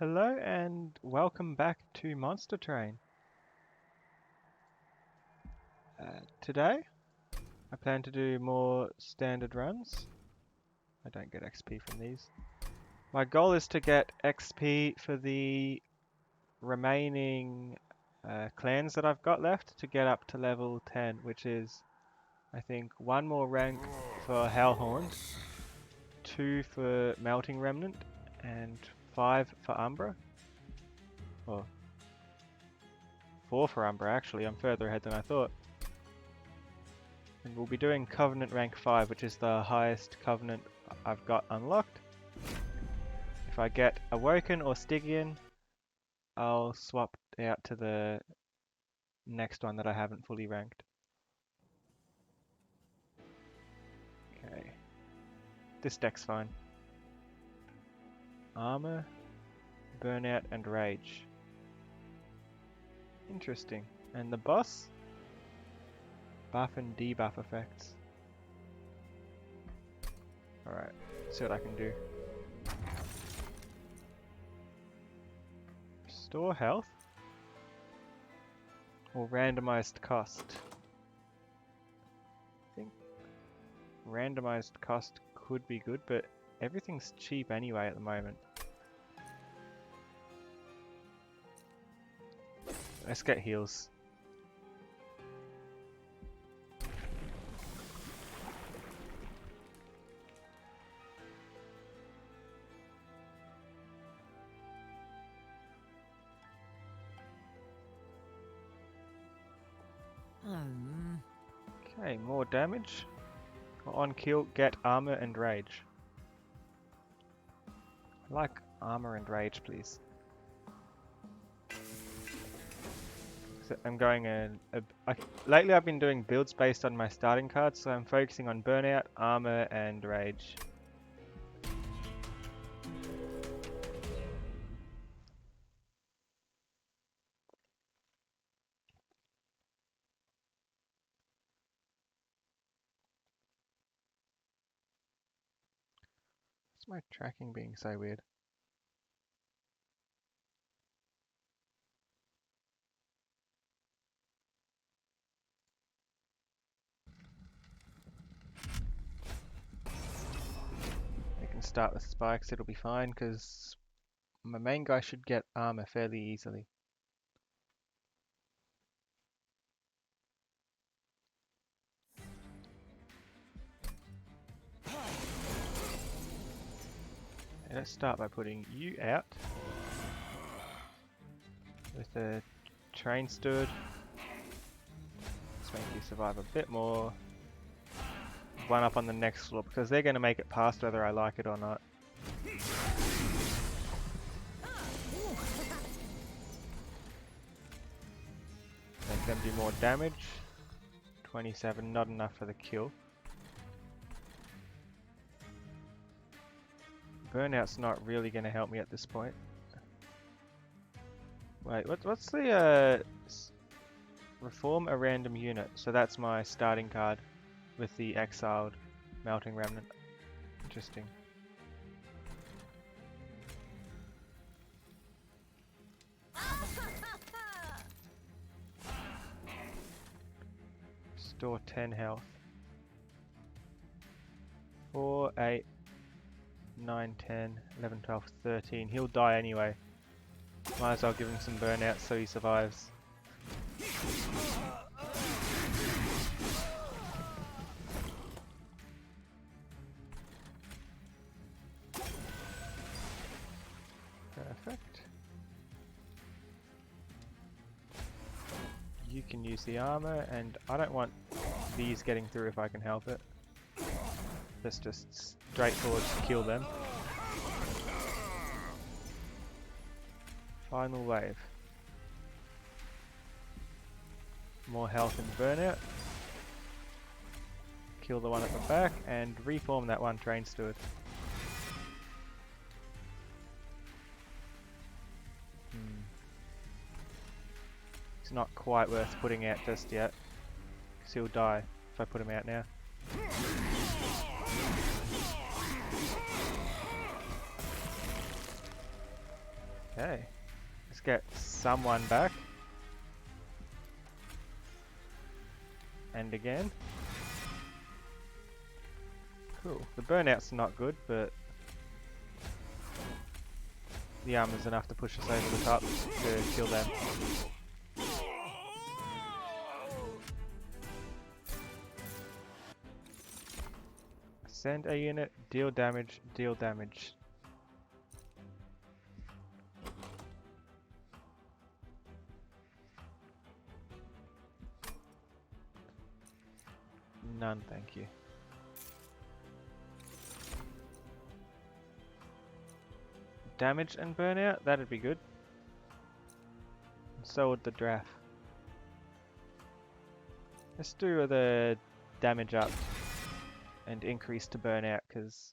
Hello and welcome back to Monster Train. Today, I plan to do more standard runs. I don't get XP from these. My goal is to get XP for the remaining clans that I've got left to get up to level 10, which is, I think, one more rank for Hellhorns, 2 for Melting Remnant, and 5 for Umbra. Or 4 for Umbra, actually. I'm further ahead than I thought. And we'll be doing Covenant rank 5, which is the highest Covenant I've got unlocked. If I get Awoken or Stygian, I'll swap out to the next one that I haven't fully ranked. Okay. This deck's fine. Armor, Burnout, and Rage. Interesting. And the boss? Buff and debuff effects. Alright, see what I can do. Restore health? Or randomized cost? I think randomized cost could be good, but everything's cheap anyway at the moment. Let's get heals. Okay, more damage. On kill, get armor and rage. I like armor and rage, please. So I'm going lately I've been doing builds based on my starting cards, so I'm focusing on burnout, armor, and rage. What's my tracking being so weird? I can start with spikes, it'll be fine, because my main guy should get armor fairly easily. Let's start by putting you out with a train stood. Let's make you survive a bit more. One up on the next floor because they're going to make it past whether I like it or not. Make them do more damage. 27, not enough for the kill. Burnout's not really going to help me at this point. Wait, what's the reform a random unit? So that's my starting card with the exiled Melting Remnant. Interesting. Store 10 health. 4, 8, 9, 10, 11, 12, 13. He'll die anyway. Might as well give him some burnout so he survives. Perfect. You can use the armor, and I don't want these getting through if I can help it. Let's just straightforward kill them. Final wave. More health and burnout. Kill the one at the back and reform that one train steward. It's not quite worth putting out just yet, because he'll die if I put him out now. Okay. Let's get someone back. And again. Cool. The burnout's not good, but the armor's enough to push us over the top to kill them. Send a unit, deal damage, deal damage. None, thank you. Damage and burnout, that'd be good. And so would the draft. Let's do the damage up and increase to burnout, because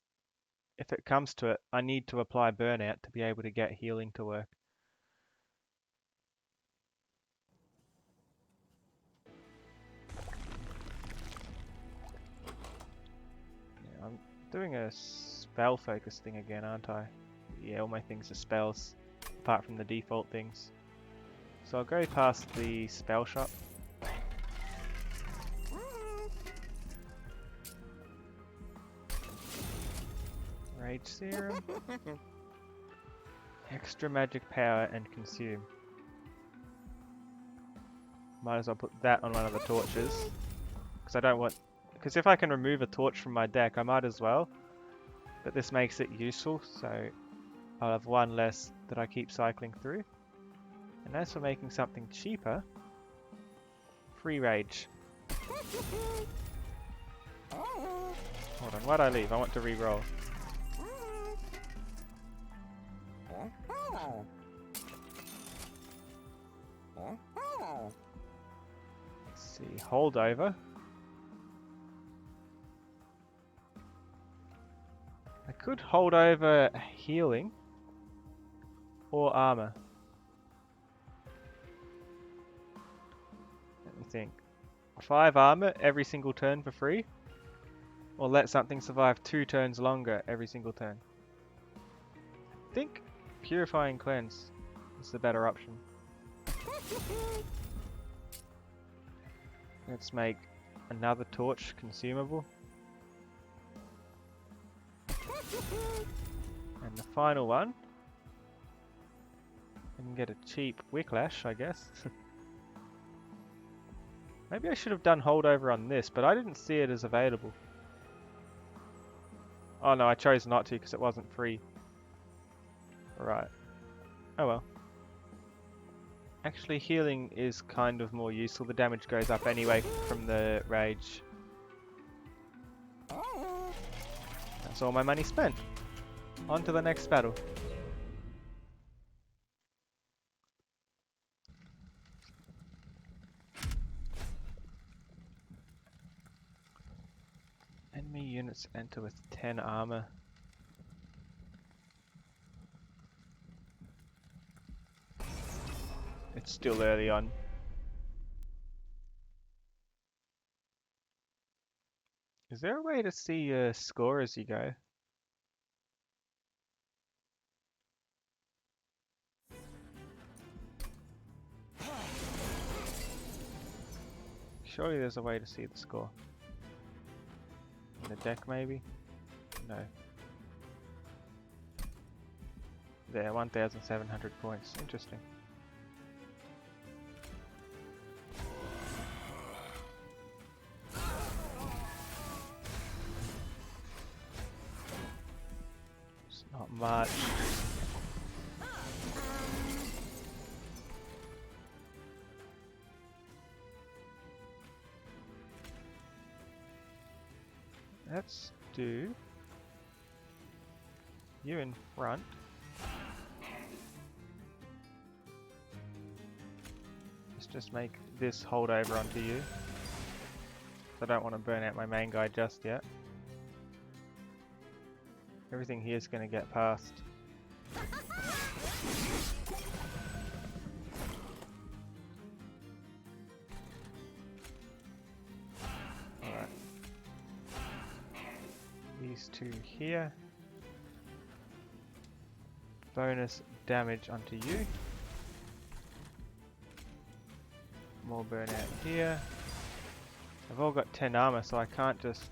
if it comes to it, I need to apply burnout to be able to get healing to work. Yeah, I'm doing a spell focus thing again, aren't I? Yeah, all my things are spells, apart from the default things. So I'll go past the spell shop. Rage Serum. Extra magic power and consume. Might as well put that on one of the torches. Because I don't want... Because if I can remove a torch from my deck, I might as well. But this makes it useful, so I'll have one less that I keep cycling through. And as for making something cheaper, free rage. Hold on, why'd I leave? I want to re-roll. Let's see, holdover. I could hold over healing or armor. Let me think. 5 armor every single turn for free, or let something survive 2 turns longer every single turn. I think Purifying Cleanse is the better option. Let's make another torch consumable. And the final one, I can get a cheap Wicklash, I guess. Maybe I should have done holdover on this, but I didn't see it as available. Oh no, I chose not to because it wasn't free. Right. Oh well. Actually, healing is kind of more useful. The damage goes up anyway from the rage. That's all my money spent. On to the next battle. Enemy units enter with 10 armor. It's still early on. Is there a way to see your score as you go? Surely there's a way to see the score. In the deck maybe? No. There, 1,700 points. Interesting. It's not much. Let's do you in front. Let's just make this hold over onto you. I don't want to burn out my main guy just yet. Everything here is going to get past. Alright. These two here. bonus damage onto you. More burnout here. I've all got 10 armor, so I can't just...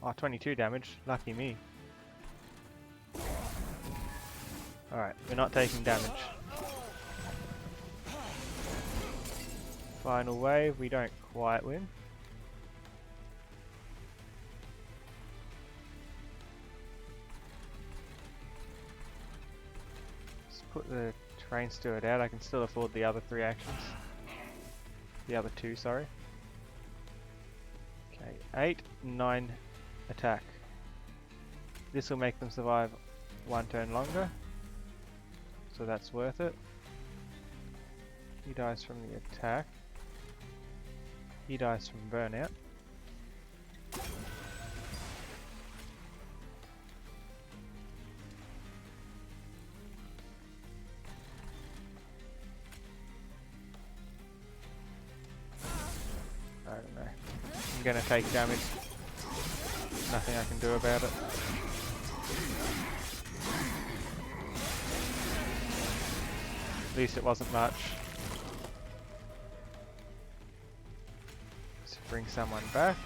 Oh, 22 damage. Lucky me. Alright, we're not taking damage. Final wave, we don't quite win. Let's put the train steward out. I can still afford the other 3 actions. The other 2, sorry. Okay, 8, 9 attack. This will make them survive 1 turn longer. So that's worth it. He dies from the attack. He dies from burnout. I don't know. I'm gonna take damage. Nothing I can do about it. At least it wasn't much. Let's bring someone back.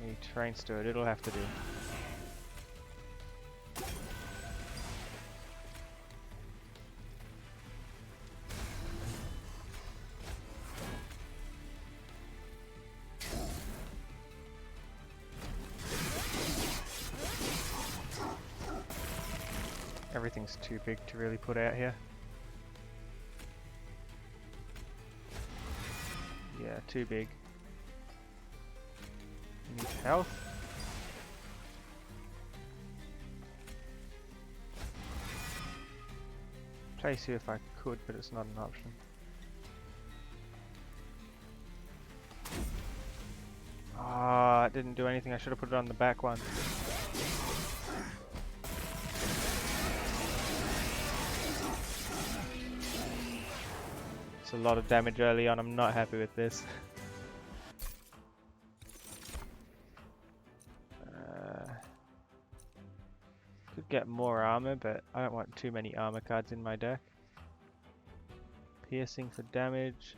A train steward, it'll have to do. Everything's too big to really put out here. Yeah, too big. Need health. Place you if I could, but it's not an option. Ah, it didn't do anything. I should have put it on the back one. It's a lot of damage early on. I'm not happy with this. Could get more armor, but I don't want too many armor cards in my deck. Piercing for damage.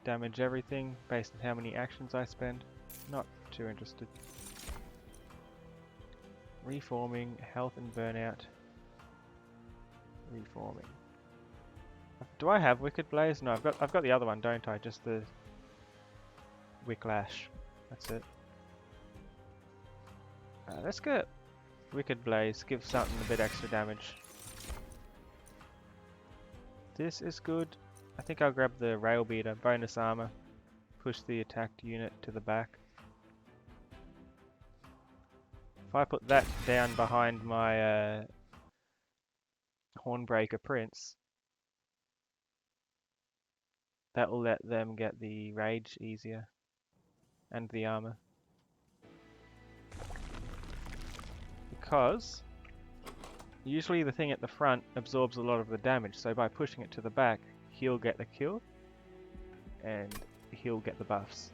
Damage everything based on how many actions I spend. Not too interested. Reforming, health and burnout. Reforming. Do I have Wicked Blaze? No, I've got the other one, don't I? Just the Wicklash. That's it. Let's get Wicked Blaze. Give something a bit extra damage. This is good. I think I'll grab the Rail Beater. Bonus armor. Push the attacked unit to the back. If I put that down behind my Hornbreaker Prince, that will let them get the rage easier. And the armor. Because usually the thing at the front absorbs a lot of the damage, so by pushing it to the back, he'll get the kill, and he'll get the buffs.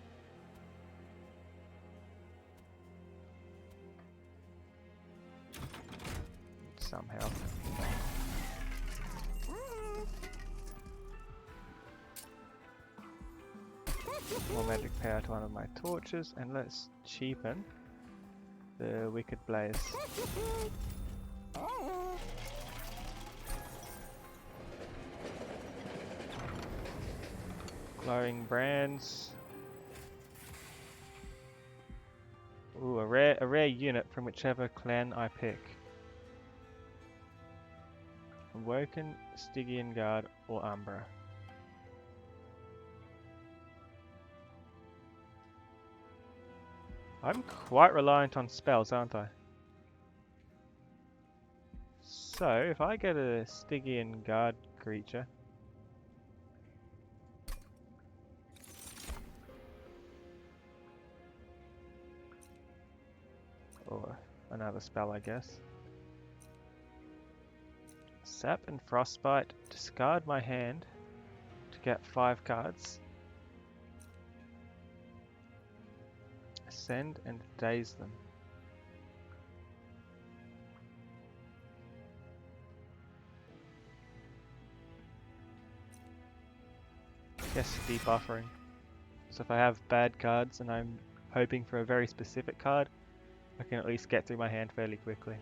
Somehow. More magic power to one of my torches, and let's cheapen the Wicked Blaze. Glowing brands. Ooh, a rare unit from whichever clan I pick. Awoken, Stygian Guard, or Umbra. I'm quite reliant on spells, aren't I? So, if I get a Stygian Guard creature, or another spell, I guess. Sap and Frostbite, discard my hand to get 5 cards. Send and daze them. guess debuffering. So if I have bad cards and I'm hoping for a very specific card, I can at least get through my hand fairly quickly.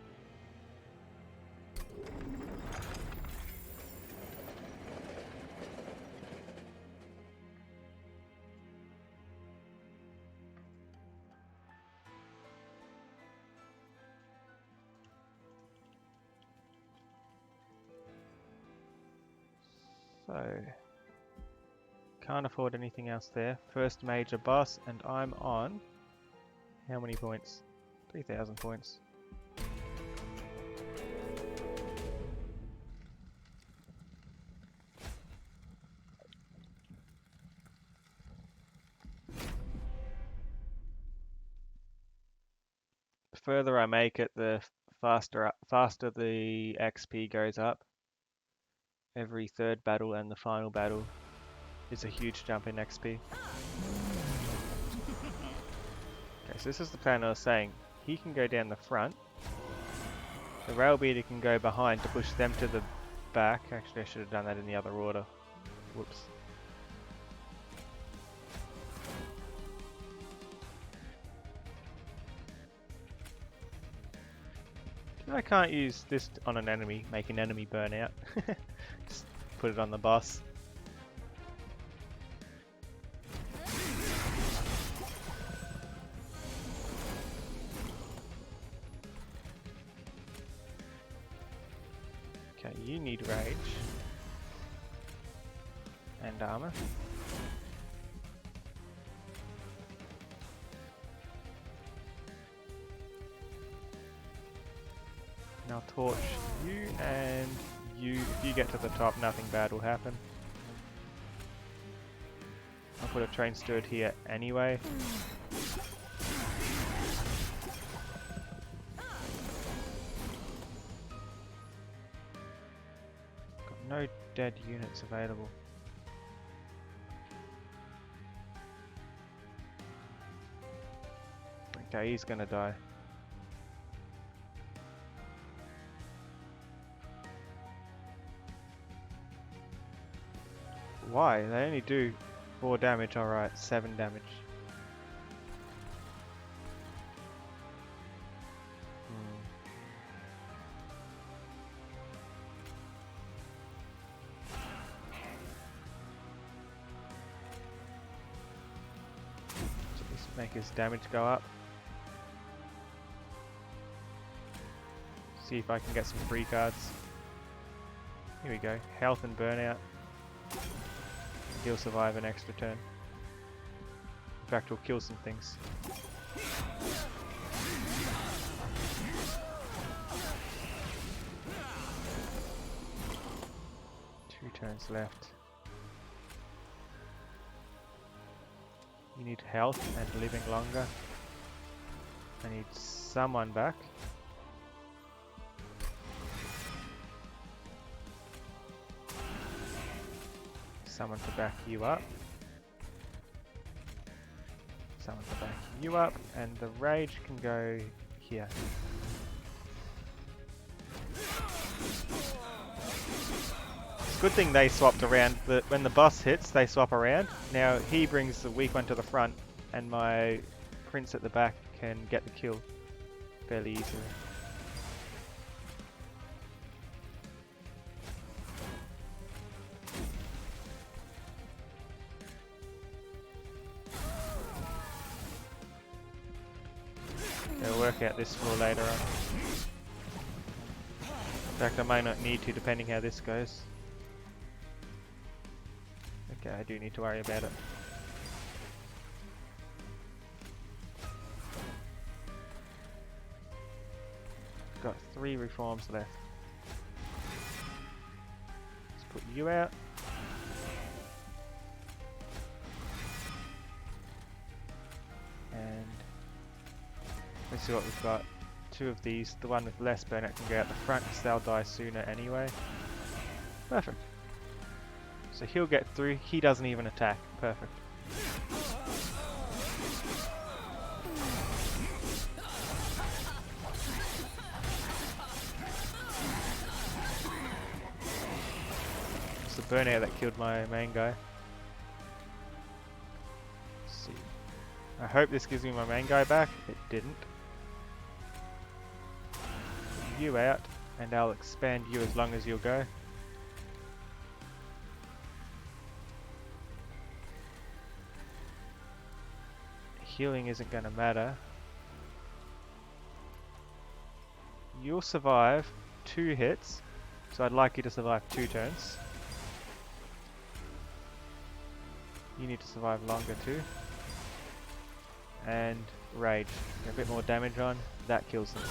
So, can't afford anything else there. First major boss, and I'm on how many points? 3,000 points. The further I make it, the faster the XP goes up. Every third battle and the final battle is a huge jump in XP. Okay, so this is the plan I was saying. He can go down the front. The rail beater can go behind to push them to the back. Actually, I should have done that in the other order. Whoops. I can't use this on an enemy, make an enemy burn out. Just put it on the boss. Okay, you need rage and armor. Now torch you and you. If you get to the top, nothing bad will happen. I'll put a train steward here anyway. Got no dead units available. Okay, he's gonna die. Why? They only do 4 damage, alright, 7 damage. So this will make his damage go up. See if I can get some free cards. Here we go, health and burnout. He'll survive an extra turn. In fact, we'll kill some things. 2 turns left. You need health and living longer. I need someone back. Someone to back you up. Someone to back you up, and the rage can go here. It's a good thing they swapped around. When the boss hits, they swap around. Now he brings the weak one to the front, and my prince at the back can get the kill fairly easily. They'll work out this floor later on. In fact, I may not need to, depending how this goes. Okay, I do need to worry about it. Got 3 reforms left. Let's put you out. And let's see what we've got. 2 of these. The one with less burnout can go out the front because they'll die sooner anyway. Perfect. So he'll get through. He doesn't even attack. Perfect. It's the burnout that killed my main guy. I hope this gives me my main guy back. It didn't. You out, and I'll expand you as long as you'll go. Healing isn't going to matter. You'll survive 2 hits, so I'd like you to survive 2 turns. You need to survive longer too. And rage. Get a bit more damage on, that kills them.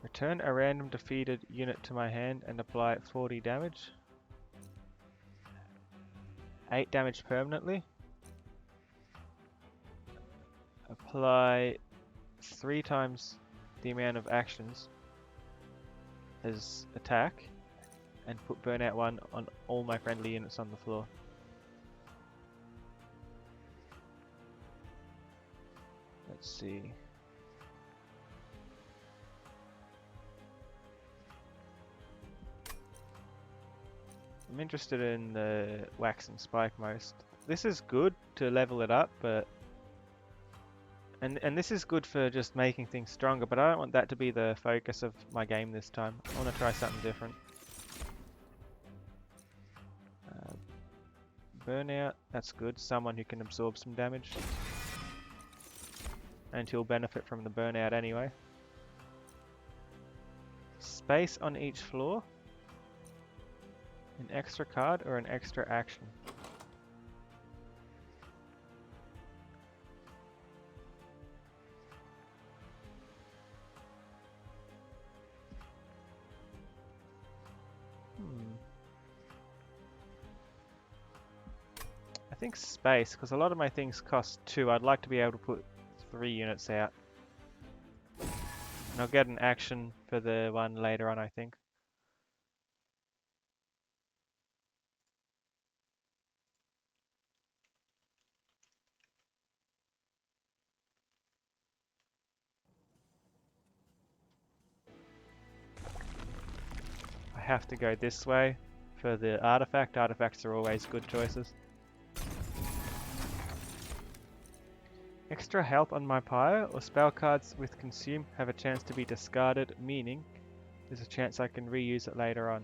Return a random defeated unit to my hand and apply 40 damage. 8 damage permanently. Apply 3 times the amount of actions as attack, and put burnout 1 on all my friendly units on the floor. Let's see. I'm interested in the wax and spike most. This is good to level it up, but and this is good for just making things stronger, but I don't want that to be the focus of my game this time. I want to try something different. Burnout, that's good. Someone who can absorb some damage. And he'll benefit from the burnout anyway. Space on each floor. An extra card or an extra action? I think space, because a lot of my things cost 2. I'd like to be able to put 3 units out. And I'll get an action for the one later on, I think. I have to go this way for the artifact. Artifacts are always good choices. Extra health on my pyre or spell cards with consume have a chance to be discarded, meaning there's a chance I can reuse it later on.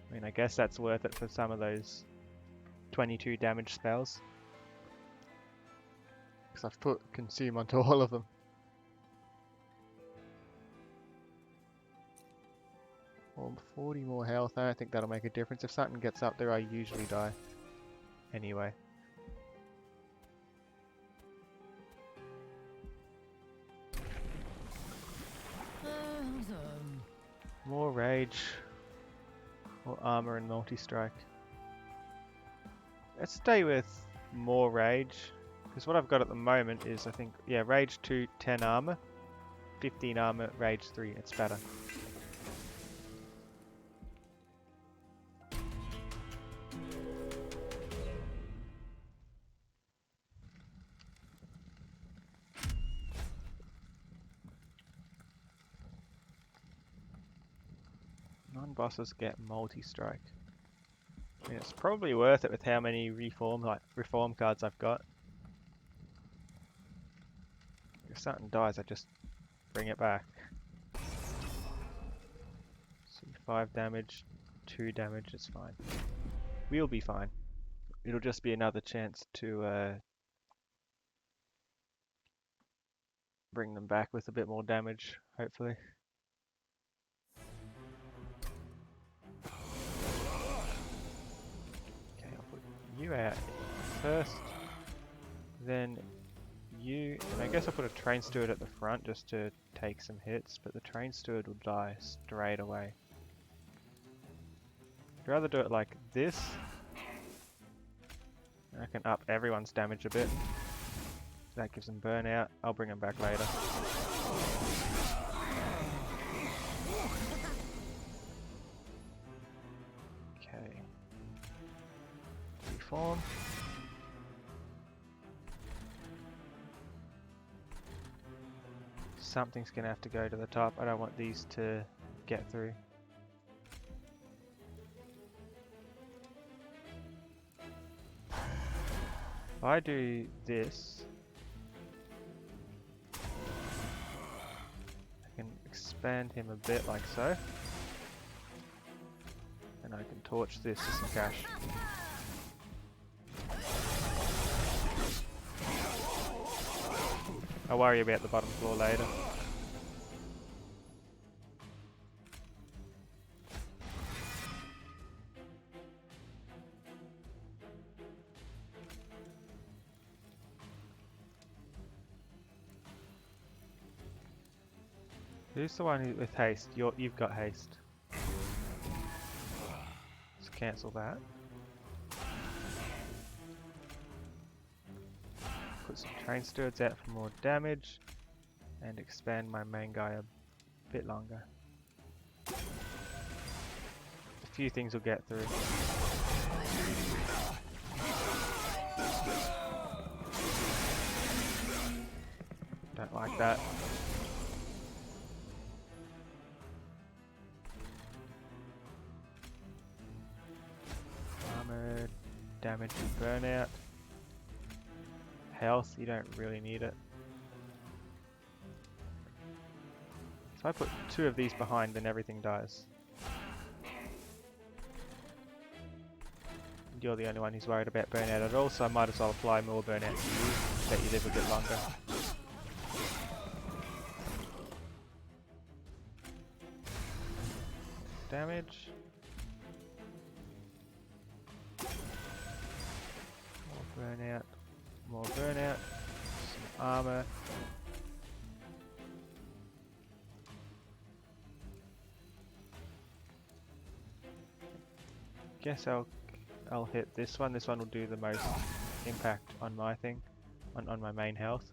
I mean, I guess that's worth it for some of those 22 damage spells. Because I've put consume onto all of them. Well, 40 more health, I don't think that'll make a difference. If something gets up there, I usually die. Anyway. More rage. Or armor and multi-strike. Let's stay with more rage. Because what I've got at the moment is, I think, yeah, rage 2, 10 armor. 15 armor, rage 3. It's better. Non-bosses get multi-strike. I mean, it's probably worth it with how many reform cards I've got. If something dies, I just bring it back. So 5 damage, 2 damage, it's fine. We'll be fine. It'll just be another chance to bring them back with a bit more damage, hopefully. You out first, then you, and I guess I'll put a train steward at the front just to take some hits, but the train steward will die straight away. I'd rather do it like this. I can up everyone's damage a bit. That gives them burnout. I'll bring them back later. Reform. something's gonna have to go to the top. I don't want these to get through. If I do this, I can expand him a bit like so. And I can torch this for some cash. I'll worry about the bottom floor later. Who's the one with haste? You've got haste. Let's cancel that. Put some train stewards out for more damage. And expand my main guy a bit longer. A few things will get through. Don't like that. Armor, damage and burnout. Health, you don't really need it. If I put 2 of these behind, then everything dies. And you're the only one who's worried about burnout at all, so I might as well apply more burnout to you, let you live a bit longer. Damage. More burnout. More burnout. Some armor. Guess I'll hit this one. This one will do the most impact on my thing, on my main health.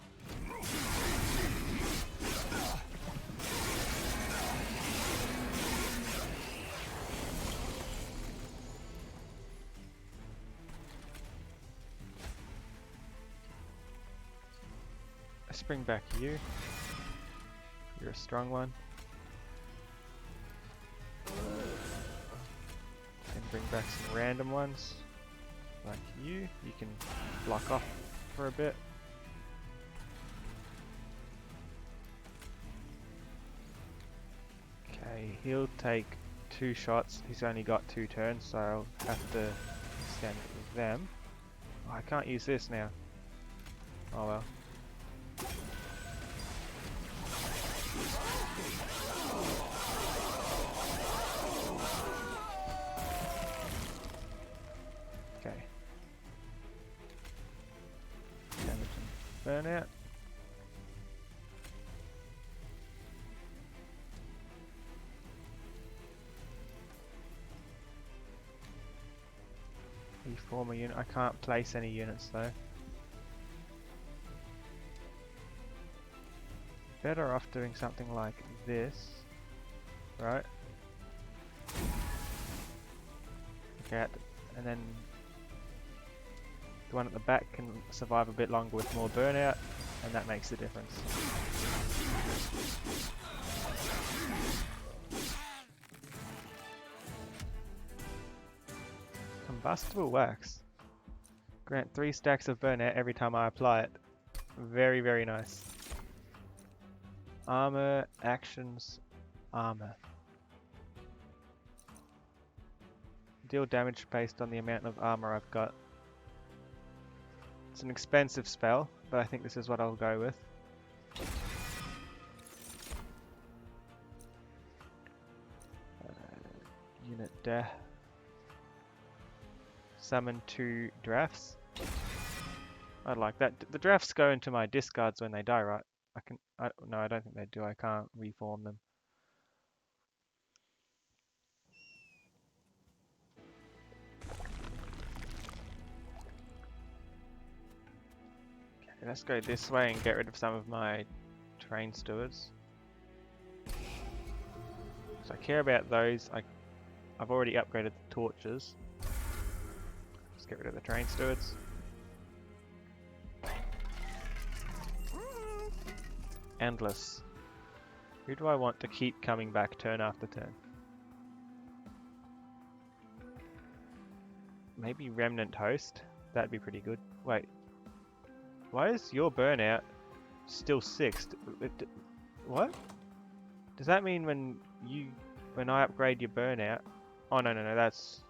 Let's bring back you. You're a strong one. Bring back some random ones, like you. You can block off for a bit. Okay, he'll take 2 shots. He's only got 2 turns, so I'll have to extend them. Oh, I can't use this now. Oh well. Okay. Damage and burnout. Reform a unit. I can't place any units though. Better off doing something like this, right? Okay, and then the one at the back can survive a bit longer with more burnout, and that makes the difference. Combustible wax. Grant 3 stacks of burnout every time I apply it. Very, very nice. Armor, actions, armor. Deal damage based on the amount of armor I've got. It's an expensive spell, but I think this is what I'll go with. Unit death. Summon 2 drafts. I like that. The drafts go into my discards when they die, right? No, I don't think they do. I can't reform them. Okay, let's go this way and get rid of some of my train stewards. So I care about those. I've already upgraded the torches. Let's get rid of the train stewards. Endless. Who do I want to keep coming back turn after turn? Maybe Remnant Host? That'd be pretty good. Wait. Why is your burnout still 6th? What? Does that mean when I upgrade your burnout? Oh no, that's...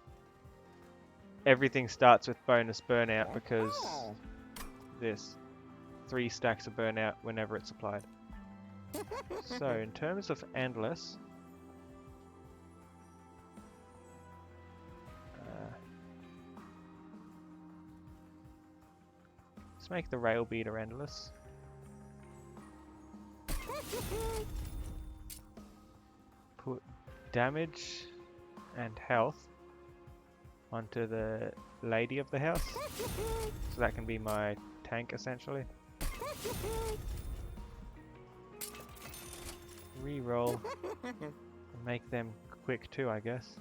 Everything starts with bonus burnout because this 3 stacks of burnout whenever it's applied. So in terms of endless, let's make the rail beater endless. Put damage and health onto the lady of the house, so that can be my tank essentially. Reroll and make them quick too, I guess.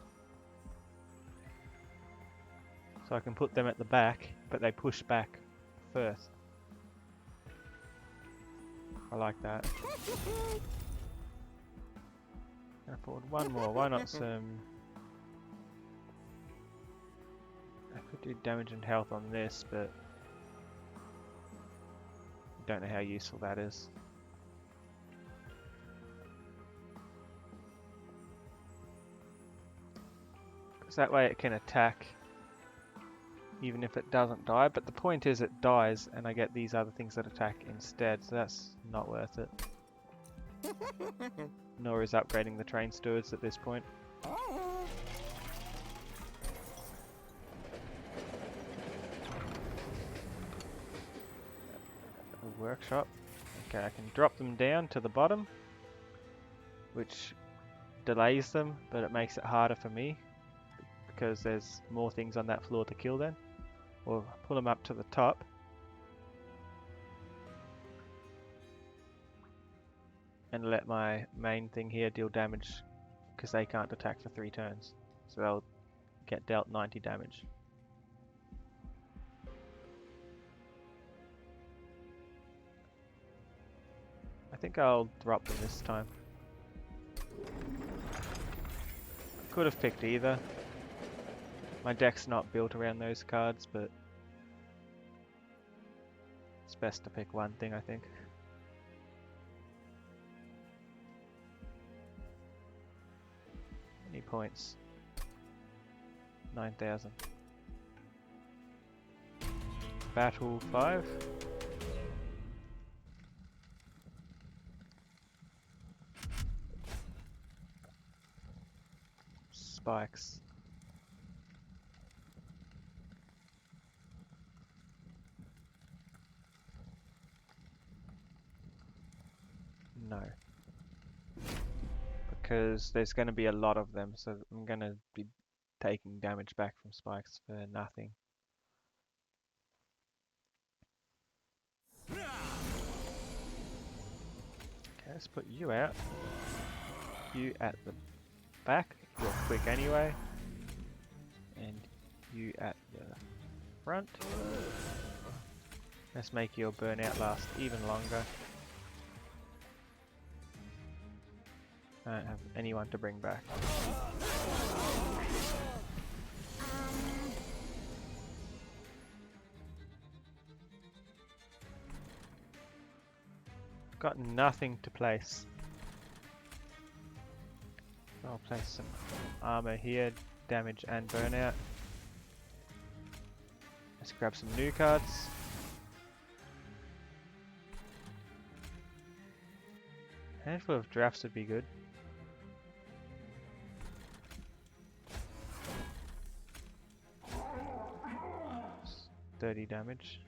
So I can put them at the back, but they push back first. I like that. Can afford one more. Why not some? I could do damage and health on this, but don't know how useful that is. Because that way it can attack even if it doesn't die, but the point is it dies and I get these other things that attack instead, so that's not worth it. Nor is upgrading the train stewards at this point. A workshop. Okay, I can drop them down to the bottom, which delays them, but it makes it harder for me because there's more things on that floor to kill then. Or pull them up to the top. And let my main thing here deal damage because they can't attack for 3 turns. So they'll get dealt 90 damage. I think I'll drop them this time. Could have picked either. My deck's not built around those cards, but it's best to pick one thing, I think. Any points? 9,000. Battle 5. Spikes. No. Because there's going to be a lot of them, so I'm going to be taking damage back from spikes for nothing. Okay, let's put you out. You at the back, you're quick anyway. And you at the front. Let's make your burnout last even longer. I don't have anyone to bring back. Got nothing to place. I'll place some armor here, damage and burnout. Let's grab some new cards. A handful of drafts would be good. 30 damage.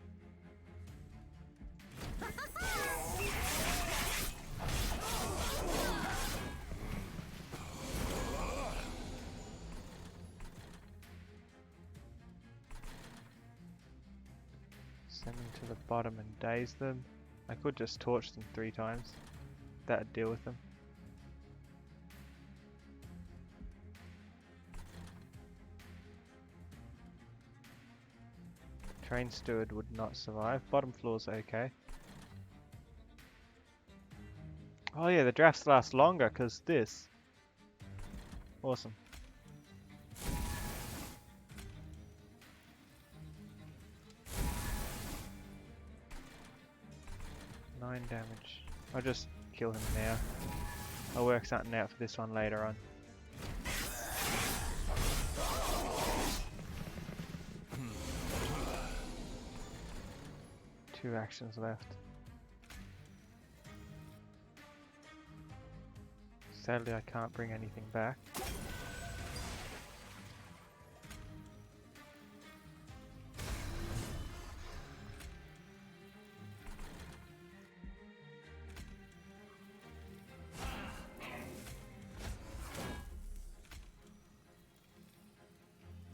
Send them to the bottom and daze them. I could just torch them 3 times. That'd deal with them. Train steward would not survive. Bottom floor's okay. Oh yeah, the drafts last longer because this. Awesome. Nine damage. I'll just kill him now. I'll work something out for this one later on. Two actions left. Sadly, I can't bring anything back.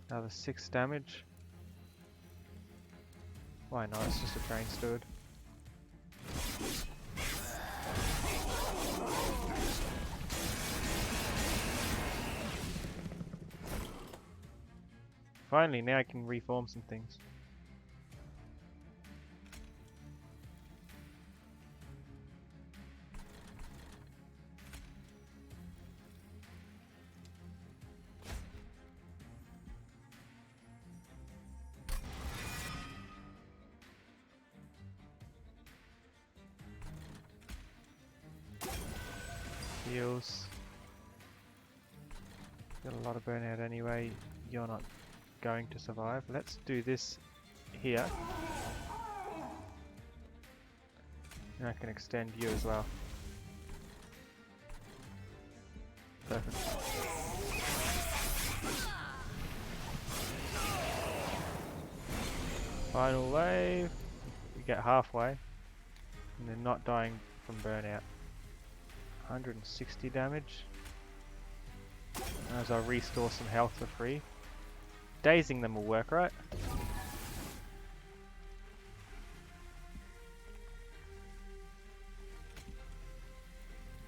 Another 6 damage. Why not? It's just a train steward. Finally, now I can reform some things. Heals. Got a lot of burnout anyway. You're not going to survive. Let's do this here. And I can extend you as well. Perfect. Final wave. We get halfway. And they're not dying from burnout. 160 damage. As I restore some health for free. Dazing them will work, right?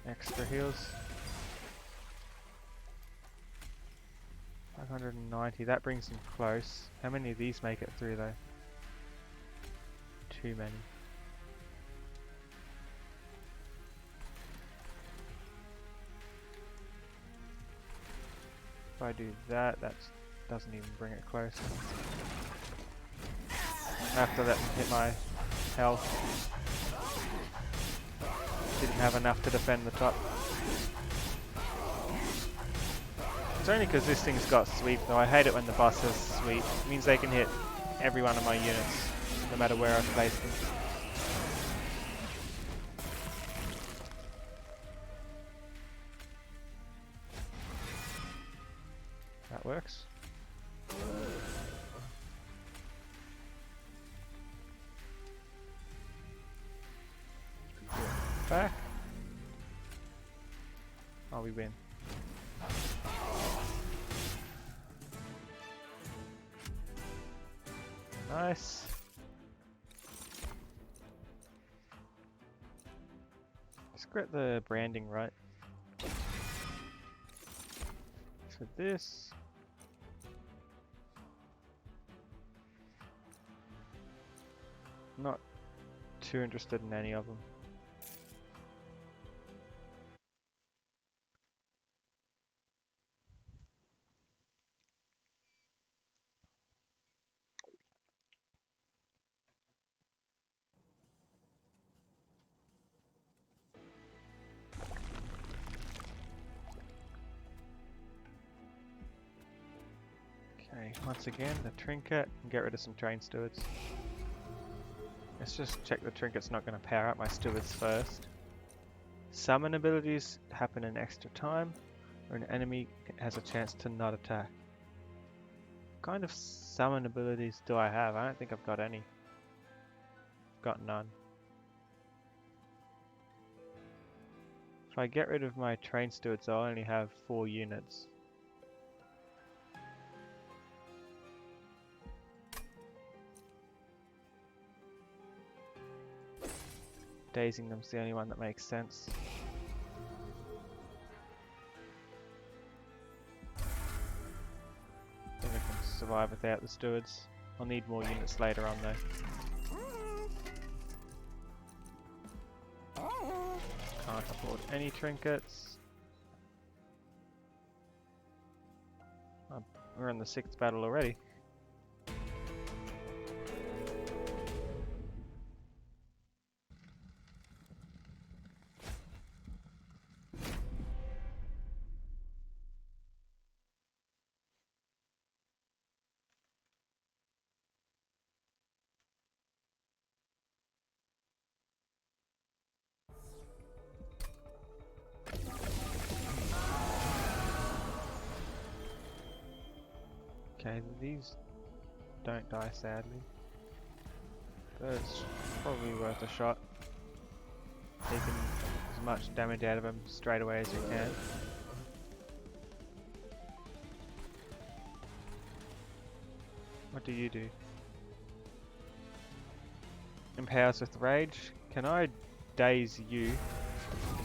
Extra heals. 590, that brings them close. How many of these make it through though? Too many. If I do that, that doesn't even bring it close. I have to let them hit my health. Didn't have enough to defend the top. It's only because this thing's got sweep though. I hate it when the boss has sweep. It means they can hit every one of my units, no matter where I place them. That works. Back. Oh, we win. Nice. Let's get the branding right. For this. Not too interested in any of them. Okay, once again, the trinket, and get rid of some train stewards. Let's just check the trinket's not going to power up my stewards first. Summon abilities happen in extra time, or an enemy has a chance to not attack. What kind of summon abilities do I have? I don't think I've got any. Got none. If I get rid of my train stewards, I'll only have 4 units. Dazing them's the only one that makes sense. I think I can survive without the stewards. I'll need more units later on though. Can't Bought any trinkets. Oh, we're in the 6th battle already. Okay, these don't die sadly. But it's probably worth a shot. Taking as much damage out of them straight away as you can. What do you do? Empowers with rage. Can I daze you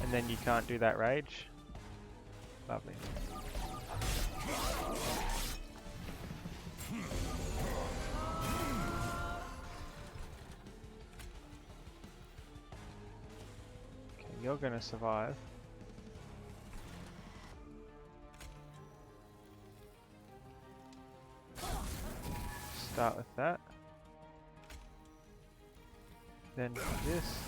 and then you can't do that rage? Lovely. Okay, you're gonna survive. Start with that. Then this.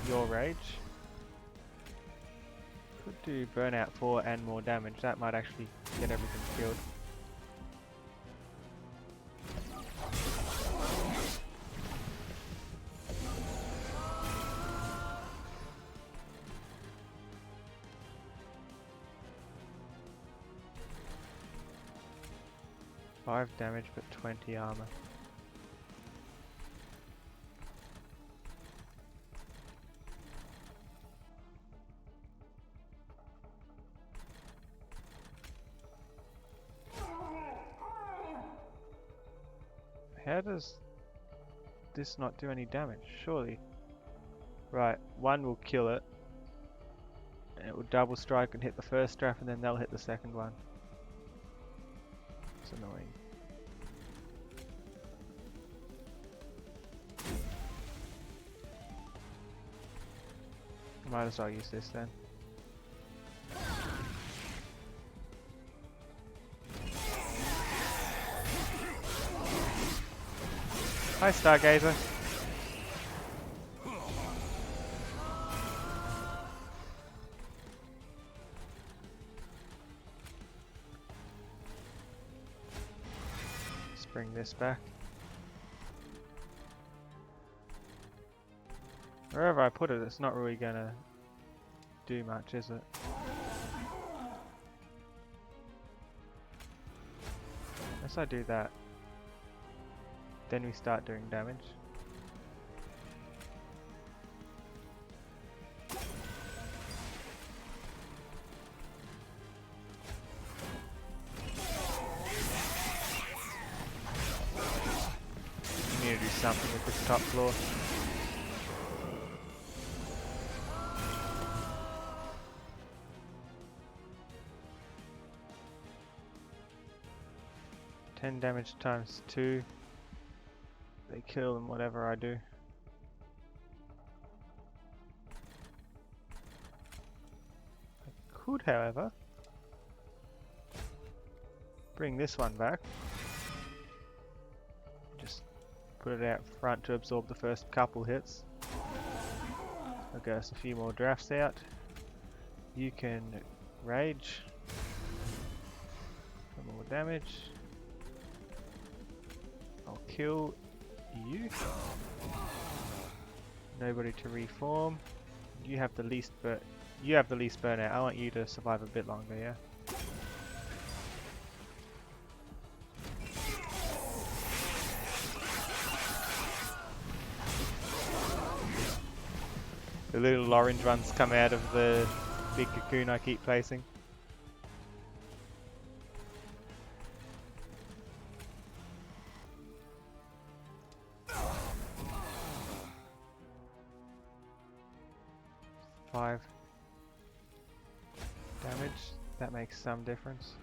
Your rage. Could do burnout 4 and more damage. That might actually get everything killed. Five damage but 20 armor. How does this not do any damage? Surely. Right, one will kill it. And it will double strike and hit the first strap and then they'll hit the second one. It's annoying. Might as well use this then. Hi Stargazer. Let's bring this back. Wherever I put it, it's not really gonna do much, is it? Unless I do that. Then we start doing damage. We need to do something with this top floor. Ten damage times 2. They kill them whatever I do. I could, however, bring this one back. Just put it out front to absorb the first couple hits. I'll get us a few more drafts out. You can rage for more damage. I'll kill you. Nobody to reform. You have the least burnout. I want you to survive a bit longer, yeah? The little orange ones come out of the big cocoon I keep placing. Five damage. That makes some difference.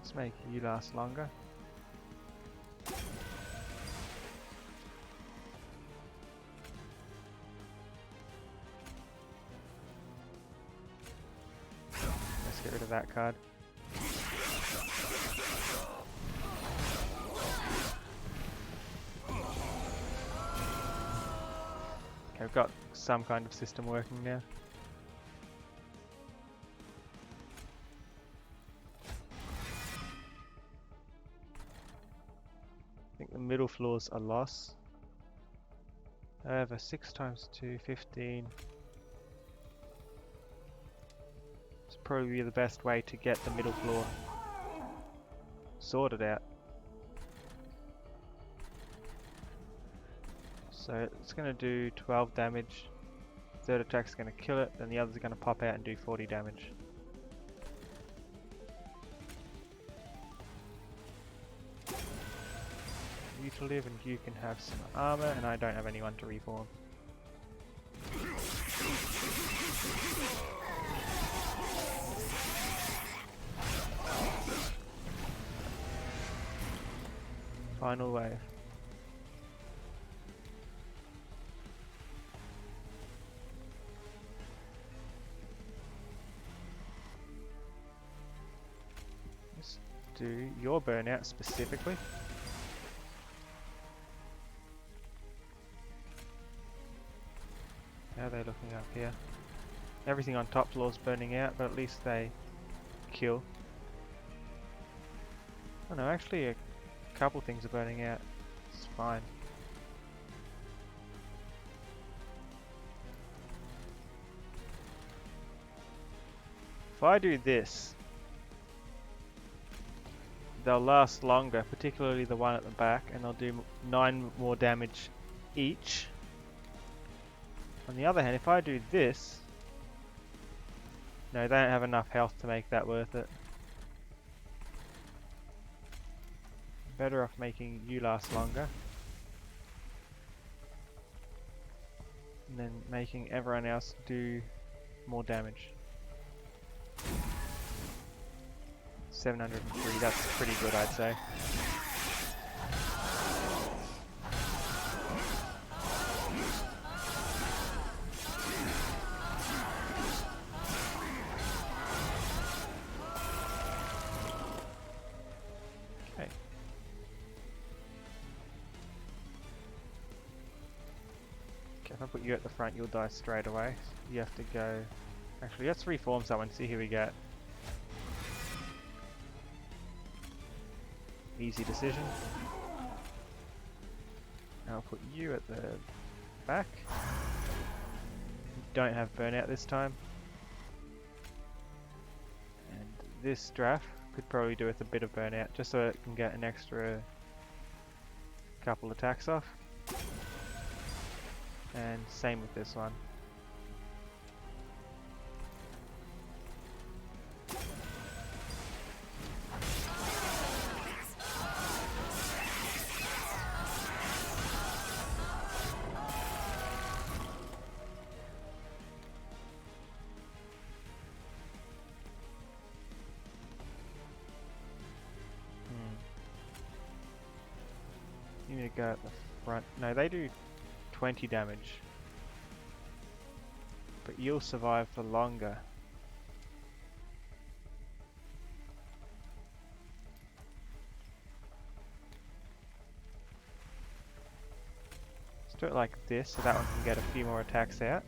Let's make you last longer. Let's get rid of that card. Okay, we've got some kind of system working now. I think the middle floor's a loss. However, 6 times 2, 15. It's probably the best way to get the middle floor sorted out. So it's going to do 12 damage. Third attack's going to kill it, then the others are going to pop out and do 40 damage. You to live and you can have some armor, and I don't have anyone to reform. Final wave. Let's do your burnout specifically. How are they looking up here? Everything on top floor is burning out, but at least they kill. Oh no, actually a couple things are burning out. It's fine. If I do this, they'll last longer, particularly the one at the back, and they'll do 9 more damage each. On the other hand, if I do this, no, they don't have enough health to make that worth it. Better off making you last longer. And then making everyone else do more damage. 703, that's pretty good, I'd say. Okay. Okay, if I put you at the front, you'll die straight away. You have to go... Actually, let's reform someone, see who we get. Easy decision. Now I'll put you at the back. You don't have burnout this time. And this draft could probably do with a bit of burnout, just so it can get an extra couple attacks off. And same with this one. You need to go at the front. No, they do 20 damage. But you'll survive for longer. Let's do it like this, so that one can get a few more attacks out.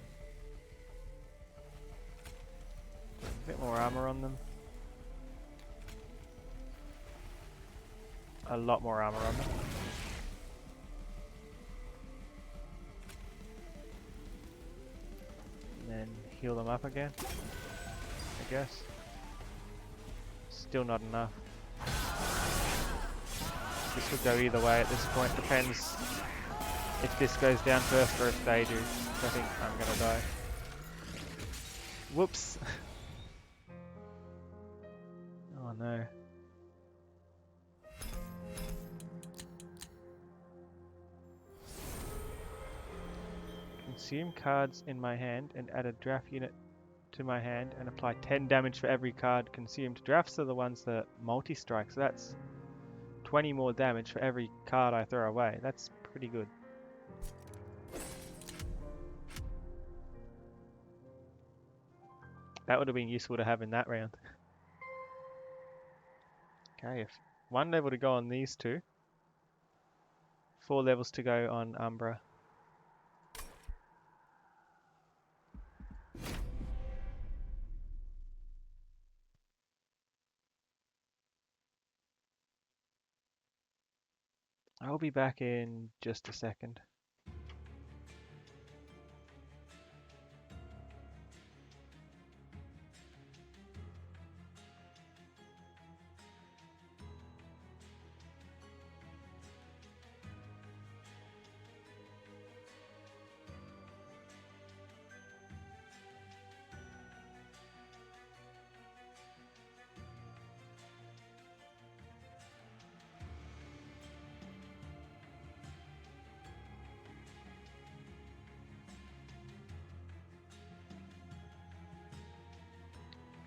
A bit more armor on them. A lot more armor on them. And then heal them up again, I guess. Still not enough. This could go either way at this point, depends if this goes down first or if they do. I think I'm gonna die. Whoops! Oh no. Consume cards in my hand and add a draft unit to my hand and apply 10 damage for every card consumed. Drafts are the ones that multi-strike, so that's 20 more damage for every card I throw away. That's pretty good. That would have been useful to have in that round. Okay, if 1 level to go on these two. 4 levels to go on Umbra. I'll be back in just a second.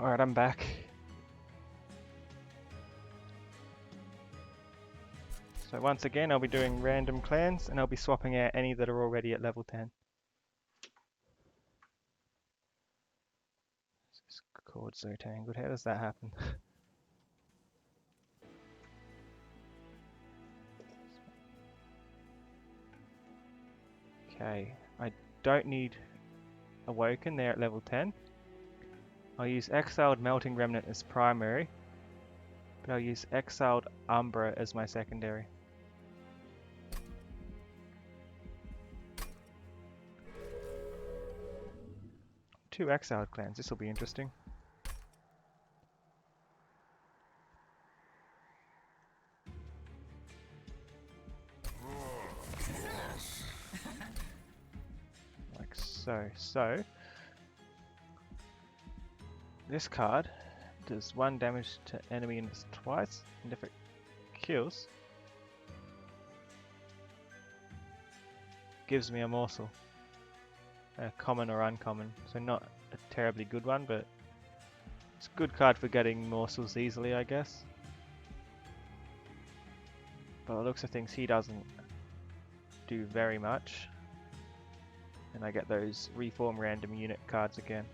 Alright, I'm back. So once again, I'll be doing random clans, and I'll be swapping out any that are already at level 10. This cord's so tangled. How does that happen? Okay, I don't need Awoken, they're at level 10. I'll use Exiled Melting Remnant as primary, but I'll use Exiled Umbra as my secondary. Two Exiled clans, this will be interesting. Like so. So, this card does 1 damage to enemy units twice, and if it kills, gives me a morsel. Common or uncommon, so not a terribly good one, but it's a good card for getting morsels easily, I guess. By the looks of things, he doesn't do very much. And I get those reform random unit cards again.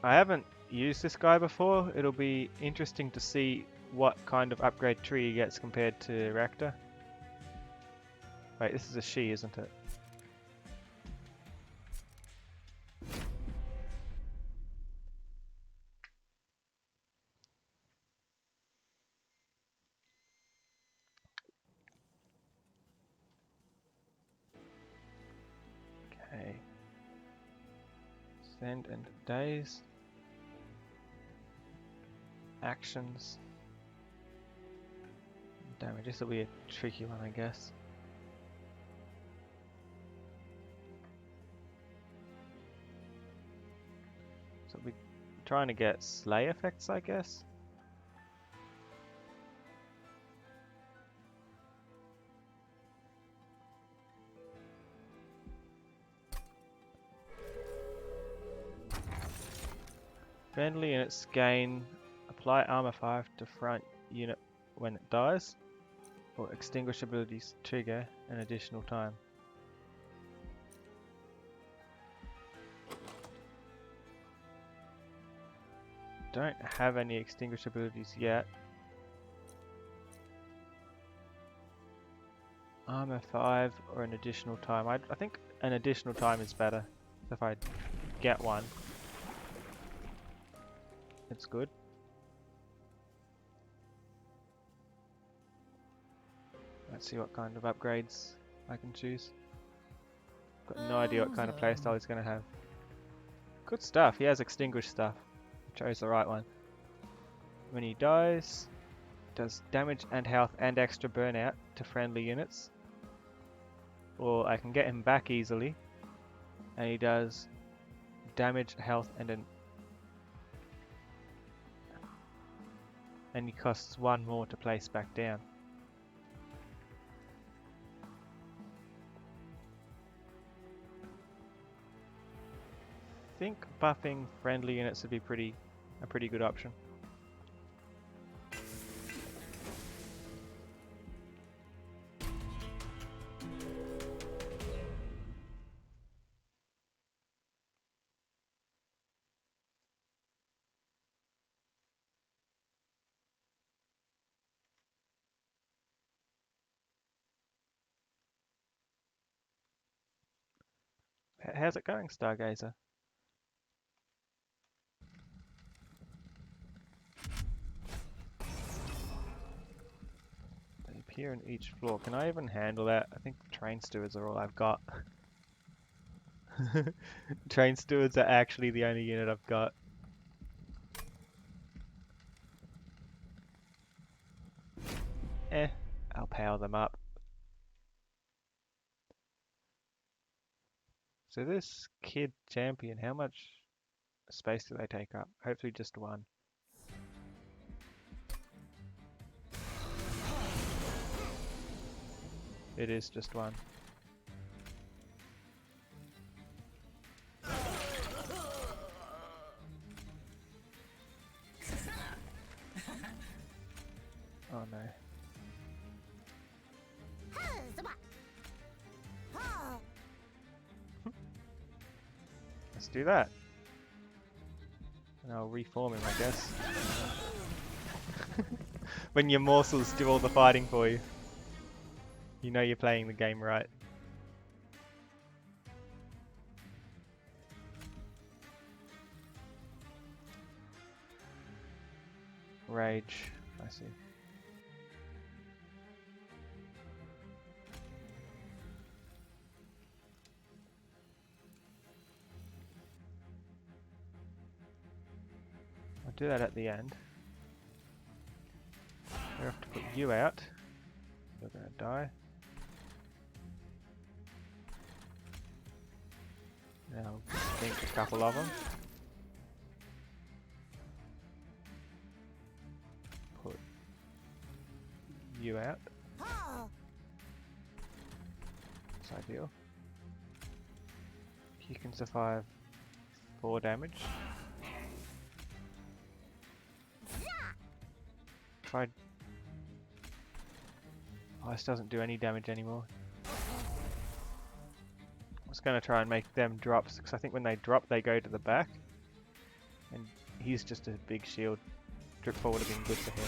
I haven't used this guy before. It'll be interesting to see what kind of upgrade tree he gets compared to Rector. Wait, this is a she, isn't it? Okay. Send and days. Actions. Damage. This will be a tricky one, I guess. So we're trying to get slay effects, I guess. Friendly units gain apply armor 5 to front unit when it dies, or extinguish abilities trigger an additional time. Don't have any extinguish abilities yet. Armor 5 or an additional time. I think an additional time is better. So if I get one, it's good. Let's see what kind of upgrades I can choose. Got no idea what kind of playstyle he's going to have. Good stuff. He has extinguished stuff. Chose the right one. When he dies, does damage and health and extra burnout to friendly units. Or I can get him back easily. And he does damage, health, and he costs 1 more to place back down. think buffing friendly units would be a pretty good option. How's it going, Stargazer? They appear in each floor. Can I even handle that? I think train stewards are all I've got. Train stewards are actually the only unit I've got. I'll power them up. So this kid champion, how much space do they take up? Hopefully just one. It is just one. Oh no. Let's do that. And I'll reform him, I guess. When your morsels do all the fighting for you. You know you're playing the game right. Rage, I see. I'll do that at the end. We have to put you out. You're gonna die. Now think a couple of them. Put you out. That's ideal. You can survive 4 damage. If oh, this doesn't do any damage anymore. I was going to try and make them drops, because I think when they drop they go to the back. And he's just a big shield. Drip fall would have been good for him.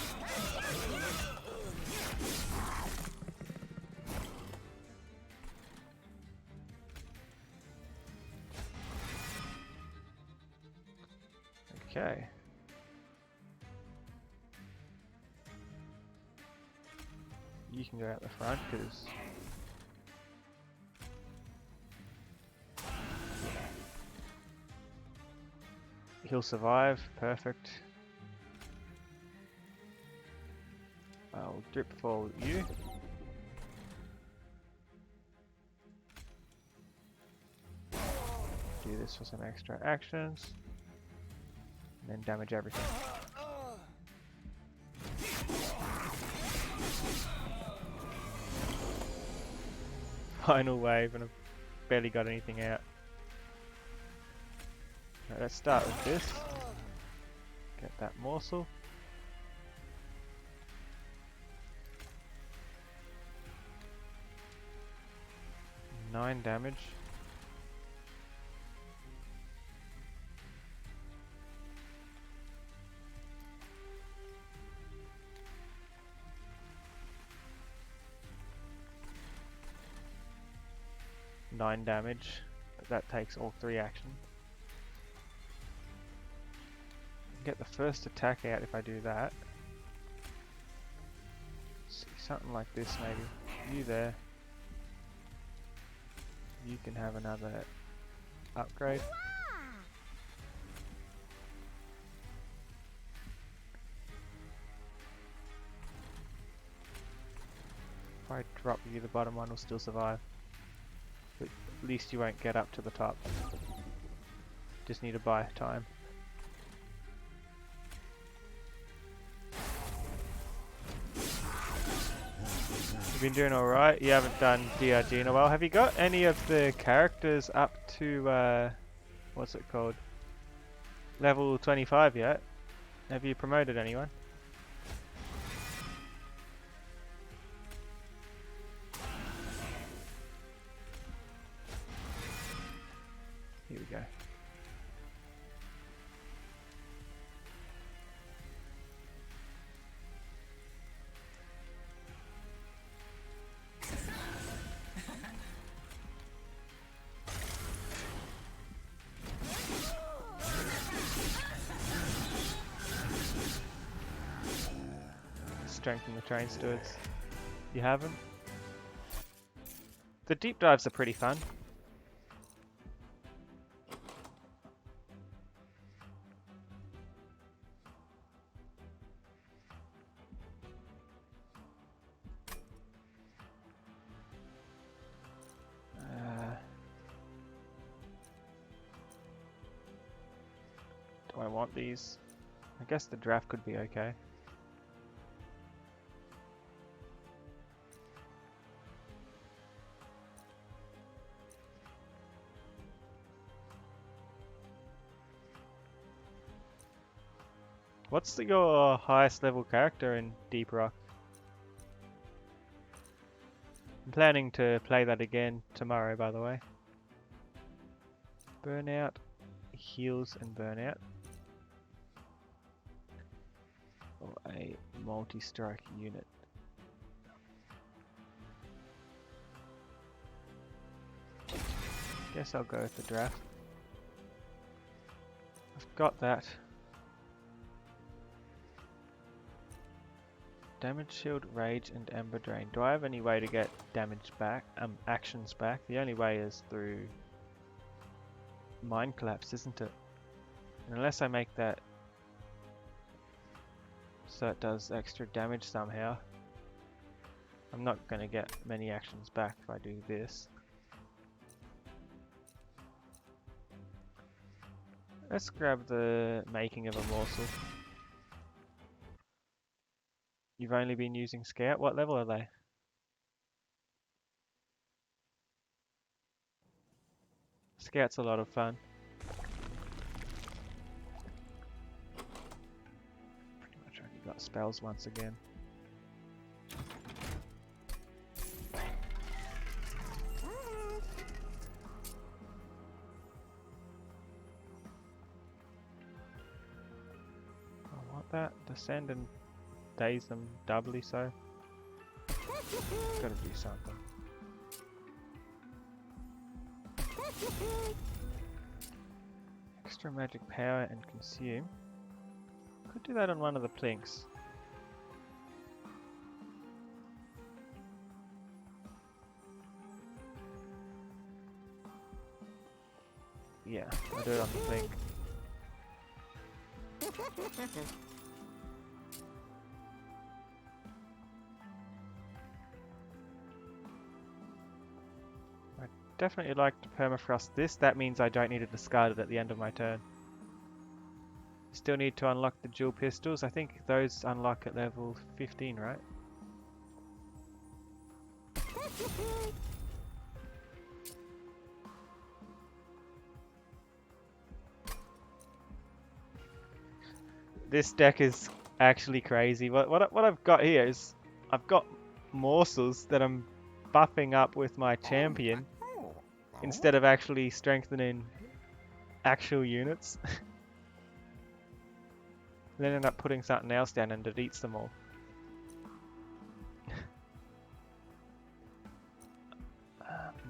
Okay. You can go out the front, because he'll survive. Perfect. I'll drip fall you. Do this for some extra actions. And then damage everything. Final wave, and I've barely got anything out. Right, let's start with this. Get that morsel. Nine damage. Nine damage, but that takes all 3 actions. Get the first attack out if I do that. See, something like this maybe. You there. You can have another upgrade. If I drop you, the bottom one will still survive. But at least you won't get up to the top. Just need to buy time. You've been doing alright. You haven't done DRG in a while. Have you got any of the characters up to what's it called? Level 25 yet? Have you promoted anyone? Here we go. Strengthen the train stewards. You haven't? The deep dives are pretty fun. Do I want these? I guess the draft could be okay. What's your highest level character in Deep Rock? I'm planning to play that again tomorrow, by the way. Burnout, heals and burnout. Or a multi-strike unit. Guess I'll go with the draft. I've got that. Damage shield, rage, and ember drain. Do I have any way to get damage back? Actions back? The only way is through mind collapse, isn't it? And unless I make that so it does extra damage somehow, I'm not going to get many actions back if I do this. Let's grab the making of a morsel. You've only been using Scout? What level are they? Scout's a lot of fun. Pretty much only got spells once again. I want that. Descend and daze them doubly so. Gotta do something. Extra magic power and consume. Could do that on one of the plinks. Yeah, I'll do it on the plink. Definitely like to permafrost this. That means I don't need to discard it at the end of my turn. Still need to unlock the dual pistols. I think those unlock at level 15, right? This deck is actually crazy. What I've got here is I've got morsels that I'm buffing up with my champion instead of actually strengthening actual units. Then end up putting something else down and it eats them all.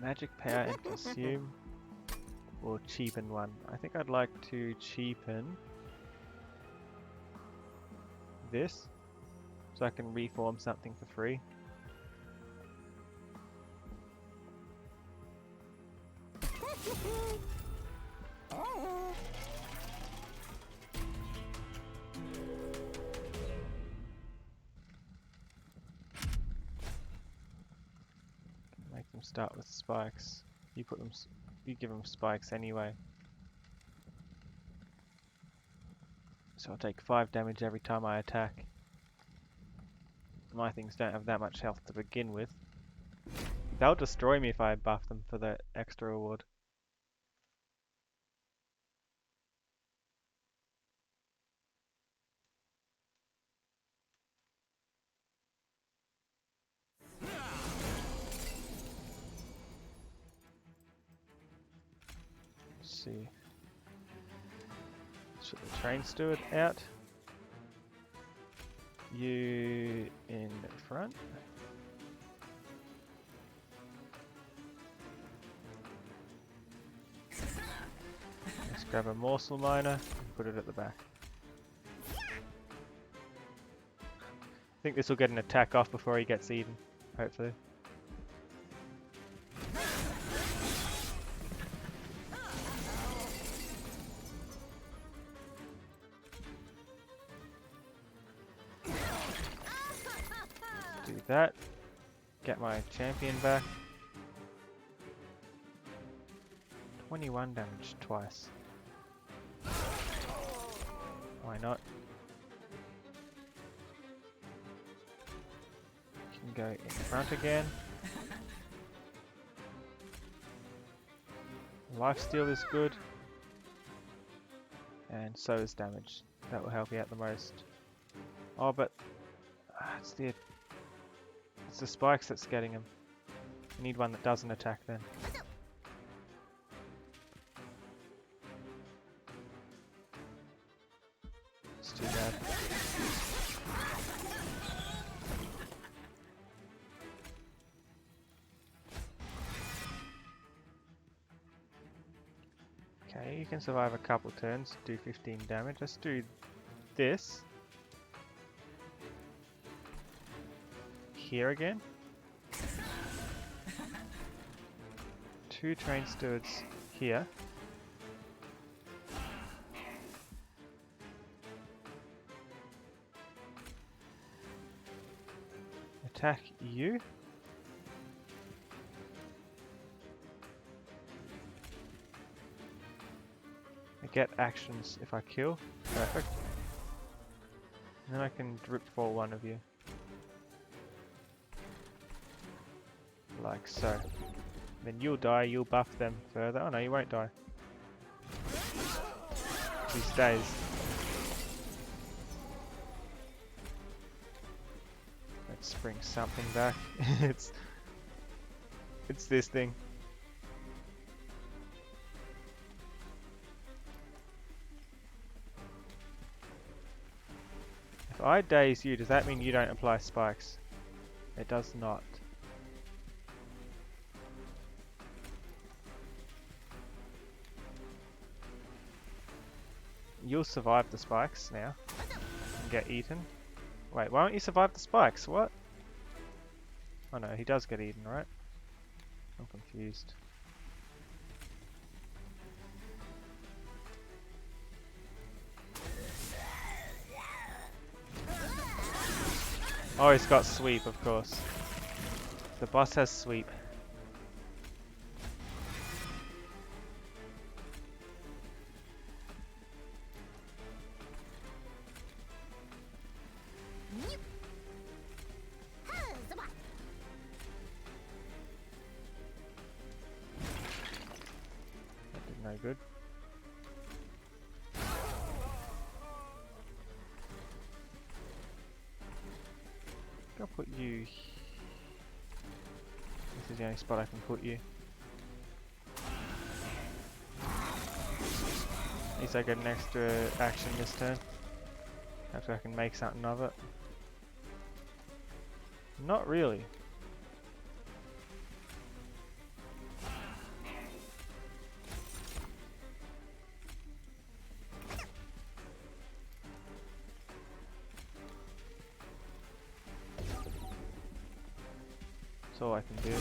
Magic power and consume or cheapen one. I think I'd like to cheapen this so I can reform something for free. Make them start with spikes. You give them spikes anyway. So I'll take 5 damage every time I attack. My things don't have that much health to begin with. They'll destroy me if I buff them for the extra reward. see. Let's put the train steward out. You in front. Let's grab a morsel miner and put it at the back. I think this will get an attack off before he gets eaten, hopefully. Do that. Get my champion back. 21 damage twice. Why not? Can go in front again. Lifesteal is good. And so is damage. That will help you out the most. Oh, but it's the spikes that's getting him. I need one that doesn't attack then. It's too bad. Okay, you can survive a couple turns, do 15 damage. Let's do this. Here again. 2 train stewards here. Attack you. I get actions if I kill. Perfect. And then I can drip for one of you. Like so. Then you'll die, you'll buff them further. Oh no, you won't die. He stays. Let's bring something back. it's this thing. If I daze you, does that mean you don't apply spikes? It does not. You'll survive the spikes now and get eaten. Wait, why don't you survive the spikes? What? Oh no, he does get eaten, right? I'm confused. Oh, he's got sweep, of course. The boss has sweep. That did no good. I'll put you. This is the only spot I can put you. At least I get an extra action this turn. Hopefully I can make something of it. Not really. That's all I can do.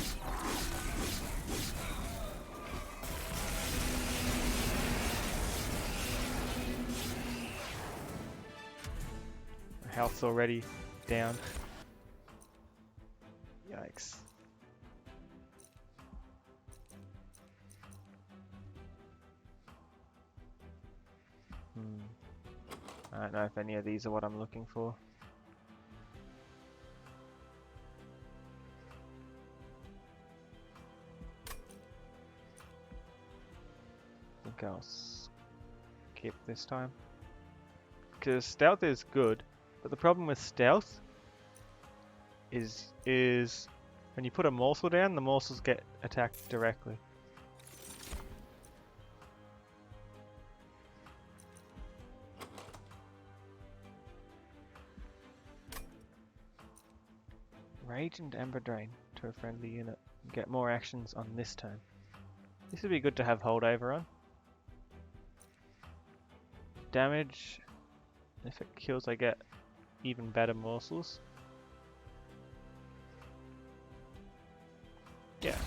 My health's already down. Yikes. I don't know if any of these are what I'm looking for. I think I'll skip this time. Because stealth is good, but the problem with stealth is when you put a morsel down, the morsels get attacked directly. Rage and Ember Drain to a friendly unit. Get more actions on this turn. This would be good to have holdover on. Damage. If it kills, I get even better morsels. Yeah.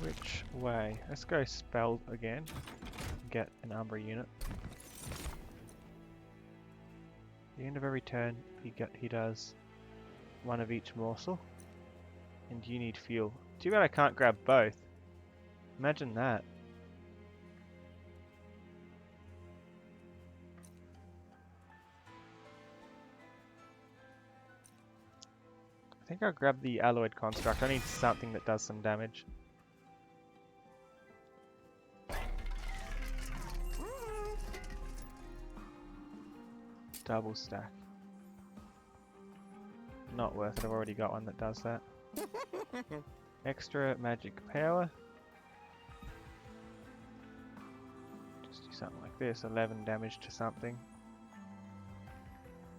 Which way? Let's go spell again. Get an Umbra unit. At the end of every turn, he does one of each morsel. And you need fuel. Too bad I can't grab both. Imagine that. I think I'll grab the Alloyed Construct. I need something that does some damage. Double stack. Not worth it, I've already got one that does that. Extra magic power. Just do something like this, 11 damage to something.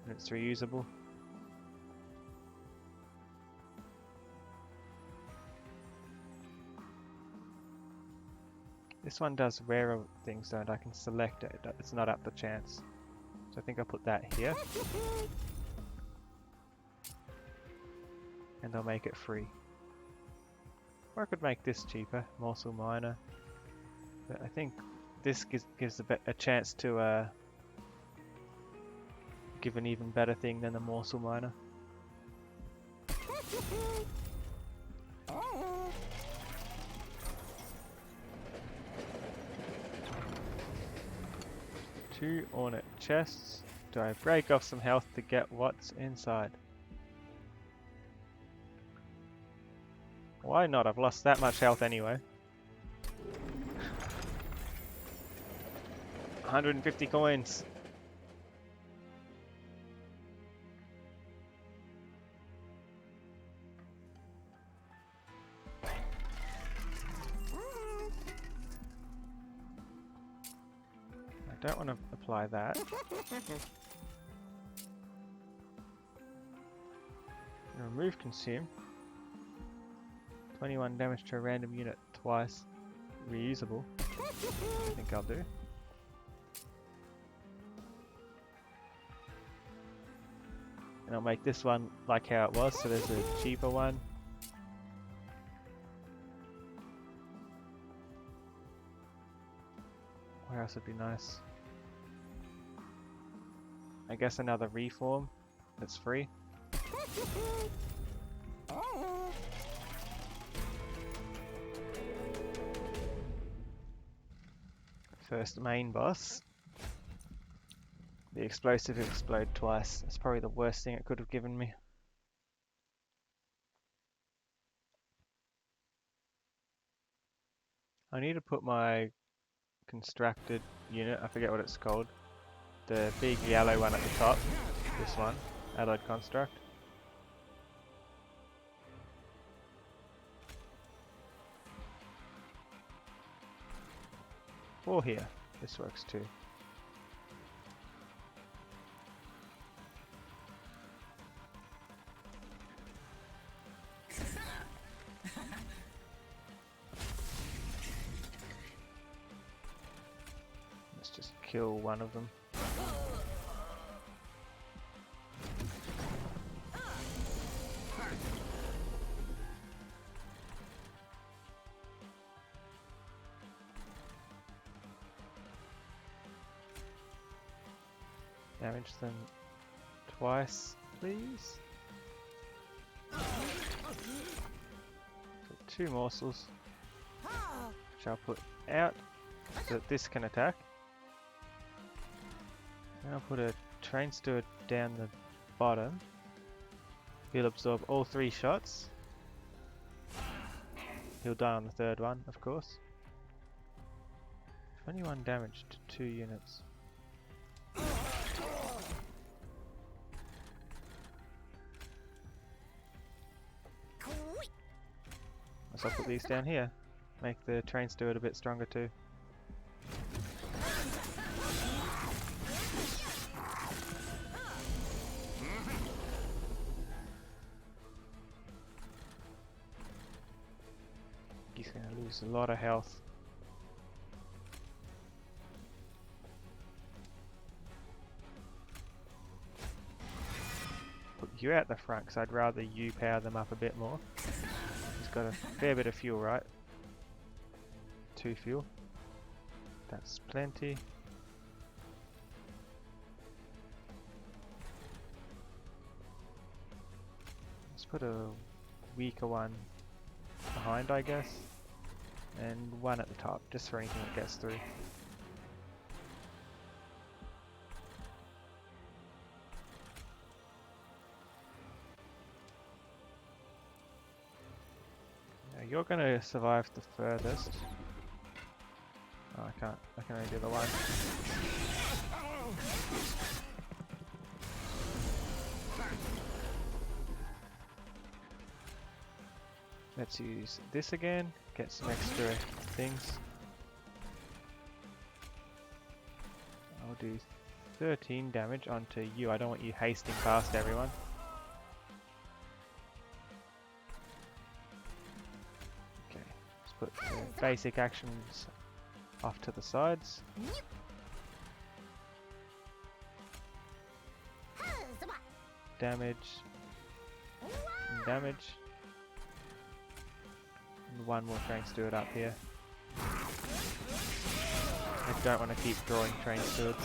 And it's reusable. This one does rarer things though, and I can select it, it's not up to chance. So I think I'll put that here. And I'll make it free. Or I could make this cheaper, Morsel Miner. But I think this gives a chance to give an even better thing than the Morsel Miner. Two ornate chests. Do I break off some health to get what's inside? Why not? I've lost that much health anyway. 150 coins. I don't want to apply that. Remove consume. 21 damage to a random unit twice. Reusable. I think I'll do. And I'll make this one like how it was, so there's a cheaper one. Where else would be nice? I guess another reform that's free. First main boss. The explosive explode twice. That's probably the worst thing it could have given me. I need to put my constructed unit, I forget what it's called. The big yellow one at the top. This one. Allied Construct. Or here. This works too. Let's just kill one of them. Damage them twice, please. So 2 morsels, which I'll put out so that this can attack. And I'll put a train steward down the bottom. He'll absorb all 3 shots. He'll die on the 3rd one, of course. 21 damage to 2 units. So I'll put these down here. Make the train steward a bit stronger too. He's going to lose a lot of health. Put you out the front because I'd rather you power them up a bit more. He's got a fair bit of fuel, right? 2 fuel. That's plenty. Let's put a weaker one behind, I guess. And one at the top, just for anything that gets through. Now you're gonna survive the furthest. Oh, I can't. I can only do the one. Let's use this again. Get some extra things. I'll do 13 damage onto you. I don't want you hasting past everyone. Okay, let's put the basic actions off to the sides. Damage. And damage. And one more train steward up here. I don't want to keep drawing train stewards.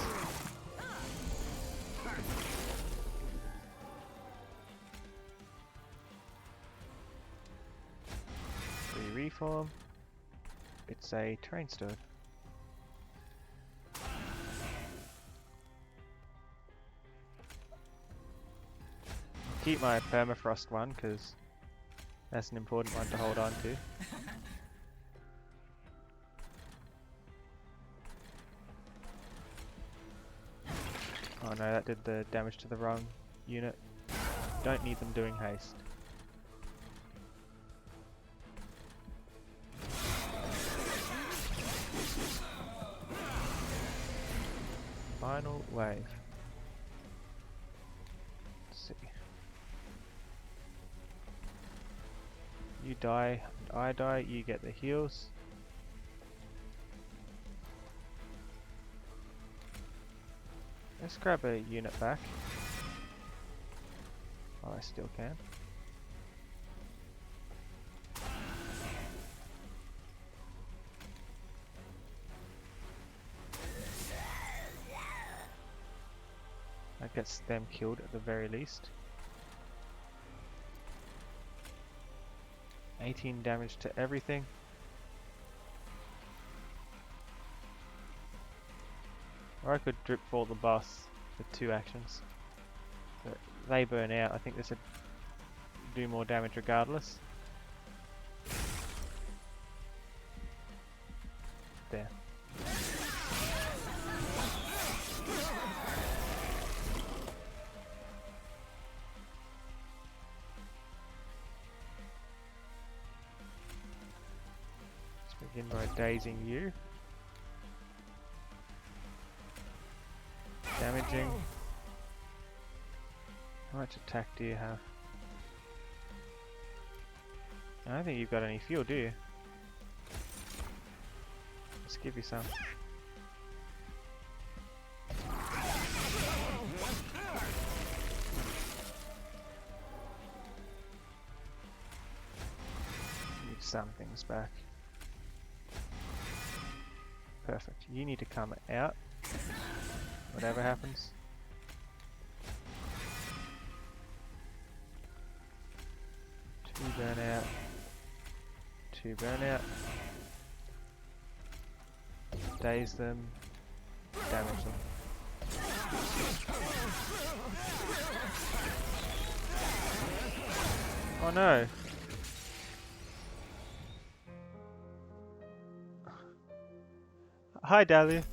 We reform. It's a train steward. Keep my permafrost one because that's an important one to hold on to. Oh no, that did the damage to the wrong unit. Don't need them doing haste. Final wave. Let's see. You die, and I die, you get the heals. Let's grab a unit back. Oh, I still can. That gets them killed at the very least. 18 damage to everything. Or I could drip fall the boss for 2 actions. But they burn out. I think this would do more damage regardless. There. Let's begin by dazing you. Damaging. How much attack do you have? I don't think you've got any fuel, do you? Let's give you some. Need some things back. Perfect. You need to come out. Whatever happens. Two burnout. 2 burnout. Daze them. Damage them. Oh no! Hi Dahlia.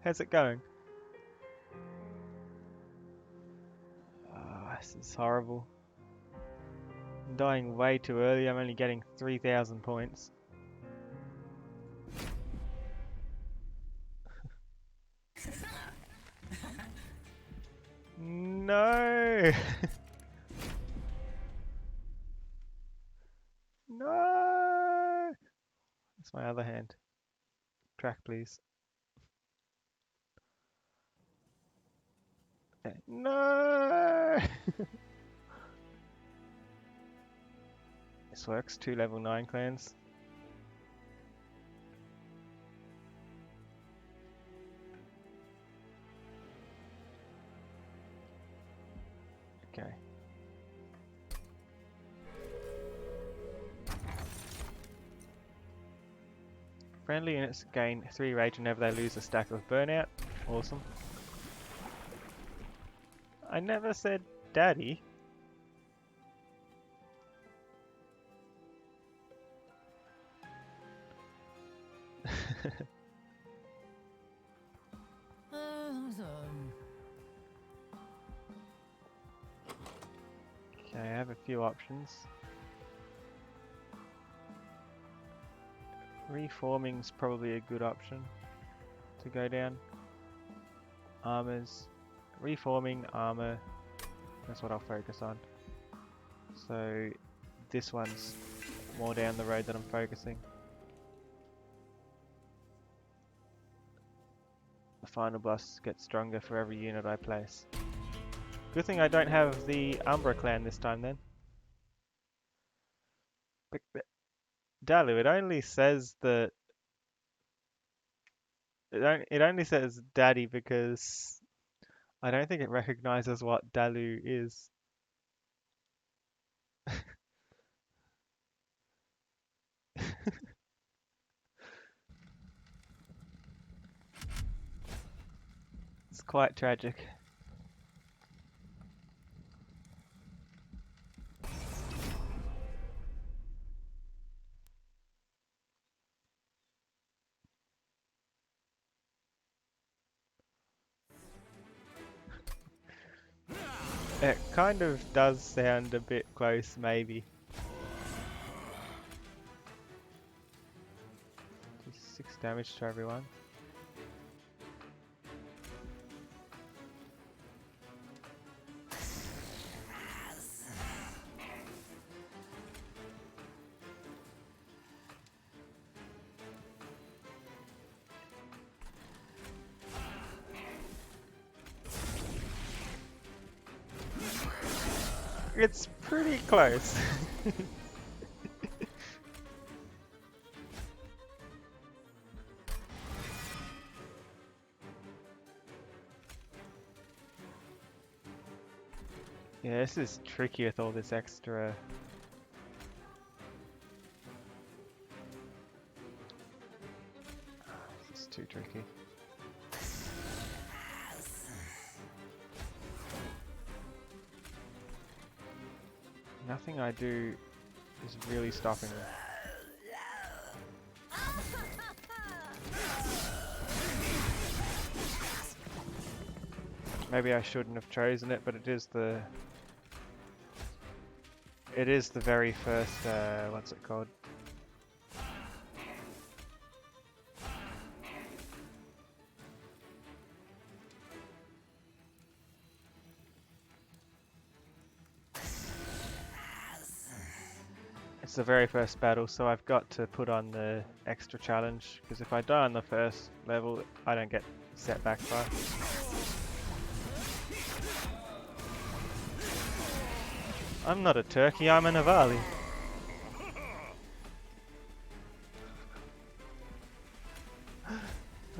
How's it going? Oh, this is horrible. dying way too early. I'm only getting 3,000 points. No! No! That's my other hand. Track, please. Okay. No! This works. 2 level 9 clans. Okay. Friendly units gain 3 rage whenever they lose a stack of burnout. Awesome. I never said daddy. Okay, I have a few options. Reforming's probably a good option to go down. Armors. Reforming, armor. That's what I'll focus on. So this one's more down the road that I'm focusing. The final boss gets stronger for every unit I place. Good thing I don't have the Umbra clan this time then. But Dalu, it only says that it only says daddy because I don't think it recognizes what Dalu is. It's quite tragic. It kind of does sound a bit close, maybe. Just 6 damage to everyone. It's pretty close. Yeah, this is tricky with all this extra. This is too tricky. Nothing I do is really stopping them. Maybe I shouldn't have chosen it, but it is the very first what's it called? It's the very first battle, so I've got to put on the extra challenge, because if I die on the first level, I don't get set back by. I'm not a turkey, I'm an Avali.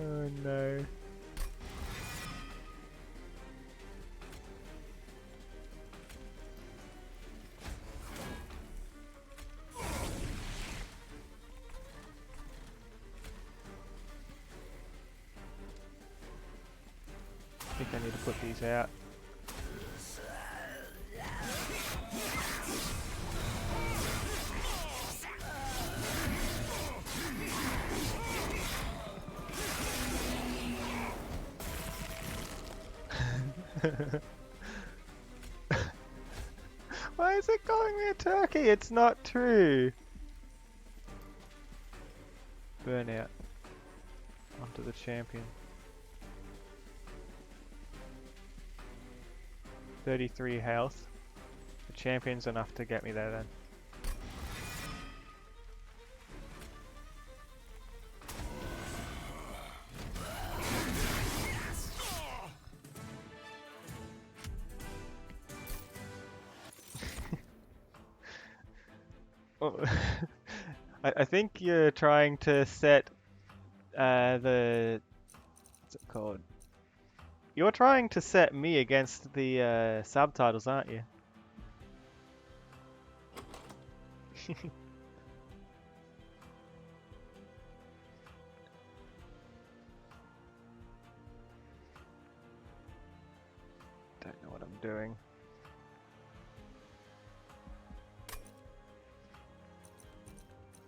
Oh no. I think I need to put these out. Why is it calling me a turkey? It's not true. Burnout. Onto the champion. 33 health. The champion's enough to get me there then. Oh, I think you're trying to set the what's it called? You're trying to set me against the subtitles, aren't you? Don't know what I'm doing.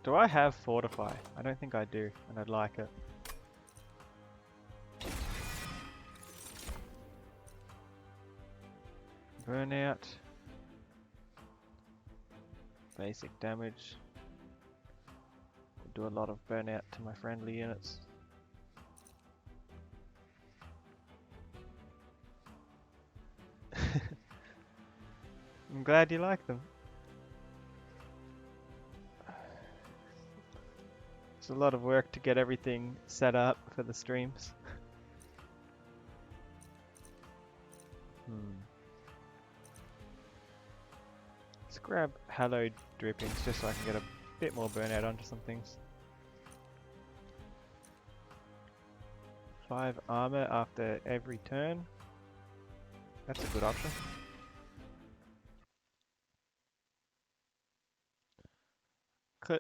Do I have Fortify? I don't think I do, and I'd like it. Burnout. Basic damage. Do a lot of burnout to my friendly units. I'm glad you like them. It's a lot of work to get everything set up for the streams. Let's grab hallowed drippings just so I can get a bit more burnout onto some things. 5 armor after every turn. That's a good option.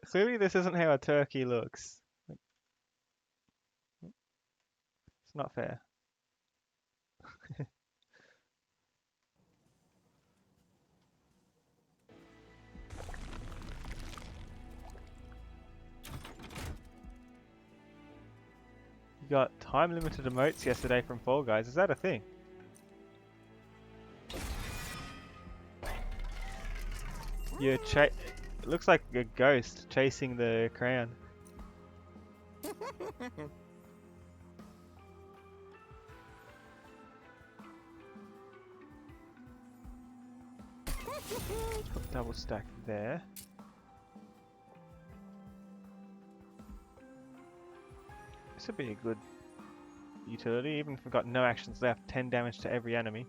Clearly this isn't how a turkey looks. It's not fair. You got time limited emotes yesterday from Fall Guys. Is that a thing? It looks like a ghost chasing the crown. Put double stack there. This would be a good utility, even if we've got no actions left. 10 damage to every enemy.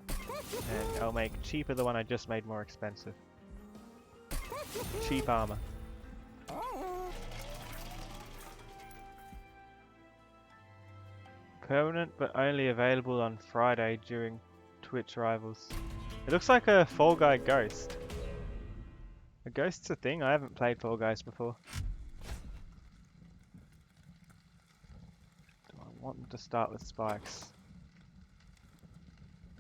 And I'll make cheaper the one I just made more expensive. Cheap armor. Permanent, but only available on Friday during Twitch Rivals. It looks like a Fall Guy ghost. A ghost's a thing? I haven't played Fall Guys before. Do I want them to start with spikes?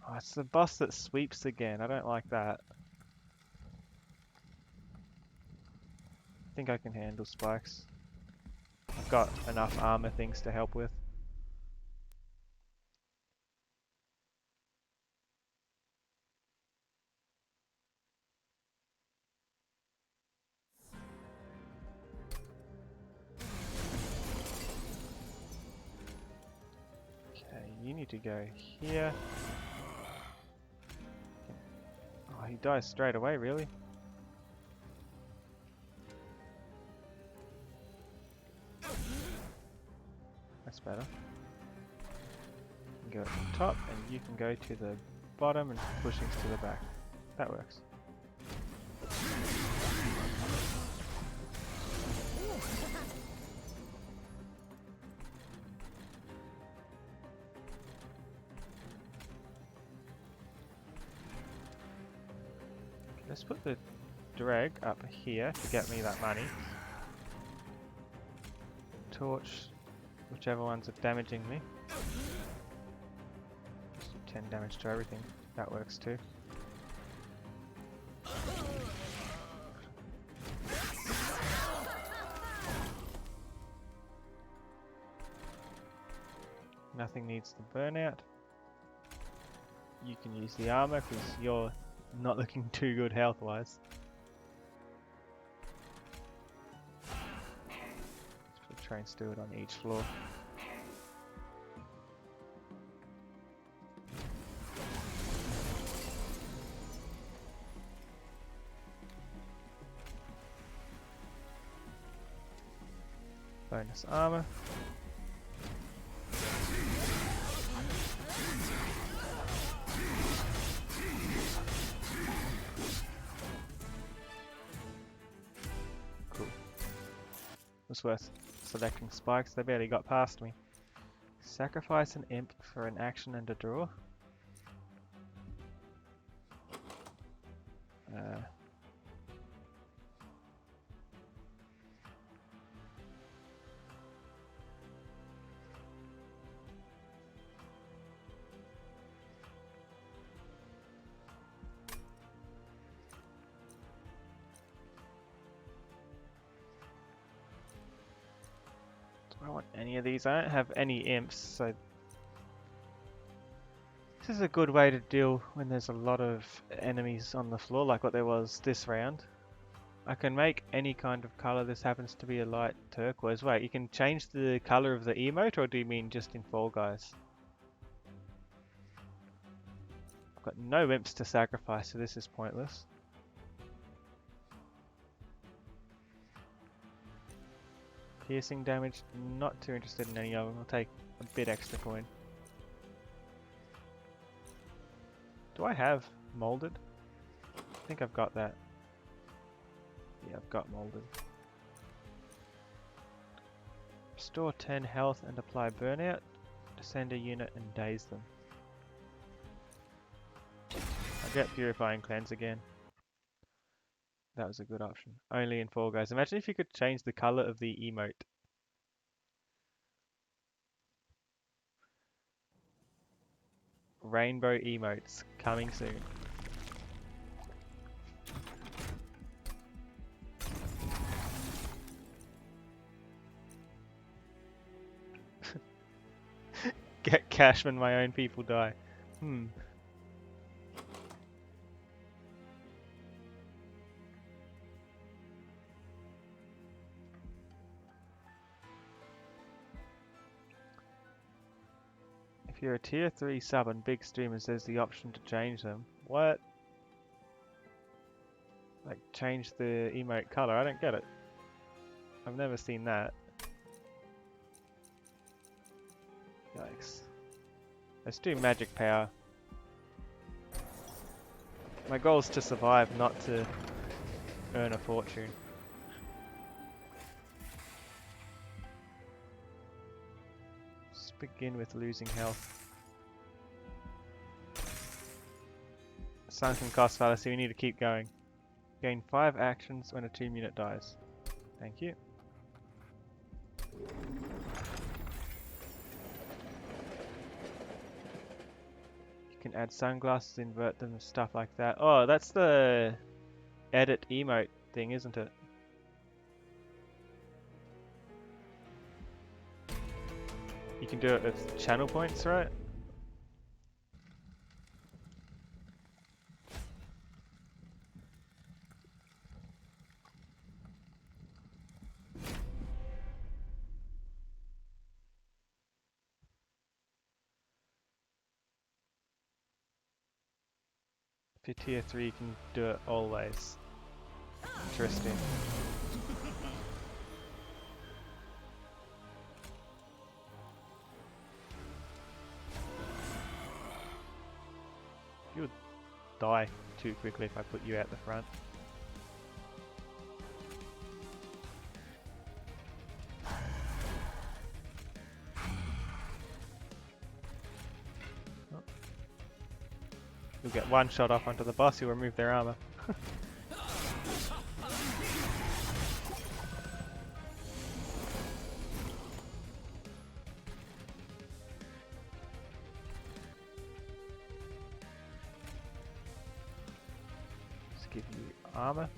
Oh, it's the boss that sweeps again. I don't like that. I think I can handle spikes. I've got enough armor things to help with. Okay, you need to go here. Oh, he dies straight away, really? That's better. You can go to the top, and you can go to the bottom and push things to the back. That works. Let's put the drag up here to get me that money. Torch, whichever ones are damaging me. Just do 10 damage to everything. That works too. Nothing needs the burnout. You can use the armor because you're Not looking too good health-wise. Let's put train steward on each floor. Bonus armor. Cool. Was worth selecting spikes. They barely got past me. Sacrifice an imp for an action and a draw. I don't want any of these. I don't have any imps, so this is a good way to deal when there's a lot of enemies on the floor, like what there was this round. I can make any kind of colour. This happens to be a light turquoise. Wait, you can change the colour of the emote, or do you mean just in Fall Guys? I've got no imps to sacrifice, so this is pointless. Piercing damage, not too interested in any of them. I'll take a bit extra coin. Do I have molded? I think I've got that. Yeah, I've got molded. Restore 10 health and apply burnout. Descend a unit and daze them. I'll get Purifying Cleanse again. That was a good option. Only in Fall Guys. Imagine if you could change the colour of the emote. Rainbow emotes coming soon. Get cash when my own people die. If you're a tier 3 sub on big streamers, there's the option to change them. What? Like change the emote color? I don't get it. I've never seen that. Yikes. Let's do magic power. My goal is to survive, not to earn a fortune. Let's begin with losing health. Sunken cost fallacy, we need to keep going. Gain 5 actions when a team unit dies. Thank you. You can add sunglasses, invert them, and stuff like that. Oh, that's the edit emote thing, isn't it? You can do it with channel points, right? If you're tier 3, you can do it always. Interesting. You would die too quickly if I put you out the front. Oh. You'll get one shot off onto the boss, you'll remove their armor. Give you armor.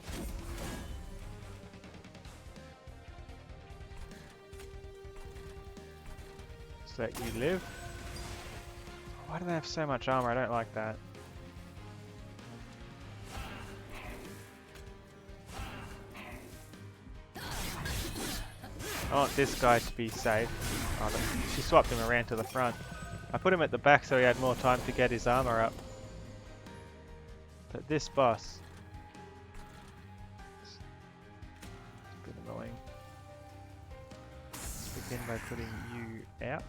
So that you live. Why do they have so much armor? I don't like that. I want this guy to be safe. Oh, she swapped him around to the front. I put him at the back so he had more time to get his armor up. But this boss... It's a bit annoying. Let's begin by putting you out.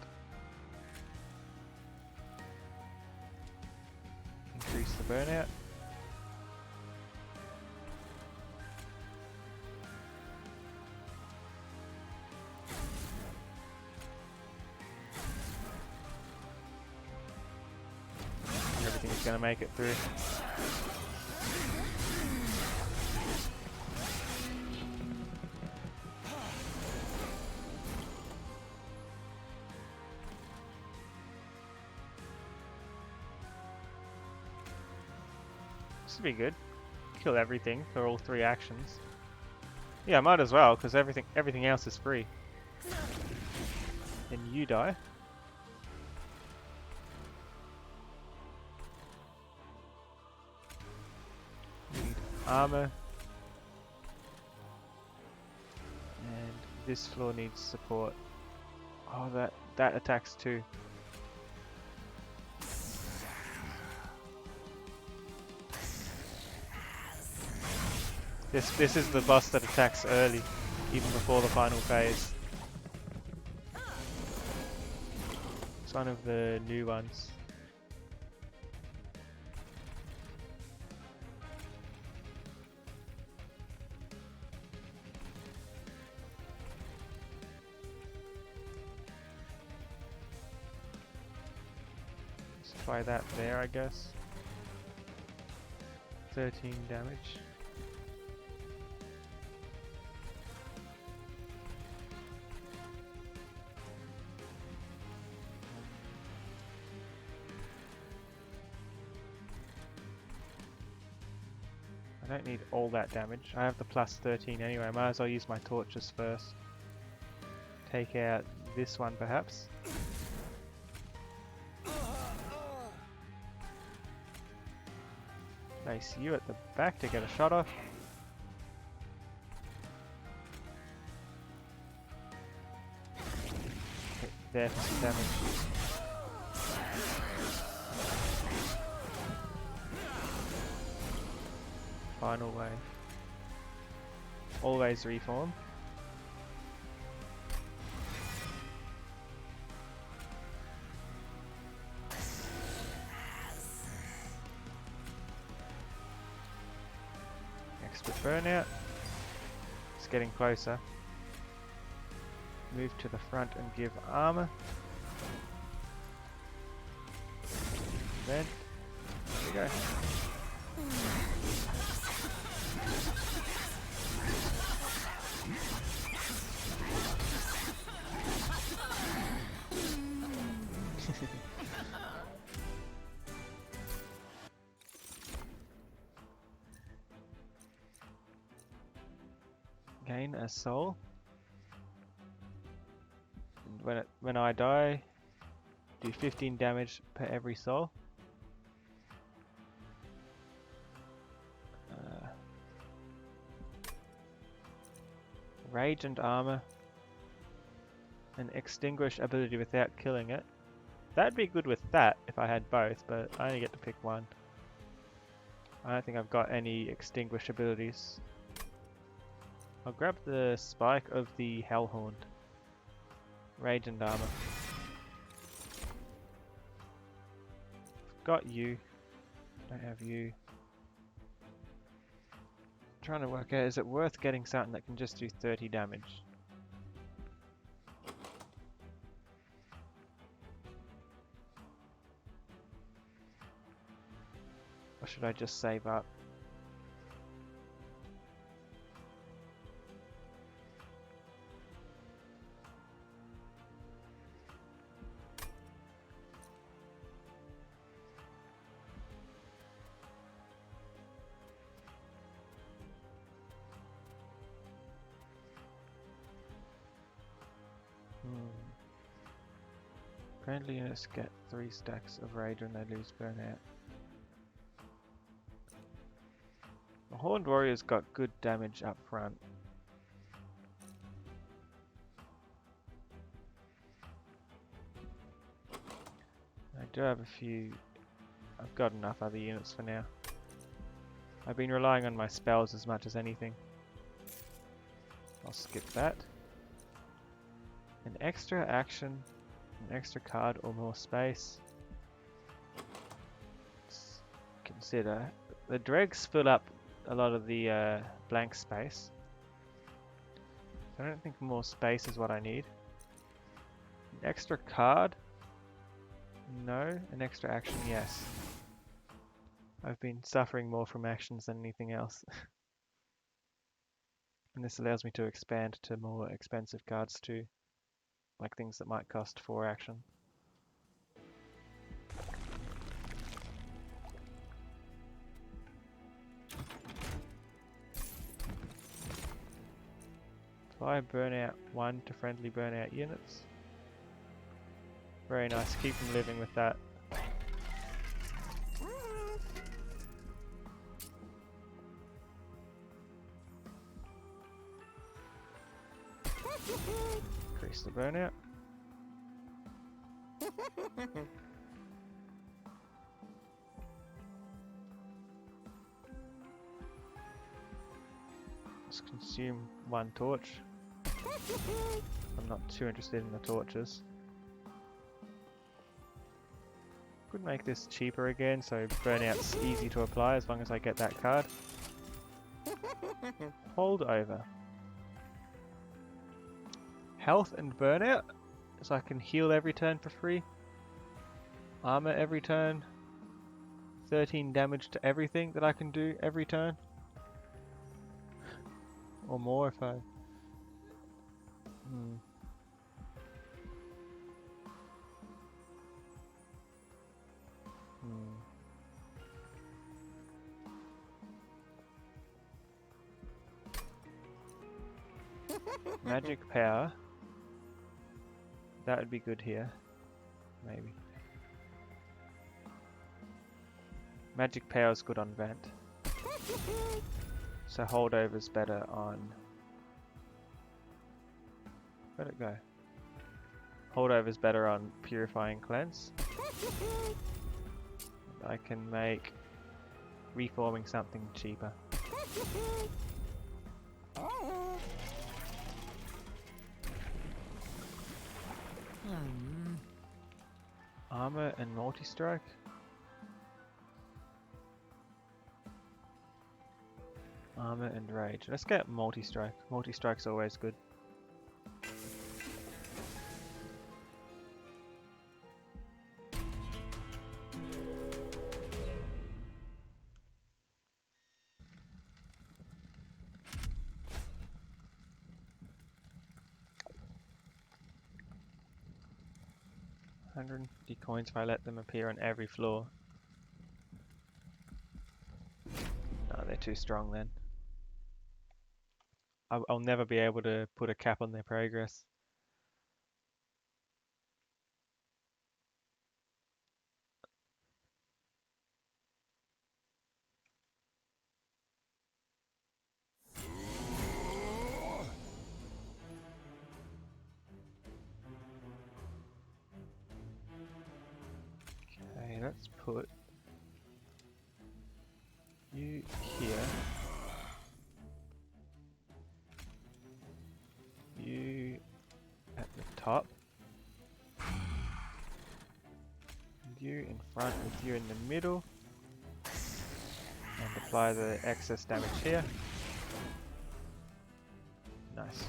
Increase the burnout. Everything's gonna make it through. This would be good. Kill everything for all 3 actions. Yeah, I might as well, because everything else is free. Then you die. Need armor. And this floor needs support. Oh, that attacks too. This is the boss that attacks early, even before the final phase. It's one of the new ones. Let's try that there, I guess. 13 damage. I don't need all that damage. I have the plus 13 anyway. I might as well use my torches first. Take out this one perhaps. Place you at the back to get a shot off. Hit there for some damage. Final wave. Always reform. Expert burnout. It's getting closer. Move to the front and give armor. Then, there we go. Gain a soul. And when I die, do 15 damage per every soul. Rage and armor. An extinguish ability without killing it. That'd be good with that if I had both, but I only get to pick one. I don't think I've got any extinguish abilities. I'll grab the spike of the Hellhorn. Rage and armor. Got you. Don't have you. Trying to work out, is it worth getting something that can just do 30 damage? Or should I just save up? Friendly units get 3 stacks of rage when they lose burnout. The Horned Warrior's got good damage up front. I do have a few. I've got enough other units for now. I've been relying on my spells as much as anything. I'll skip that. An extra action, an extra card or more space. Let's consider. The dregs fill up a lot of the blank space. I don't think more space is what I need. An extra card? No. An extra action? Yes. I've been suffering more from actions than anything else. And this allows me to expand to more expensive cards too. Like things that might cost 4 action. Apply burnout 1 to friendly burnout units. Very nice, keep them living with that. Increase the burnout. Let's consume 1 torch. I'm not too interested in the torches. Could make this cheaper again, so burnout's easy to apply as long as I get that card. Hold over. Health and burnout, so I can heal every turn for free. Armor every turn. 13 damage to everything that I can do every turn. Or more if I... Magic power. That would be good here. Maybe. Magic power is good on vent. So holdover's better on... Where'd it go? Holdover's better on purifying cleanse. I can make reforming something cheaper. Armor and multi-strike. Armor and rage. Let's get multi-strike. Multi-strike's always good. $150 coins if I let them appear on every floor. No, they're too strong then. I'll never be able to put a cap on their progress. Okay, let's put you here. You at the top. You in front with you in the middle. And apply the excess damage here. Nice.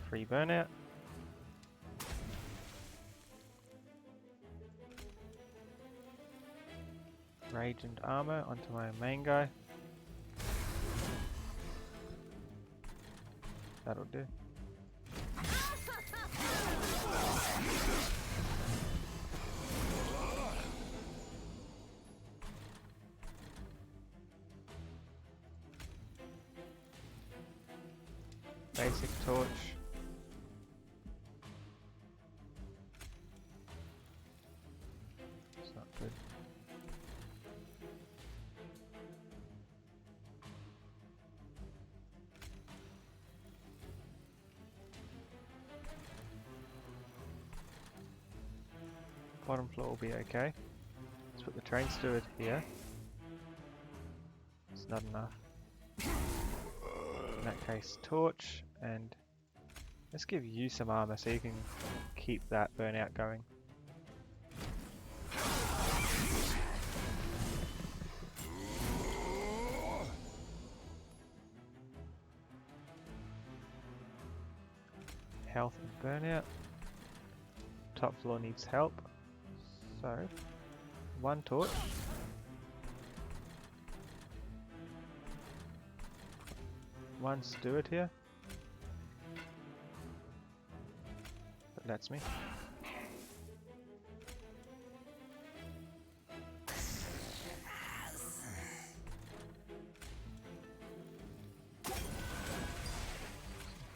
Free burnout. Rage and armor onto my main guy. That'll do. Basic torch. It's not good. Bottom floor will be okay. Let's put the train steward here. It's not enough. In that case, torch, and let's give you some armor so you can keep that burnout going. Health and burnout. Top floor needs help. So, one torch. One steward here. That lets me.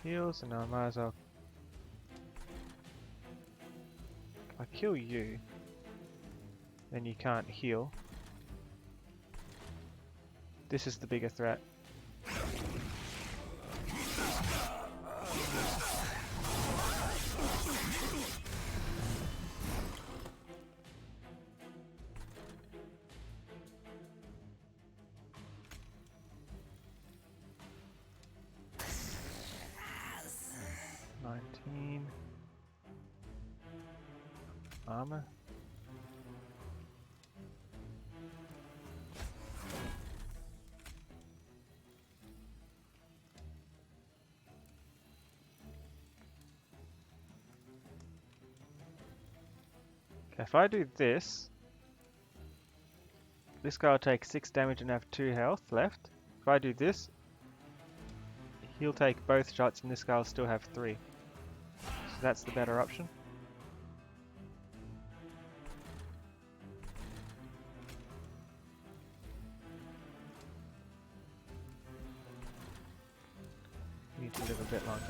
Heals, and now I might as well. If I kill you, then you can't heal. This is the bigger threat. Armor. Okay, if I do this, this guy will take 6 damage and have 2 health left. If I do this, he'll take both shots and this guy will still have 3. So that's the better option. Need to live a bit longer.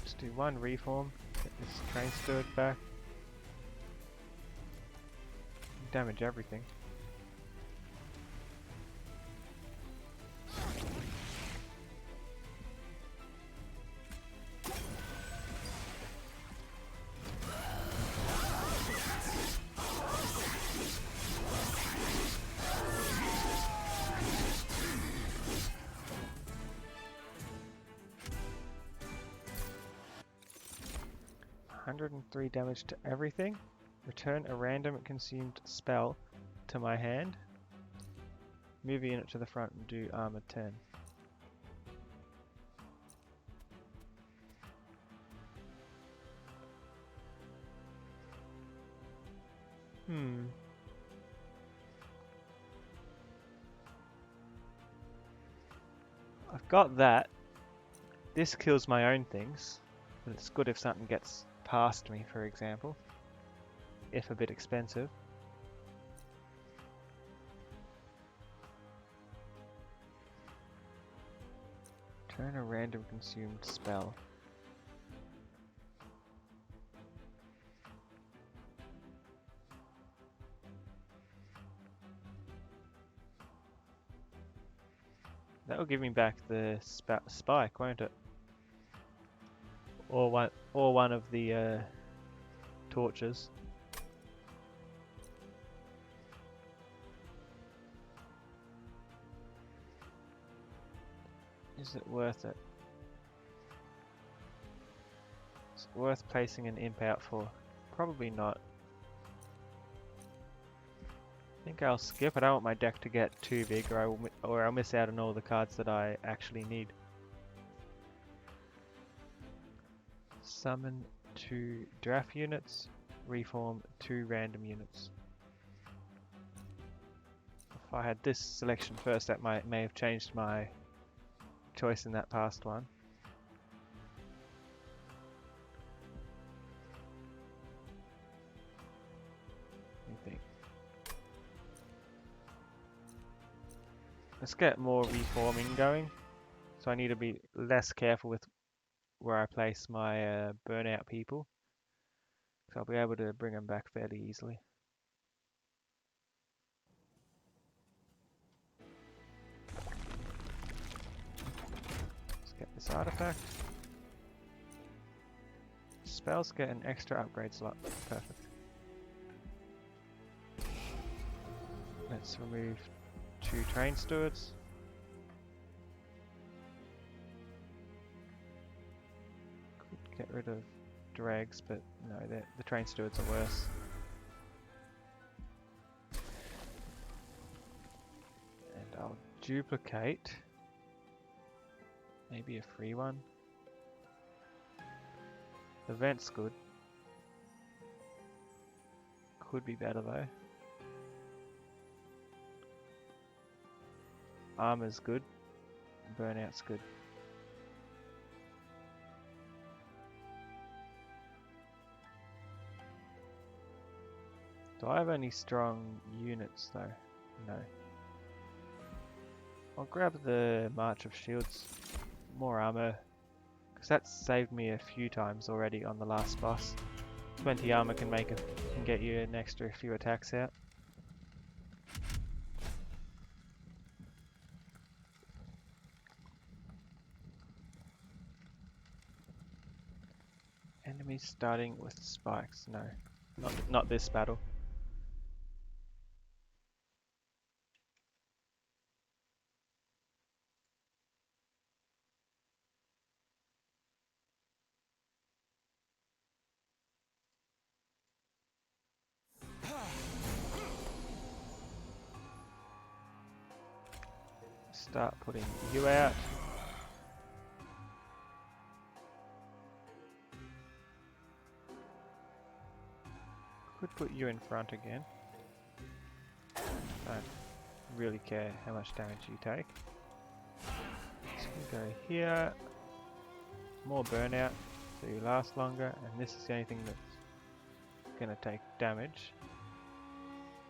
Just do one reform, get this train steward back. Damage everything. .103 damage to everything. Return a random consumed spell to my hand. Move a unit to the front and do armor 10. I've got that. This kills my own things, but it's good if something gets past me, for example, if a bit expensive. Turn a random consumed spell. That will give me back the spike, won't it? Or one of the torches. Is it worth it? Is it worth placing an imp out for? Probably not. I think I'll skip. I don't want my deck to get too big, or I'll miss out on all the cards that I actually need. Summon 2 draft units, reform 2 random units. If I had this selection first, that may have changed my choice in that past one. What do you think? Let's get more reforming going. So I need to be less careful with where I place my burnout people. So I'll be able to bring them back fairly easily. this artifact. Spells get an extra upgrade slot. Perfect. Let's remove 2 train stewards. Could get rid of dregs, but no, the train stewards are worse. And I'll duplicate. Maybe a free one. The vent's good. Could be better though. Armor's good. Burnout's good. Do I have any strong units though? No. I'll grab the March of Shields. More armor. Because that's saved me a few times already on the last boss. 20 armor can get you an extra few attacks out. Enemies starting with spikes. No, not this battle. Start putting you out. Could put you in front again. Don't really care how much damage you take. Just gonna go here. More burnout, so you last longer, and this is the only thing that's gonna take damage.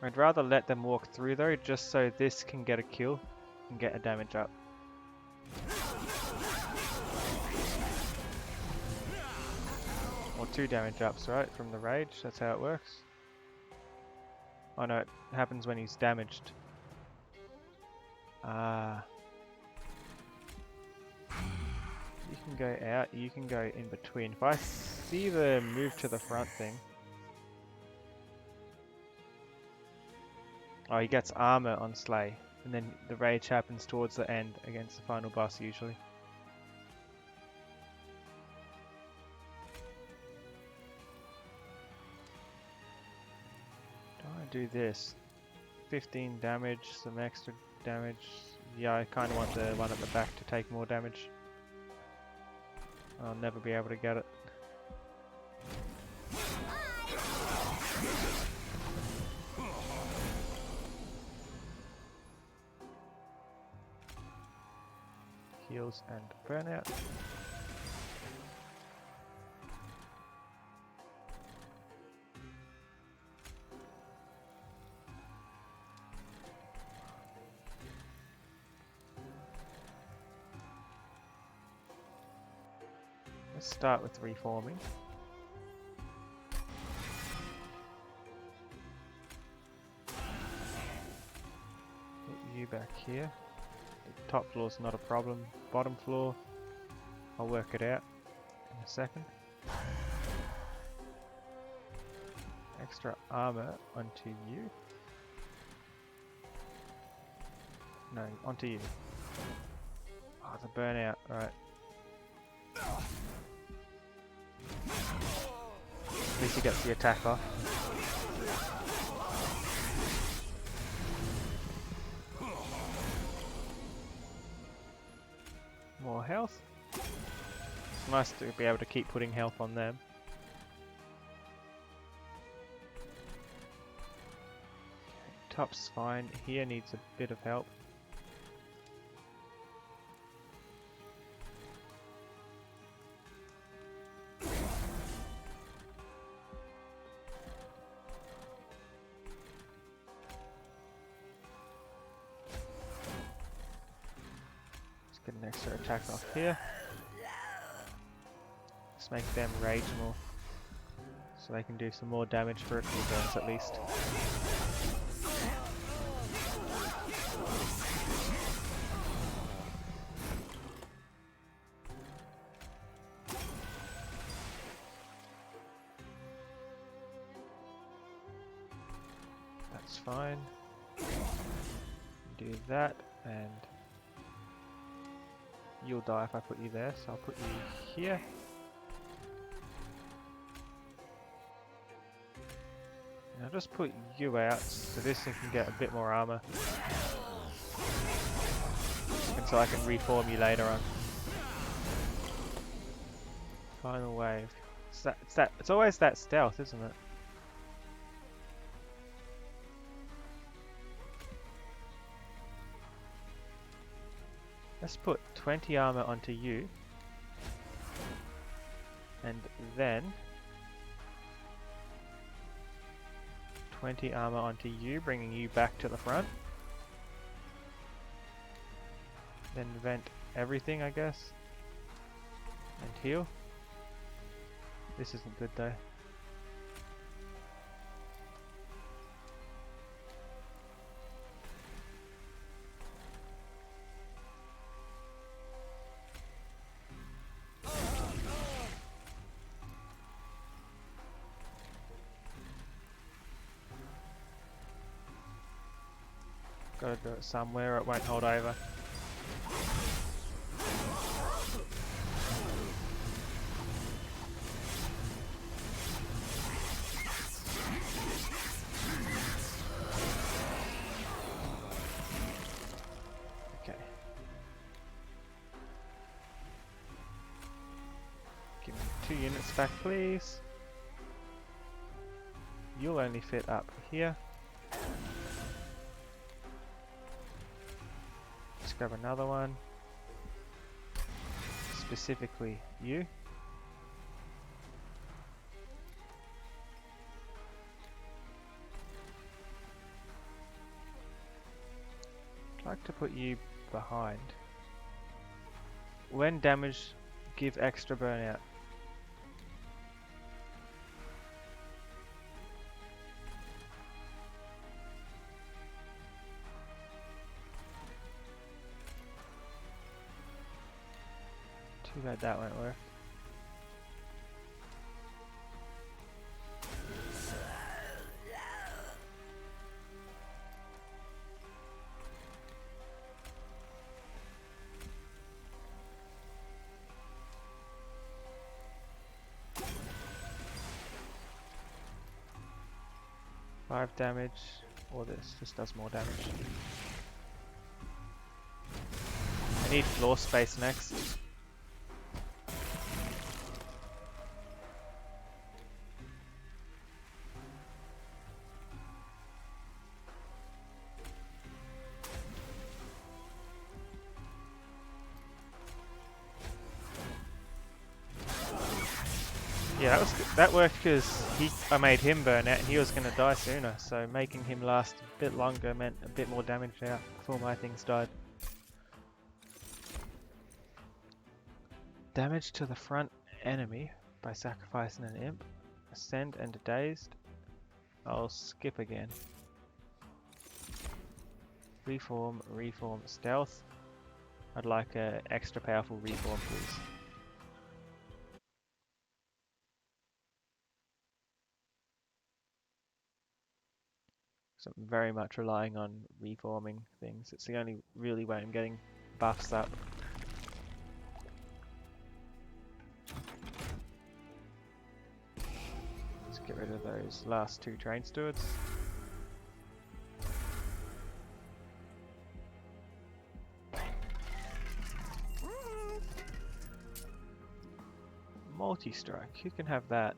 I'd rather let them walk through though, just so this can get a kill and get a damage up. Or 2 damage ups, right, from the rage, that's how it works. Oh no, it happens when he's damaged. Ah. You can go out, you can go in between. If I see the move to the front thing. Oh, he gets armor on Slay. And then the rage happens towards the end against the final boss usually. Do I do this? 15 damage, some extra damage. Yeah, I kind of want the one at the back to take more damage. I'll never be able to get it. Heals and burnout. Let's start with reforming. Get you back here. The top floor's not a problem. Bottom floor, I'll work it out in a second. Extra armor onto you. No, onto you. Oh, the burnout, right. At least he gets the attack off. More health. It's nice to be able to keep putting health on them. Okay, top's fine. Here needs a bit of help. Get an extra attack off here. Let's make them rage more. So they can do some more damage for a few turns at least. That's fine. Do that, and you'll die if I put you there, so I'll put you here. And I'll just put you out so this thing can get a bit more armor. And so I can reform you later on. Final wave. It's always that stealth, isn't it? Let's put 20 armor onto you. And then 20 armor onto you, bringing you back to the front. Then vent everything, I guess. And heal. This isn't good though. Gotta do it somewhere, it won't hold over. Okay. Give me 2 units back, please. You'll only fit up here. Let's grab another one. Specifically you. I'd like to put you behind. When damaged, give extra burnout. Too bad that won't work. Five damage, or this does more damage. I need floor space next. Yeah, that worked because I made him burn out and he was going to die sooner, so making him last a bit longer meant a bit more damage out before my things died. Damage to the front enemy by sacrificing an imp. Ascend and dazed. I'll skip again. Reform stealth. I'd like an extra powerful reform, please. So I'm very much relying on reforming things. It's the only really way I'm getting buffs up. Let's get rid of those last 2 train stewards. Multi-strike, who can have that?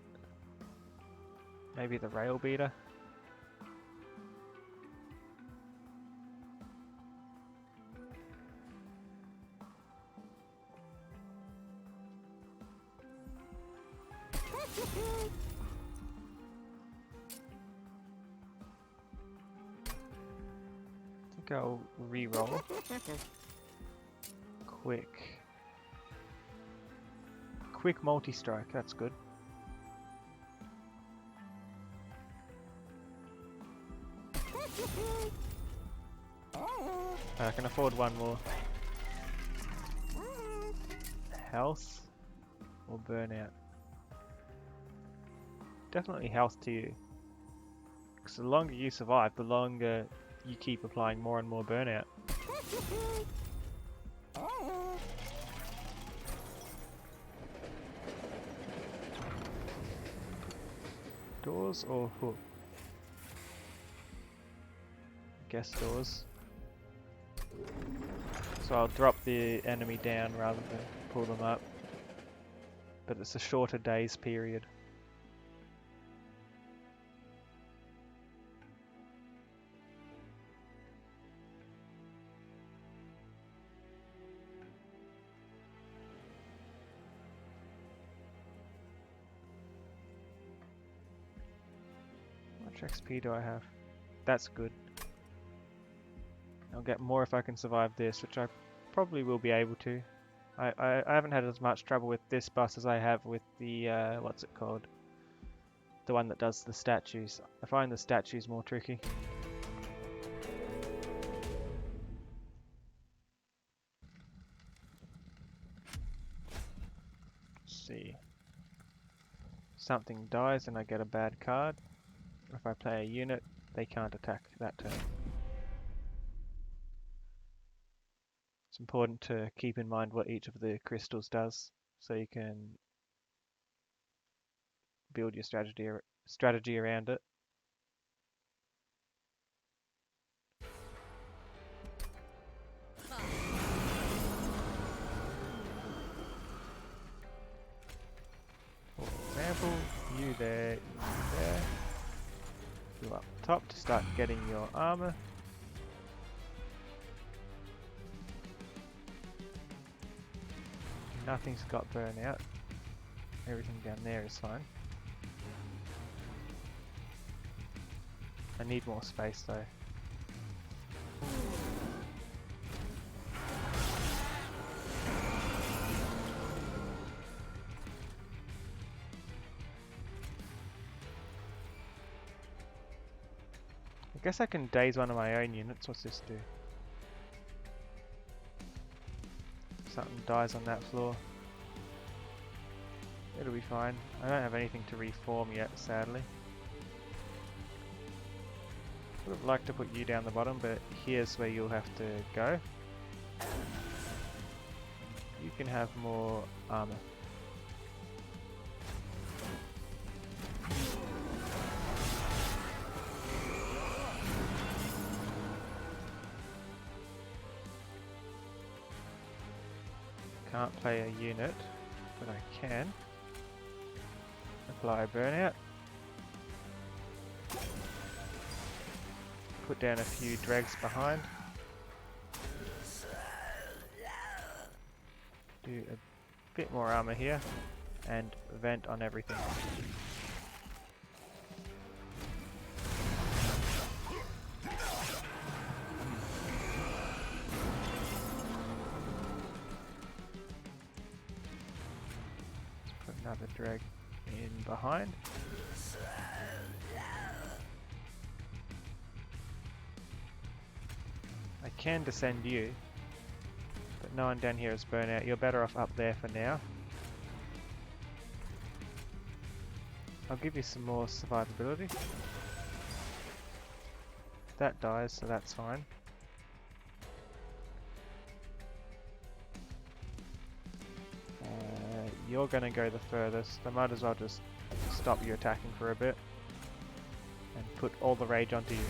Maybe the rail beater? I think I'll re-roll. Quick multi-strike, that's good. I can afford one more. Health or burnout? Definitely health to you. Because the longer you survive, the longer you keep applying more and more burnout. Doors or hook? Guess doors. So I'll drop the enemy down rather than pull them up. But it's a shorter days period. How much XP do I have? That's good. I'll get more if I can survive this, which I probably will be able to. I haven't had as much trouble with this bus as I have with the, what's it called? The one that does the statues. I find the statues more tricky. Let's see. Something dies and I get a bad card. If I play a unit, they can't attack that turn. It's important to keep in mind what each of the crystals does, so you can build your strategy around it. For example, you there, you there. You up top to start getting your armor. Nothing's got burnout. Everything down there is fine. I need more space though. I guess I can daze one of my own units. What's this do? Something dies on that floor. It'll be fine. I don't have anything to reform yet, sadly. Would have liked to put you down the bottom, but here's where you'll have to go. You can have more armor. Can't play a unit, but I can apply a burnout. Put down a few dregs behind. Do a bit more armor here and vent on everything. Another drag in behind. I can descend you, but no one down here is burnout. You're better off up there for now. I'll give you some more survivability. That dies, so that's fine. You're going to go the furthest. I might as well just stop you attacking for a bit and put all the rage onto you.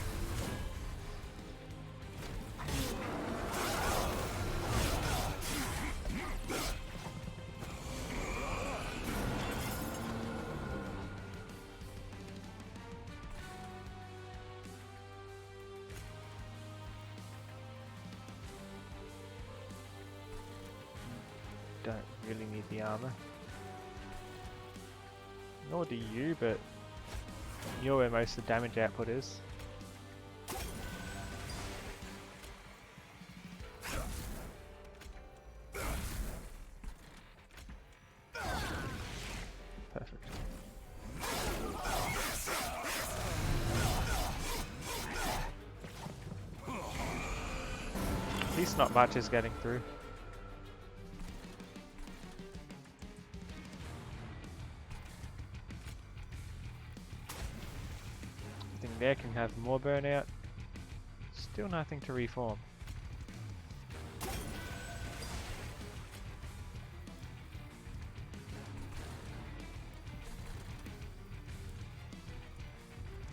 Don't really need the armor. Nor do you, but you're where most of the damage output is. Perfect. At least not much is getting through. there can have more burnout. Still nothing to reform.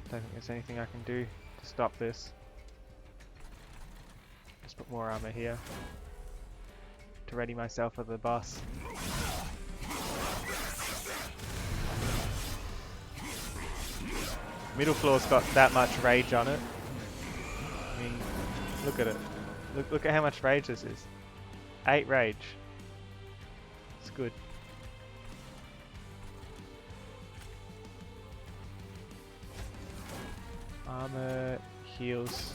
Don't think there's anything I can do to stop this. Just put more armor here to ready myself for the boss. Middle floor's got that much rage on it. I mean, look at it. Look at how much rage this is. 8 rage. It's good. Armor, heals.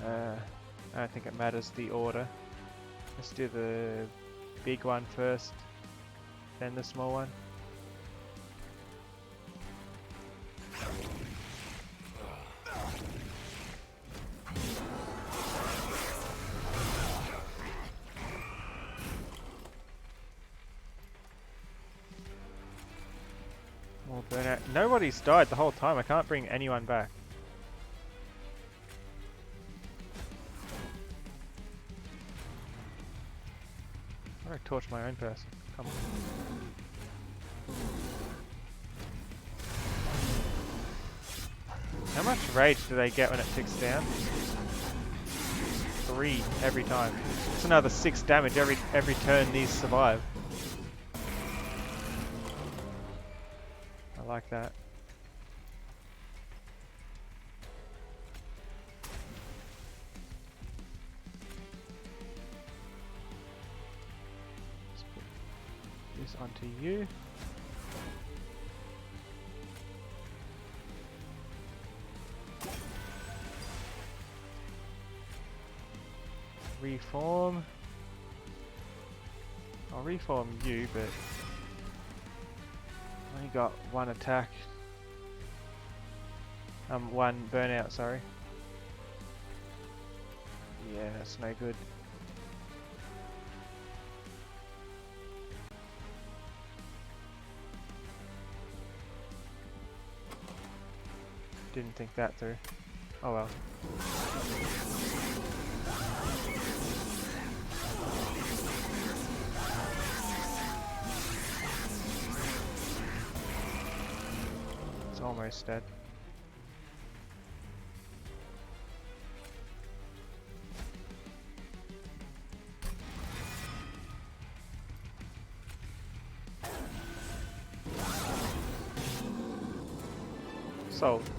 I don't think it matters the order. Let's do the big one first, then the small one. More burnout. Nobody's died the whole time. I can't bring anyone back. I'm gonna torch my own person. Come on. How much rage do they get when it ticks down? 3 every time. It's another 6 damage every turn these survive. I like that. Let's put this onto you. Reform. I'll reform you, but I only got 1 attack. 1 burnout, sorry. Yeah, that's no good. Didn't think that through. Oh well. It's almost dead. Sold.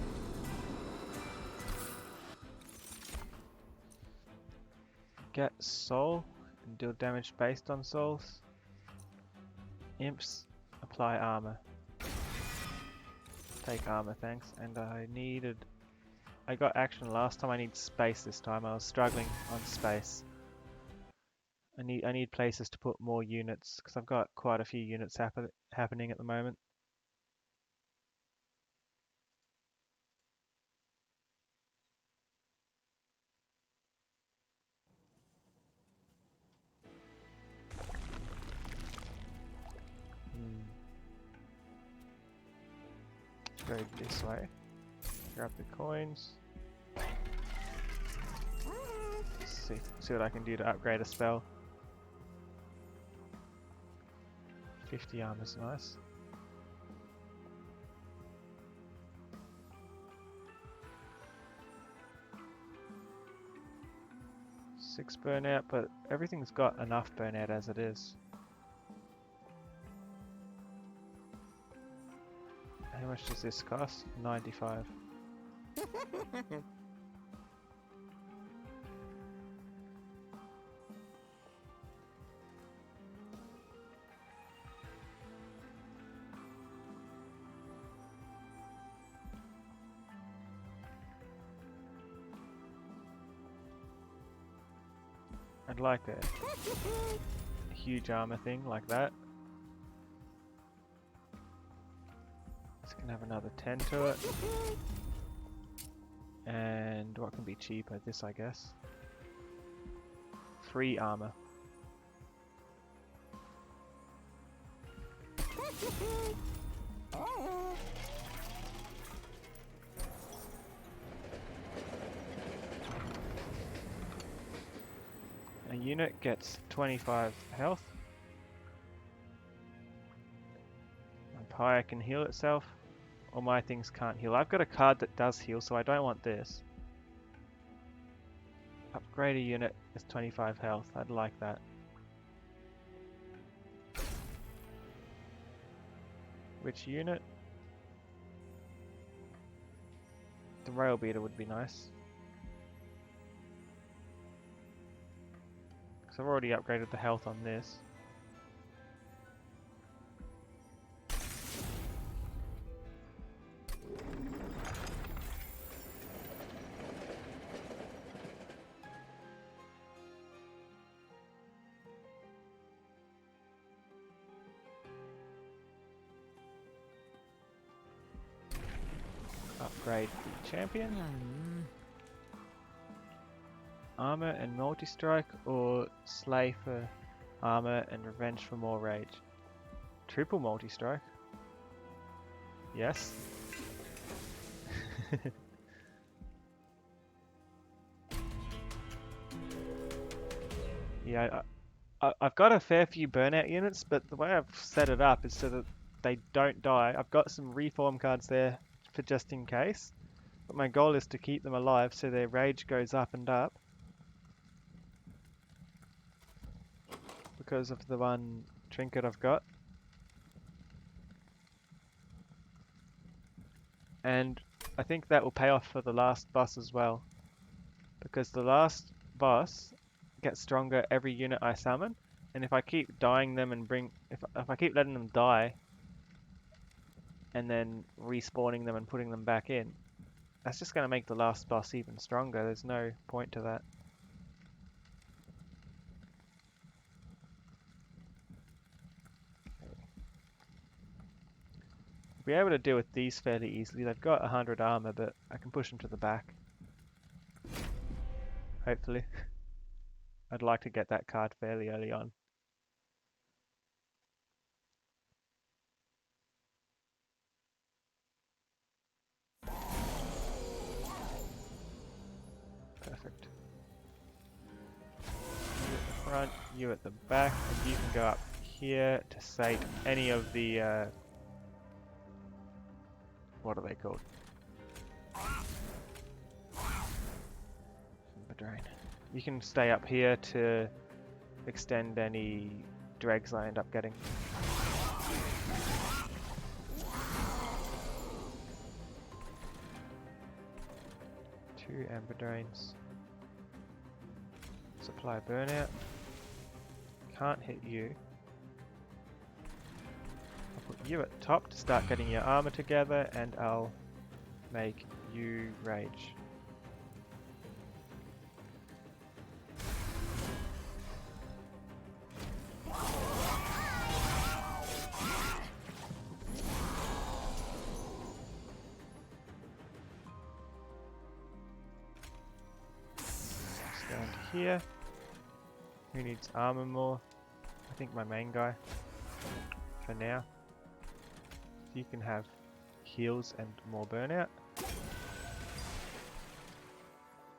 Get soul and deal damage based on souls. Imps, apply armor. Take armor, thanks. And I got action last time. I need space this time. I was struggling on space. I need places to put more units because I've got quite a few units happening at the moment. Go this way. Grab the coins. See what I can do to upgrade a spell. 50 armor's nice. Six burnout, but everything's got enough burnout as it is. How much does this cost? 95. I'd like a huge armor thing like that. This can have another 10 to it. And what can be cheaper? This, I guess. 3 armor. A unit gets 25 health. My pyre can heal itself. All my things can't heal. I've got a card that does heal, so I don't want this. Upgrade a unit is 25 health. I'd like that. Which unit? The rail beater would be nice. Because I've already upgraded the health on this. Upgrade the champion. Armor and multi-strike, or slay for armor and revenge for more rage. Triple multi-strike. Yes. Yeah, I've got a fair few burnout units, but the way I've set it up is so that they don't die. I've got some reform cards there for just in case, but my goal is to keep them alive so their rage goes up and up. Because of the one trinket I've got. And I think that will pay off for the last boss as well. Because the last boss gets stronger every unit I summon, and if I keep dying them and if I keep letting them die and then respawning them and putting them back in, that's just going to make the last boss even stronger. There's no point to that. Be able to deal with these fairly easily. They've got 100 armor, but I can push them to the back. Hopefully. I'd like to get that card fairly early on. Perfect. You at the front, you at the back, and you can go up here to sate any of the what are they called? Drain. You can stay up here to extend any dregs I end up getting. Two amber drains. Supply burnout. Can't hit you. I'll put you at top to start getting your armor together, and I'll make you rage. Stand here. Who needs armor more? I think my main guy. For now. You can have heals and more burnout.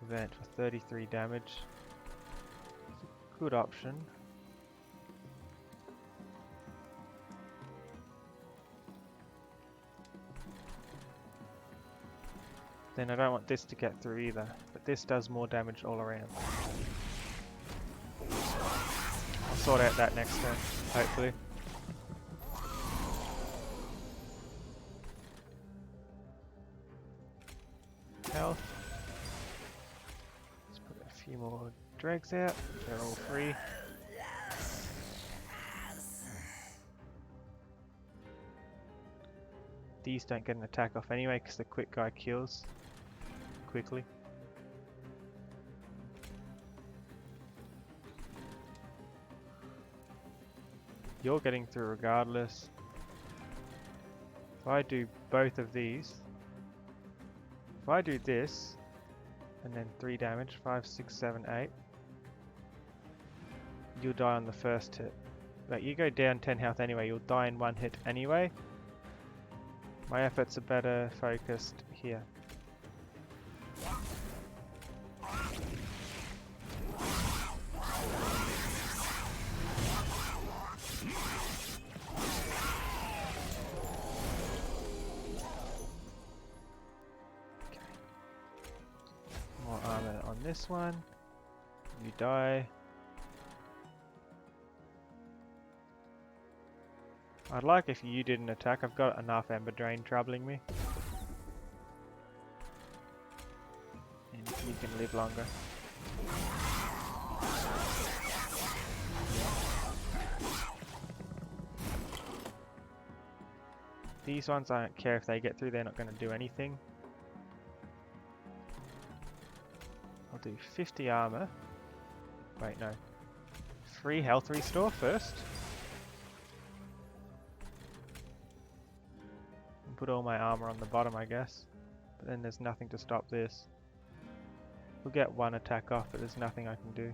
Event for 33 damage. It's a good option. Then I don't want this to get through either, but this does more damage all around. I'll sort out that next turn, hopefully. Health. Let's put a few more dregs out. They're all free. These don't get an attack off anyway because the quick guy kills quickly. You're getting through regardless. If I do both of these, if I do this, and then 3 damage, 5, 6, 7, 8, you'll die on the first hit. Like, you go down 10 health anyway, you'll die in one hit anyway. My efforts are better focused here. this one. You die. I'd like if you didn't attack. I've got enough Ember Drain troubling me. And you can live longer. These ones, I don't care if they get through, they're not going to do anything. I'll do 50 armor. Wait, no. 3 health restore first. And put all my armor on the bottom, I guess. But then there's nothing to stop this. We'll get 1 attack off, but there's nothing I can do.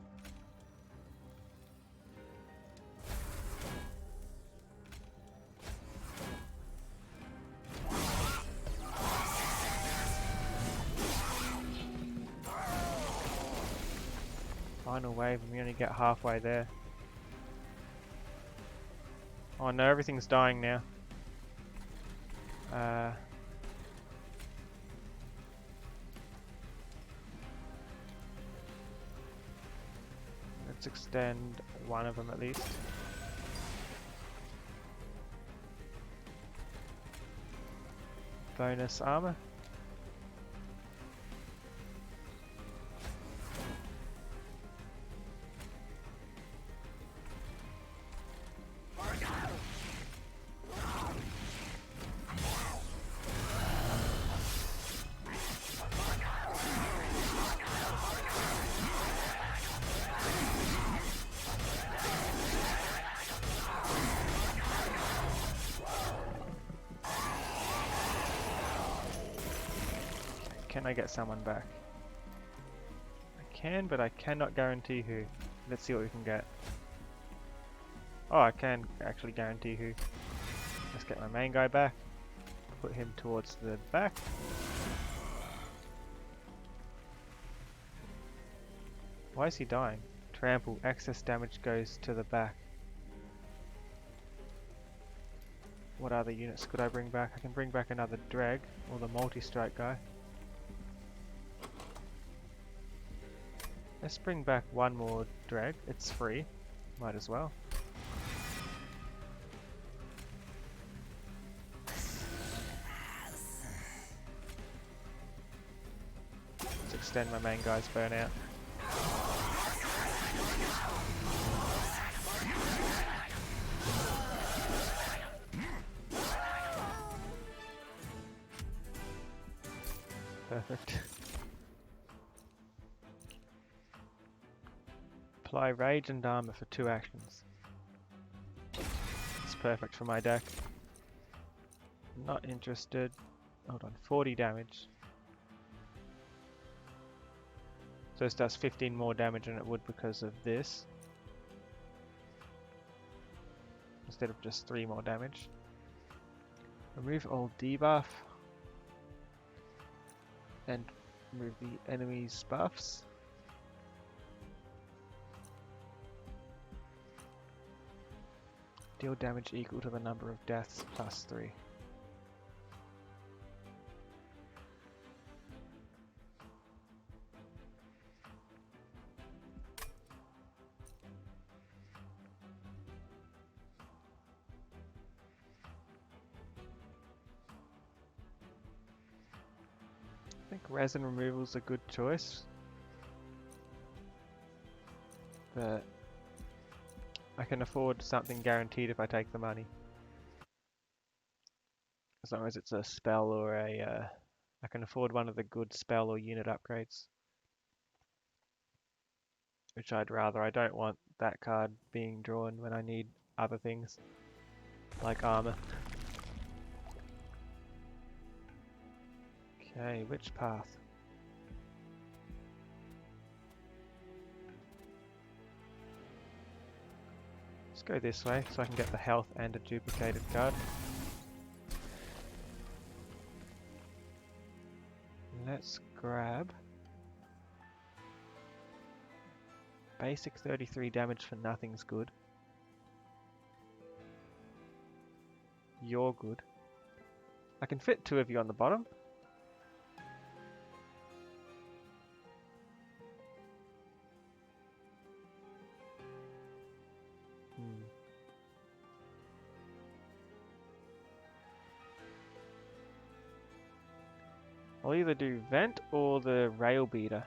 Final wave, and we only get halfway there. Oh no, everything's dying now. Let's extend one of them at least. Bonus armor. Can I get someone back? I can, but I cannot guarantee who. Let's see what we can get. Oh, I can actually guarantee who. Let's get my main guy back. Put him towards the back. Why is he dying? Trample. Excess damage goes to the back. What other units could I bring back? I can bring back another drag, or the multi-strike guy. Let's bring back one more drag. It's free. Might as well. Let's extend my main guy's burnout. Perfect. Apply Rage and Armor for 2 actions. It's perfect for my deck. Not interested. Hold on, 40 damage. So this does 15 more damage than it would because of this. Instead of just 3 more damage. Remove all debuff. And remove the enemy's buffs. Deal damage equal to the number of deaths plus 3. I think resin removal is a good choice. But I can afford something guaranteed if I take the money. As long as it's a spell or a... I can afford one of the good spell or unit upgrades. Which I'd rather. I don't want that card being drawn when I need other things. Like armor. Okay, which path? Let's go this way so I can get the health and a duplicated card. Let's grab basic 33 damage for nothing's good. You're good. I can fit 2 of you on the bottom. I'll either do vent or the rail beater.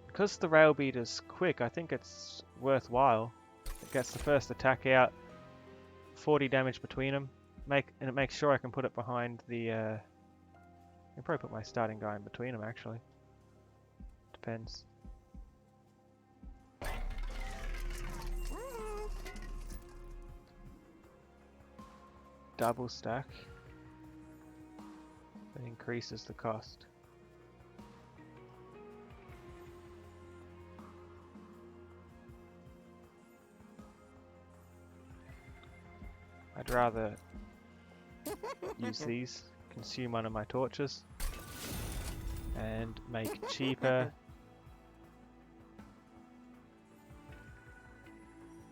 Because the rail beater's quick, I think it's worthwhile. It gets the first attack out, 40 damage between them, and it makes sure I can put it behind the. I can probably put my starting guy in between them actually. Depends. Double stack. That increases the cost. I'd rather use these, consume one of my torches, and make cheaper.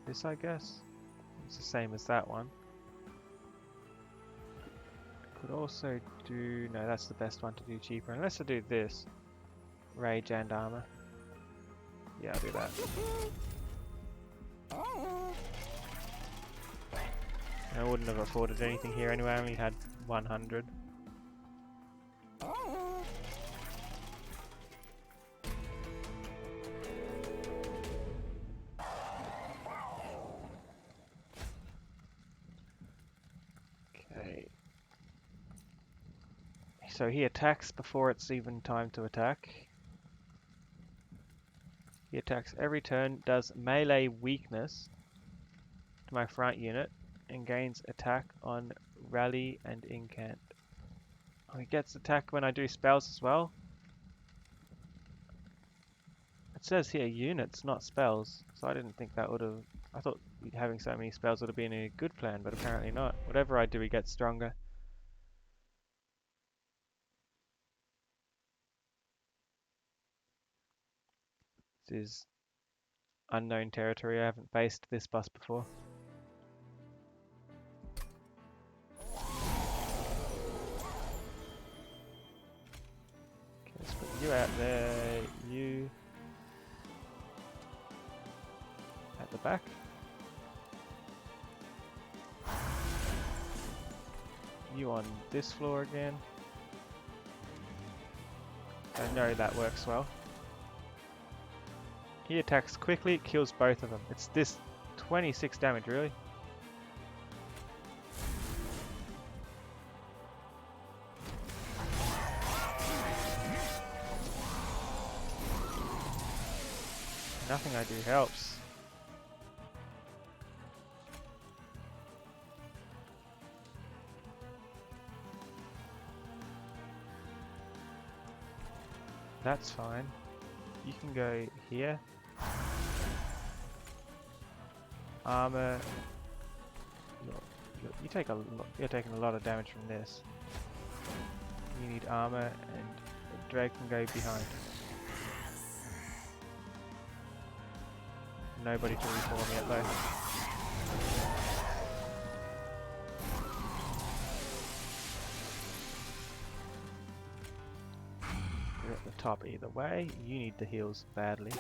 This, I guess. It's the same as that one. Could also do... no, that's the best one to do cheaper. Unless I do this. Rage and armor. Yeah, I'll do that. I wouldn't have afforded anything here anyway, I only had 100. Okay. So he attacks before it's even time to attack. He attacks every turn, does melee weakness to my front unit, and gains attack on rally and incant. Oh, he gets attack when I do spells as well. It says here units, not spells, so I didn't think that would have... I thought having so many spells would have been a good plan, but apparently not. Whatever I do, he gets stronger. This is unknown territory. I haven't faced this boss before. Okay, let's put you out there. You at the back. You on this floor again. I know that works well. He attacks quickly, kills both of them. It's this 26 damage, really. Nothing I do helps. That's fine. You can go here. Armor. You take a lot. You're taking a lot of damage from this. You need armor, and the drag can go behind. Nobody to reform yet, though. You're at the top either way. You need the heals badly.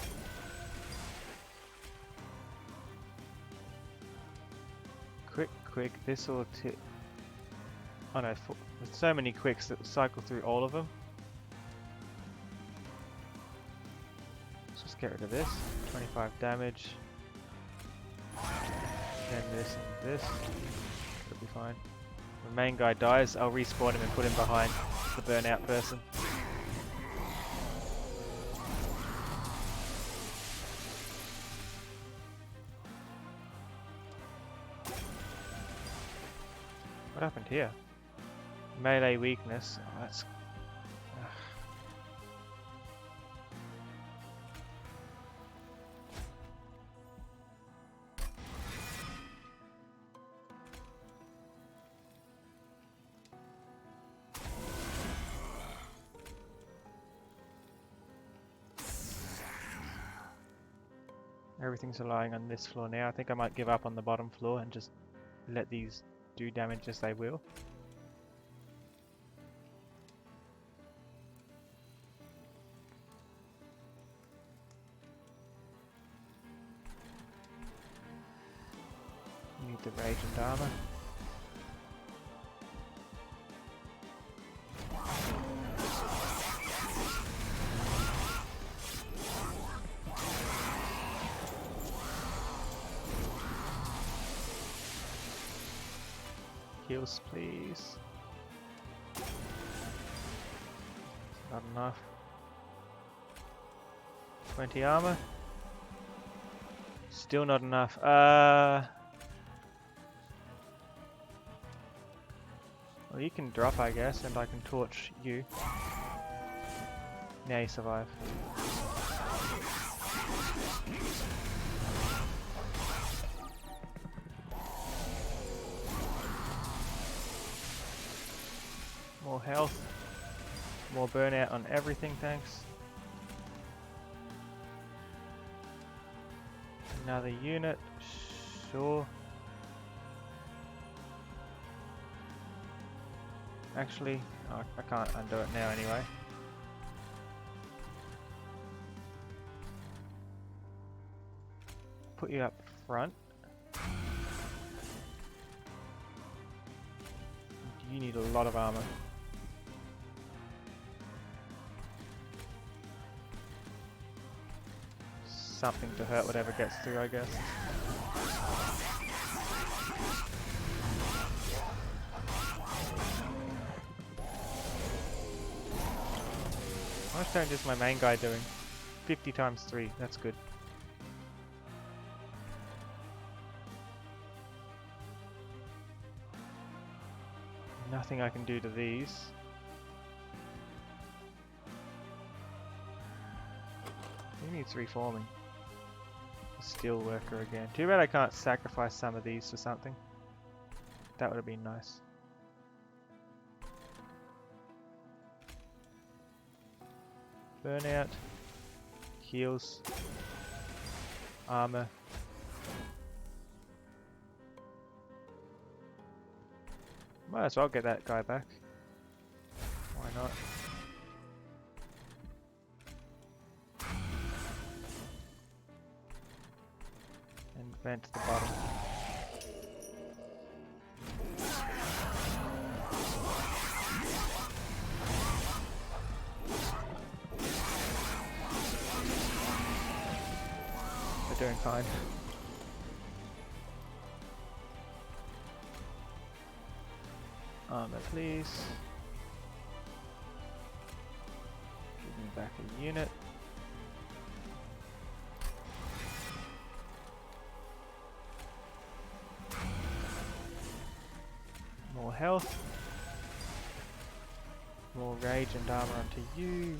Quick, this will oh no, with so many quicks that will cycle through all of them. Let's just get rid of this. 25 damage. Then this and this. It'll be fine. When the main guy dies, I'll respawn him and put him behind the burnout person. What happened here? Melee weakness. Oh, that's... Everything's relying on this floor now. I think I might give up on the bottom floor and just let these do damage as they will. You need the rage and armor. heals, please. Not enough. 20 armor. Still not enough. Well, you can drop, I guess, and I can torch you. Now you survive. More health. More burnout on everything, thanks. Another unit, sure. Actually, I can't undo it now anyway. Put you up front. You need a lot of armor. Something to hurt whatever gets through, I guess. How much damage is my main guy doing? 50 times 3, that's good. Nothing I can do to these. He needs reforming. Steel worker again. Too bad I can't sacrifice some of these for something. That would have been nice. Burnout. Heals. Armor. Might as well get that guy back. Why not? And vent to the bottom. They're doing fine. Armor, please. Give me back a unit. More health. More rage and armor onto you.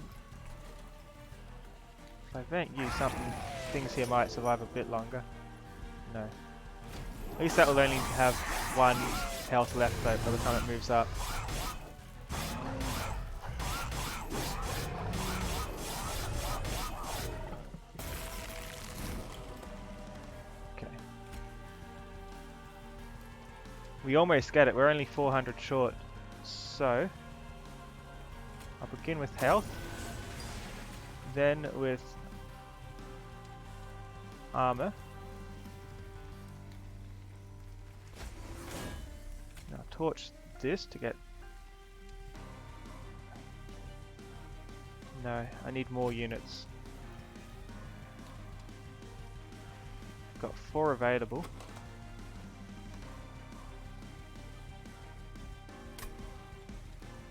If I vent you, things here might survive a bit longer. No. At least that will only have 1 health left though by the time it moves up. Okay. We almost get it, we're only 400 short. So, I'll begin with health, then with armor. Now torch this to get... No, I need more units. Got 4 available.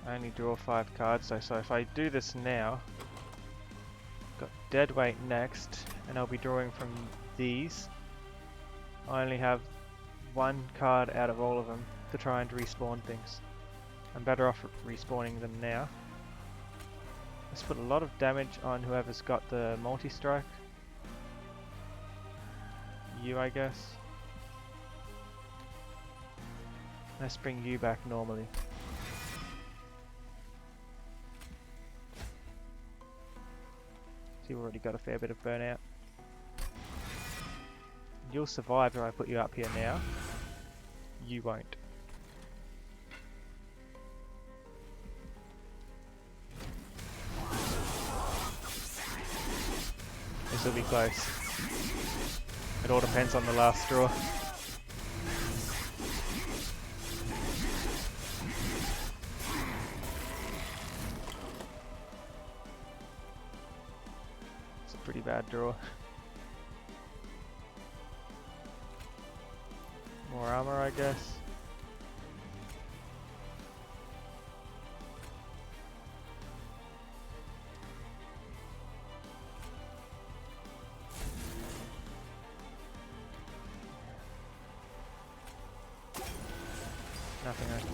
I only draw 5 cards though, so if I do this now, got deadweight next, and I'll be drawing from these. I only have 1 card out of all of them to try and respawn things. I'm better off respawning them now. Let's put a lot of damage on whoever's got the multi-strike. You, I guess. Let's bring you back normally. You've already got a fair bit of burnout. You'll survive if I put you up here now. You won't. This will be close. It all depends on the last straw. Pretty bad draw. More armor, I guess.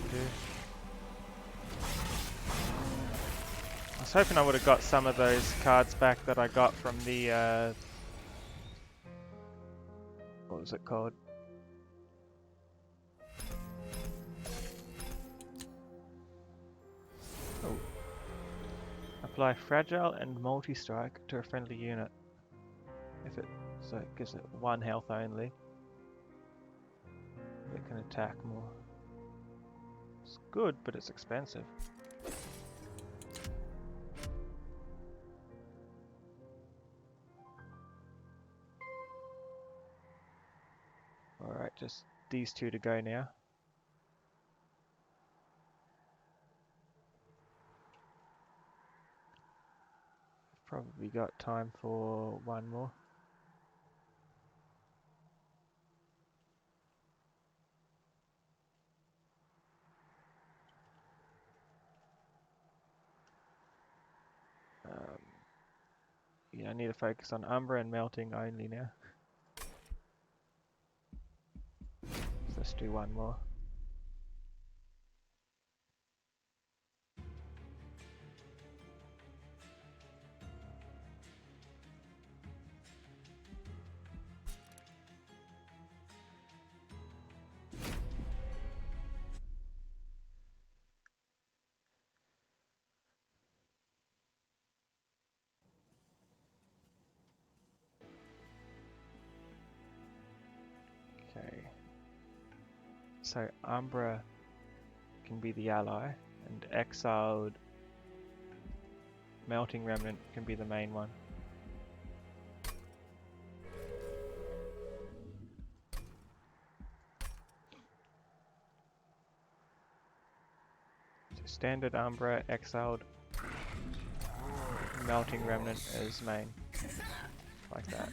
to do. I was hoping I would have got some of those cards back that I got from the, what was it called? Oh. Apply Fragile and Multi-Strike to a friendly unit. So it gives it 1 health only. It can attack more. It's good, but it's expensive. Alright, just these 2 to go now. Probably got time for 1 more. Yeah, I need to focus on Umbra and Melting only now. Let's do 1 more. Okay. So Umbra can be the ally, and exiled Melting Remnant can be the main one. So standard Umbra, exiled Melting Remnant as main. Like that.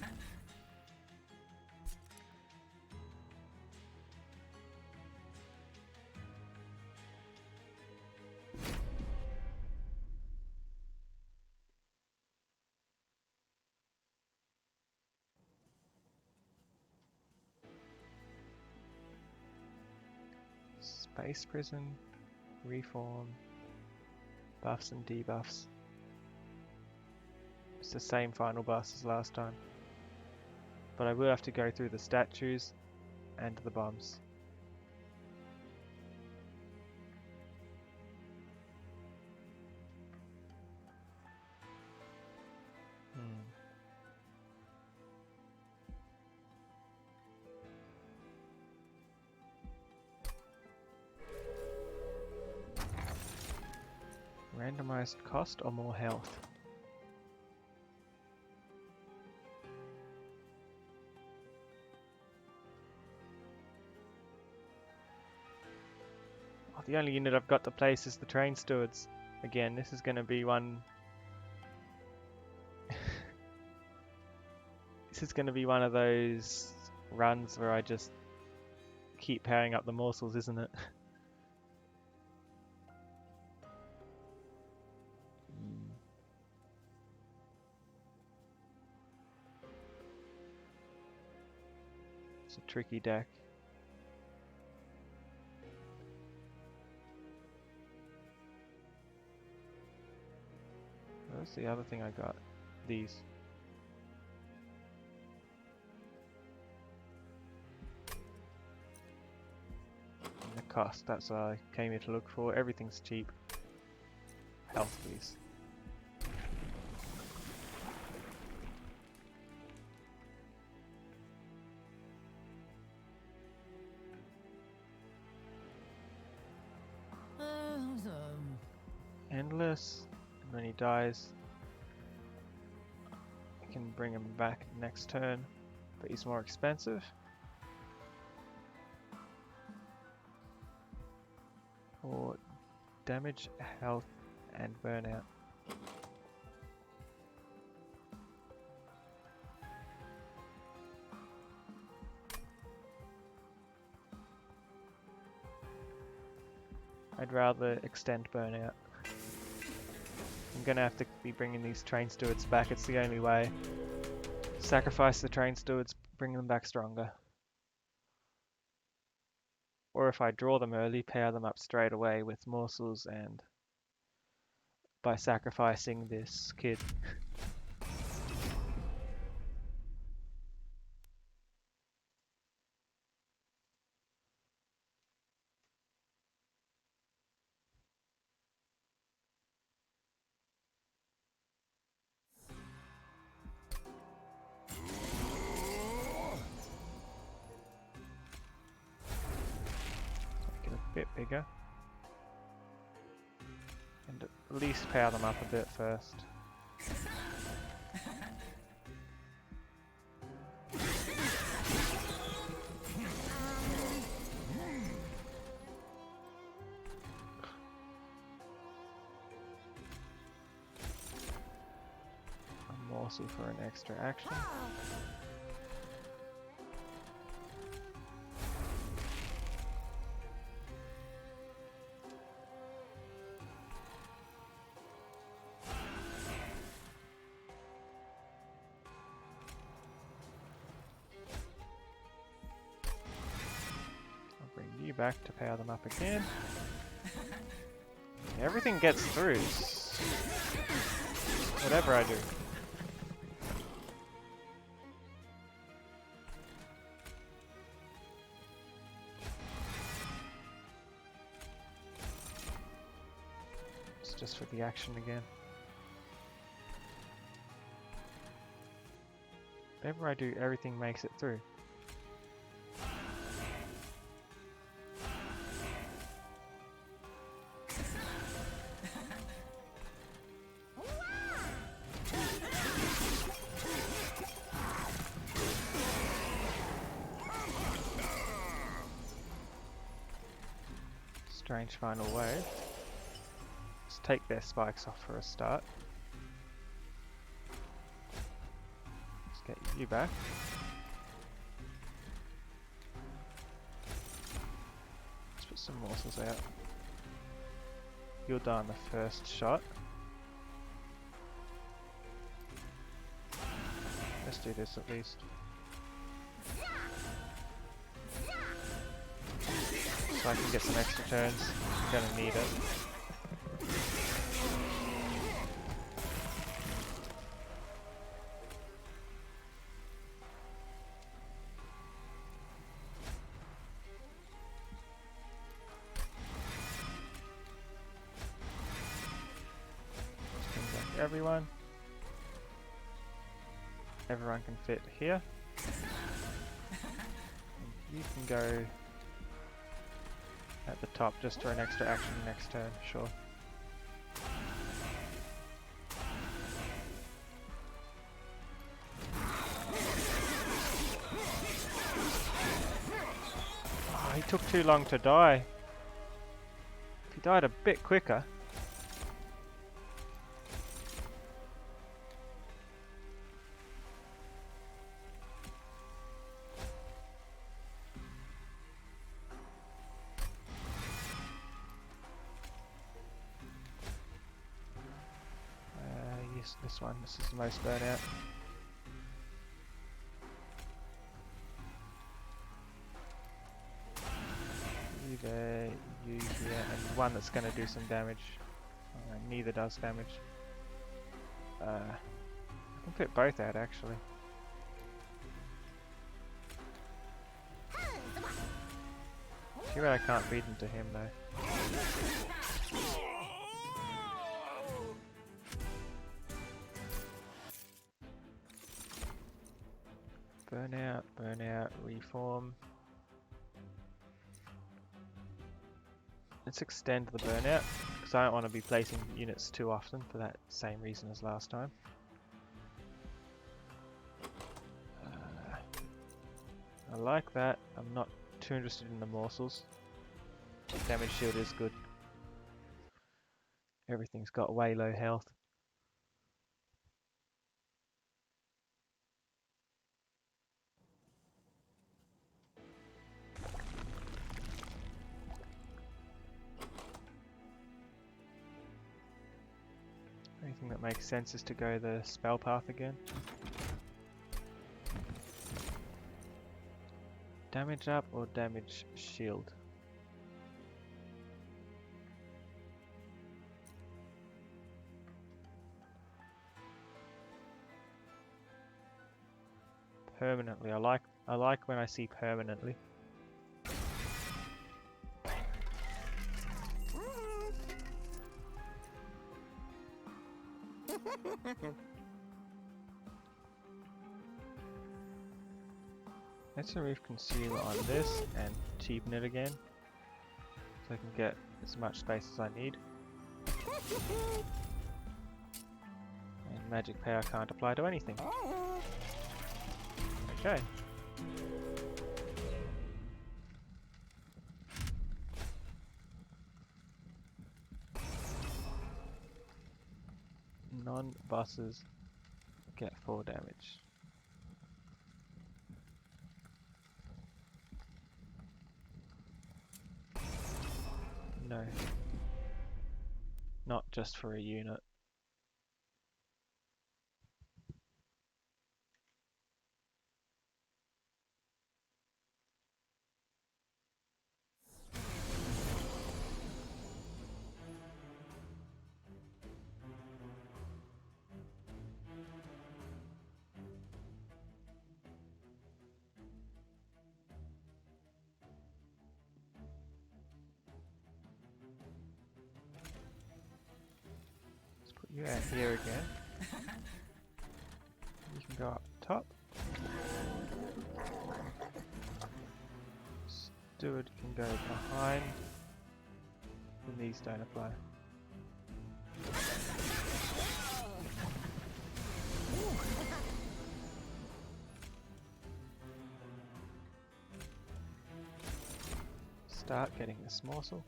Space Prison, Reform, buffs and debuffs. It's the same final boss as last time. But I will have to go through the statues and the bombs. Randomized cost or more health? Oh, the only unit I've got to place is the train stewards. Again, this is going to be one... This is going to be one of those runs where I just keep powering up the morsels, isn't it? It's a tricky deck. What's the other thing I got? These. And the cost, that's what I came here to look for. Everything's cheap. Health, please. Endless, and when he dies, I can bring him back next turn, but he's more expensive. Or damage, health, and burnout. I'd rather extend burnout. I'm gonna have to be bringing these train stewards back, it's the only way. Sacrifice the train stewards, bring them back stronger. Or if I draw them early, power them up straight away with morsels and by sacrificing this kid. Make it a bit bigger. And at least power them up a bit first. A morsel for an extra action. Bring you back to power them up again. Everything gets through. Whatever I do. It's just for the action again. Whatever I do, everything makes it through. Strange final wave. Let's take their spikes off for a start. Let's get you back. Let's put some morsels out. You'll die on the first shot. Let's do this at least. So I can get some extra turns. I'm gonna need it. Let's bring back everyone. Everyone can fit here. And you can go at the top just for an extra action next turn, sure. Oh, he took too long to die. If he died a bit quicker. This one, this is the most burnout. You there, you here, and one that's going to do some damage. Neither does damage. I can fit both out actually. Too bad I can't feed them to him though. Burnout, reform. Let's extend the burnout, because I don't want to be placing units too often for that same reason as last time. I like that. I'm not too interested in the morsels. Damage shield is good. Everything's got way low health. Anything that makes sense is to go the spell path again. Damage up or damage shield? permanently. I like when I see permanently. Let's remove consumer on this and cheapen it again, so I can get as much space as I need. And magic power can't apply to anything. Okay. Non-bosses get 4 damage. No. Not just for a unit. Let's put you out here again. You can go up top. Steward can go behind. And these don't apply. Start getting this morsel.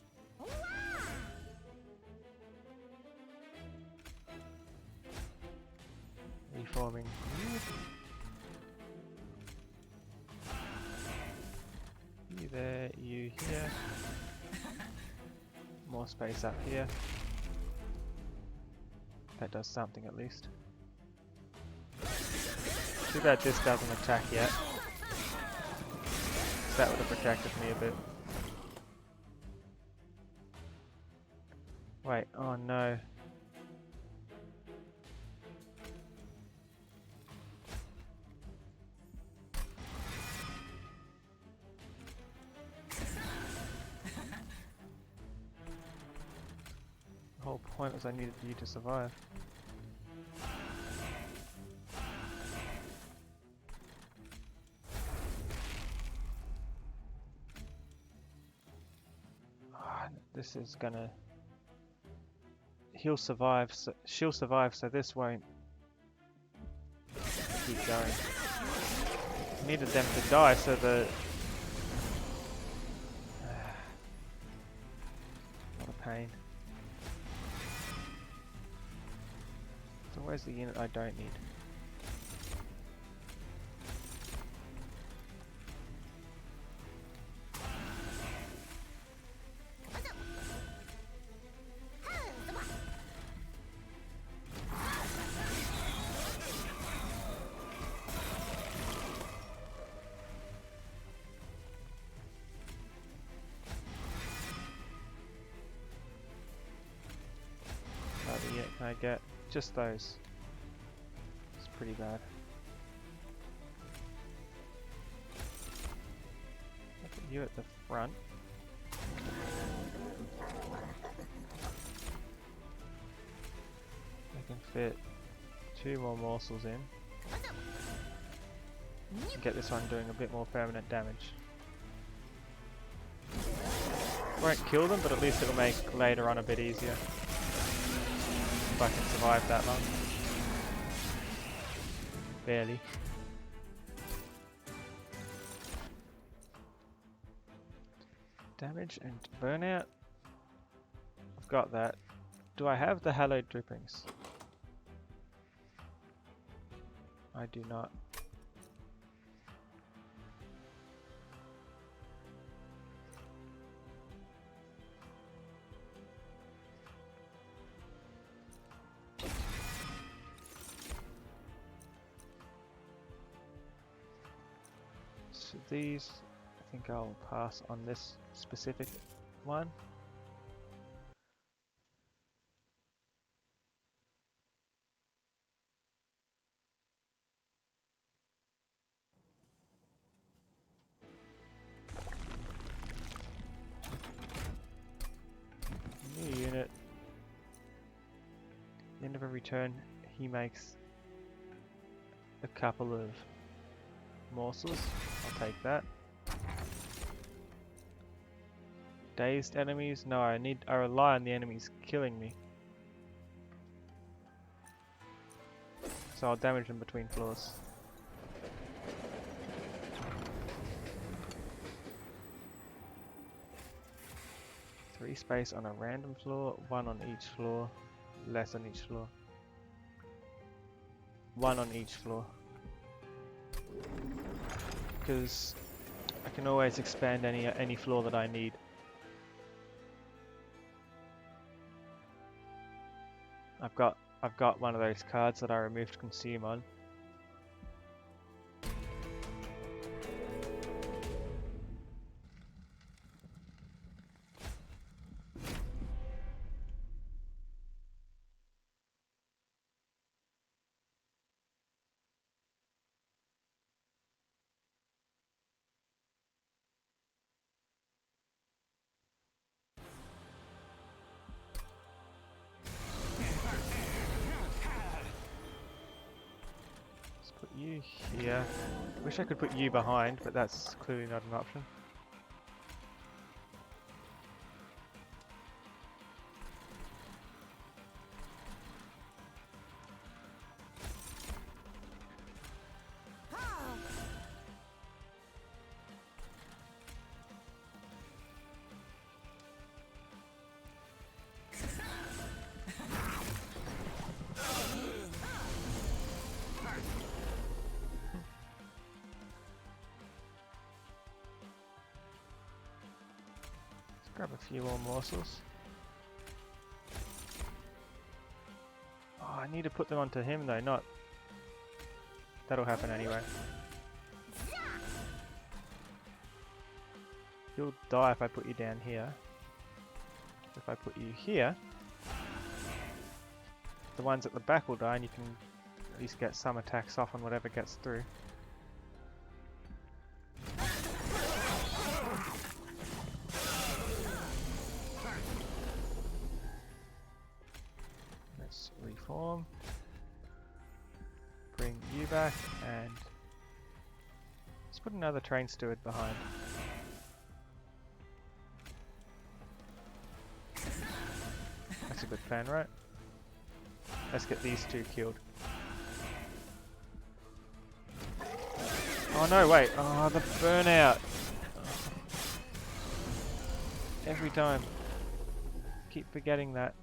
Reforming you. You there, you here. More space up here. That does something at least. Too bad this doesn't attack yet. That would have protected me a bit. Wait, oh no. The whole point was I needed you to survive. This is gonna... He'll survive, so she'll survive, so this won't keep going. I needed them to die so the... What a pain. So where's the unit I don't need? Can I get just those? It's pretty bad. I'll put you at the front. I can fit 2 more morsels in. And get this one doing a bit more permanent damage. Won't kill them, but at least it'll make later on a bit easier. If I can survive that long. Barely. Damage and burnout. I've got that. Do I have the hallowed drippings? I do not. So these, I think I'll pass on this specific one. turn he makes a couple of morsels. I'll take that. Dazed enemies? No, I rely on the enemies killing me. So I'll damage them between floors. Three space on a random floor, one on each floor, less on each floor. One on each floor. Because I can always expand any floor that I need. I've got one of those cards that I removed consume on. Put you here. Wish I could put you behind, but that's clearly not an option. Grab a few more morsels. Oh, I need to put them onto him though, not... That'll happen anyway. You'll die if I put you down here. If I put you here, the ones at the back will die and you can at least get some attacks off on whatever gets through. Reform, bring you back, and let's put another train steward behind. That's a good plan, right? Let's get these two killed. Oh no, wait! Oh, the burnout! Every time. Keep forgetting that.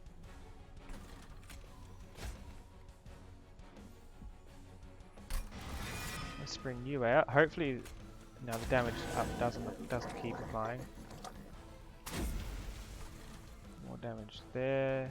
Let's bring you out. Hopefully, no, the damage up doesn't keep applying. More damage there.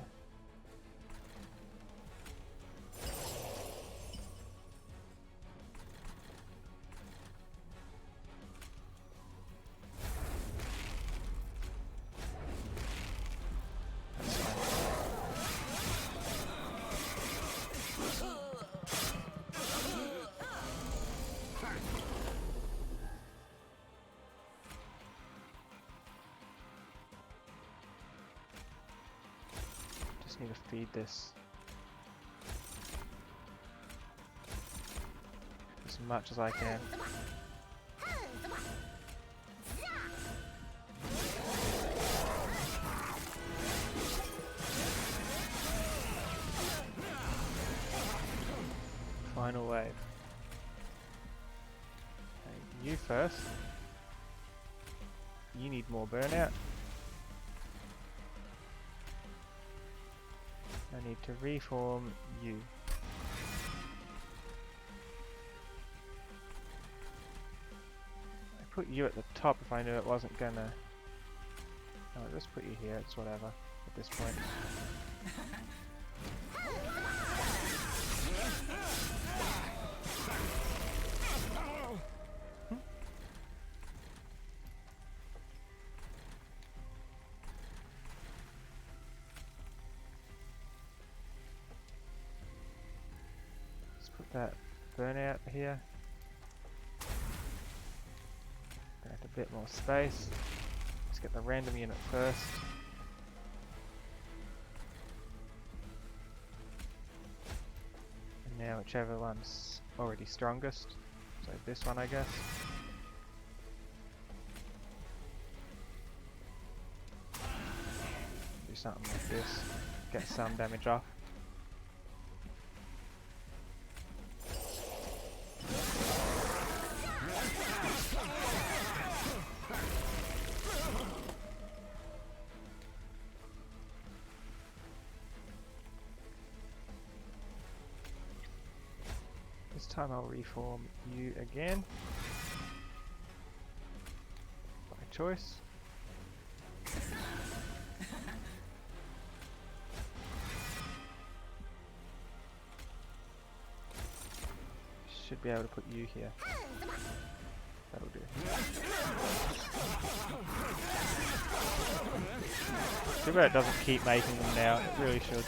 Just need to feed this as much as I can. Final wave. Okay, you first. You need more burnout. I need to reform you. I put you at the top if I knew it wasn't gonna... I'll just put you here, it's whatever at this point. That burnout here. Grant a bit more space. Let's get the random unit first. whichever one's already strongest. So this one, I guess. Do something like this. Get some damage off. This time I'll reform you again. By choice. Should be able to put you here. That'll do. Too bad it doesn't keep making them now. It really should.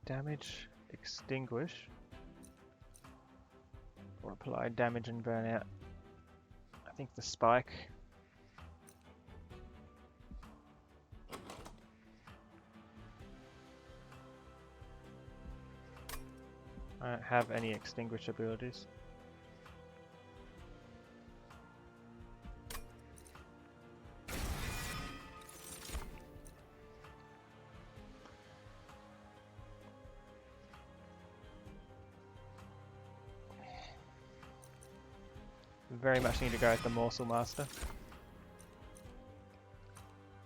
Damage, extinguish, or apply damage and burnout. I think the spike. I don't have any extinguish abilities. We very much need to go with the Morsel Master.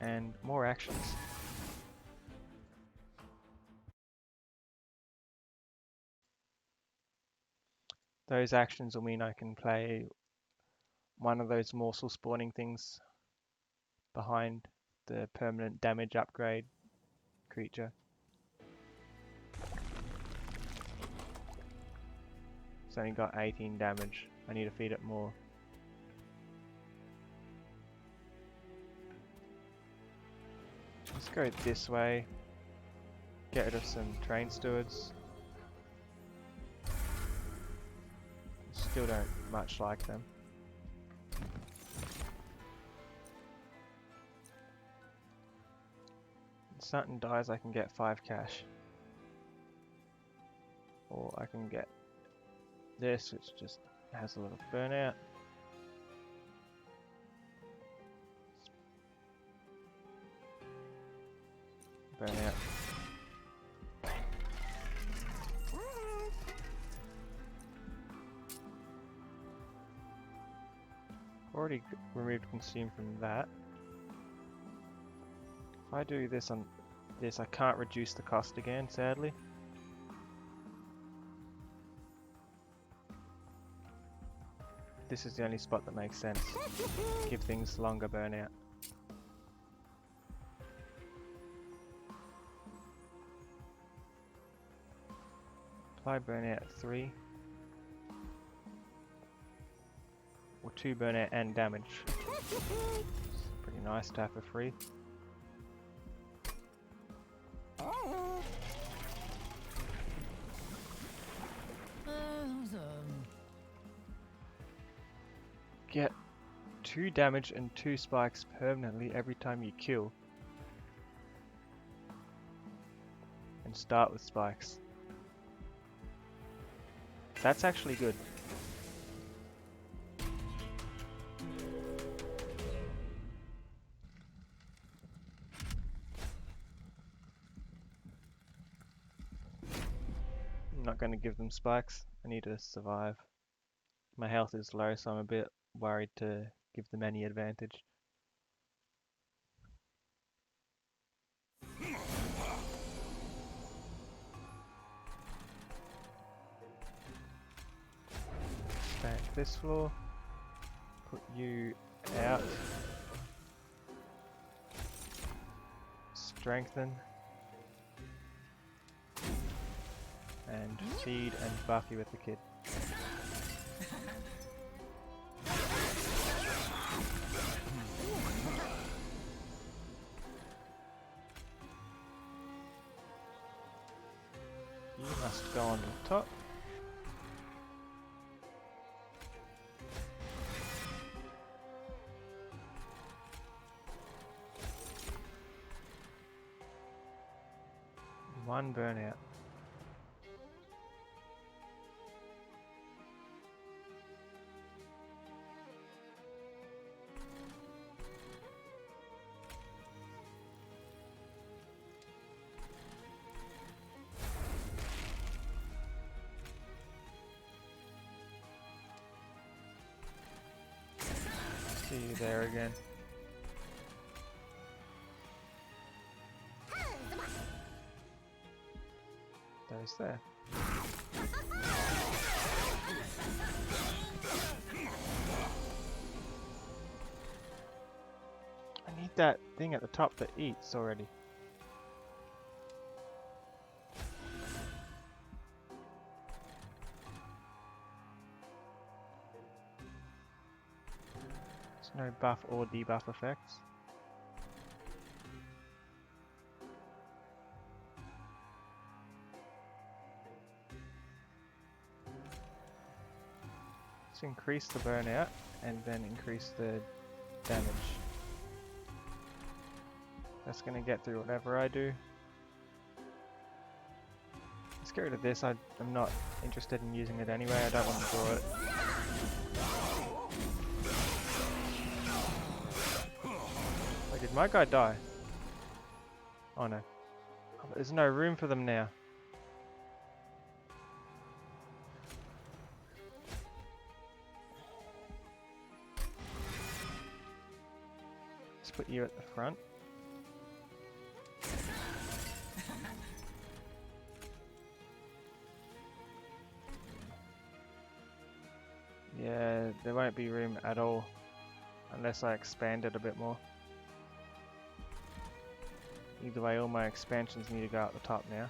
And more actions. Those actions will mean I can play one of those morsel spawning things behind the permanent damage upgrade creature. It's only got 18 damage. I need to feed it more. Let's go this way. Get rid of some train stewards. Still don't much like them. If something dies, I can get 5 cash. Or I can get this, which just has a little burnout. Burnout. Already removed consume from that. If I do this on this, I can't reduce the cost again, sadly. This is the only spot that makes sense. Give things longer burnout. Apply burnout at 3. Or 2 burnout and damage. It's pretty nice to have for free. Get 2 damage and 2 spikes permanently every time you kill. And start with spikes. That's actually good. I'm not going to give them spikes. I need to survive. My health is low, so I'm a bit worried to give them any advantage. Bank this floor. Put you out. Strengthen. And feed and buff you with the kid. You must go on the top. one burnout. See you there again. There's there. I need that thing at the top that eats already. There's no buff or debuff effects. Let's increase the burnout and then increase the damage. That's gonna get through whatever I do. Let's get rid of this. I'm not interested in using it anyway. I don't want to draw it. Wait, did my guy die? Oh no. Oh, there's no room for them now. Let's put you at the front. Yeah, there won't be room at all unless I expand it a bit more. Either way, all my expansions need to go out the top now.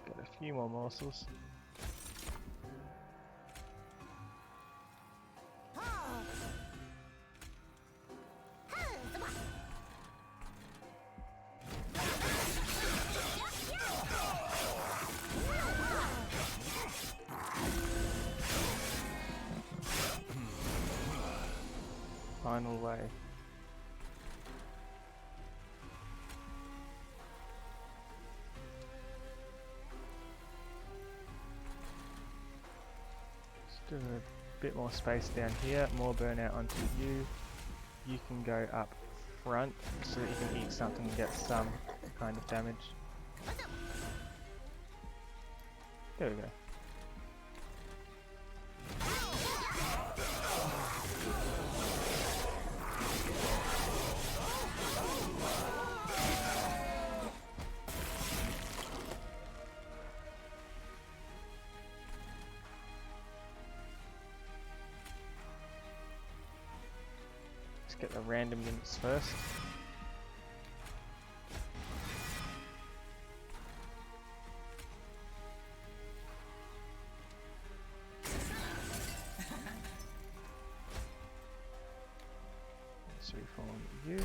Get a few more morsels. Final wave. Let's do a bit more space down here, more burnout onto you. You can go up front so that you can eat something and get some kind of damage. There we go. Let's get the random units first. Let's reform you.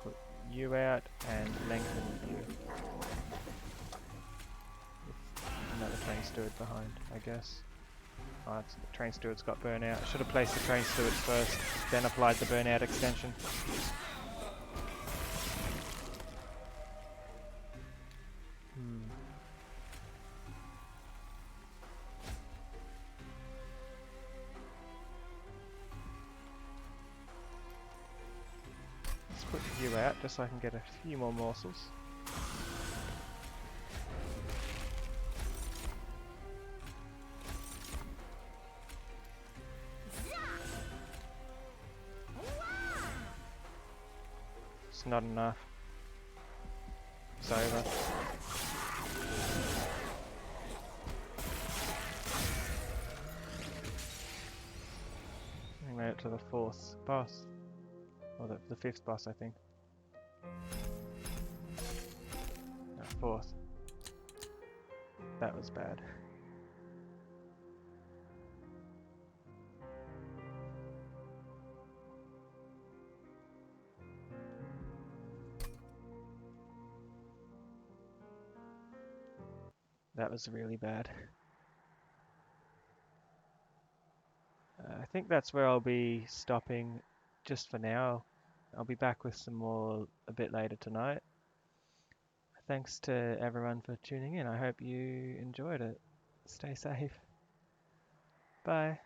Put you out and lengthen you. With another train steward behind, I guess. Oh, the train steward's got burnout. Should have placed the train steward first, then applied the burnout extension. Let's put you out just so I can get a few more morsels. It's not enough. It's over. We made it to the fourth boss. Or the fifth boss, I think. No, fourth. That was bad. That was really bad. I think that's where I'll be stopping just for now. I'll be back with some more a bit later tonight. Thanks to everyone for tuning in. I hope you enjoyed it. Stay safe. Bye.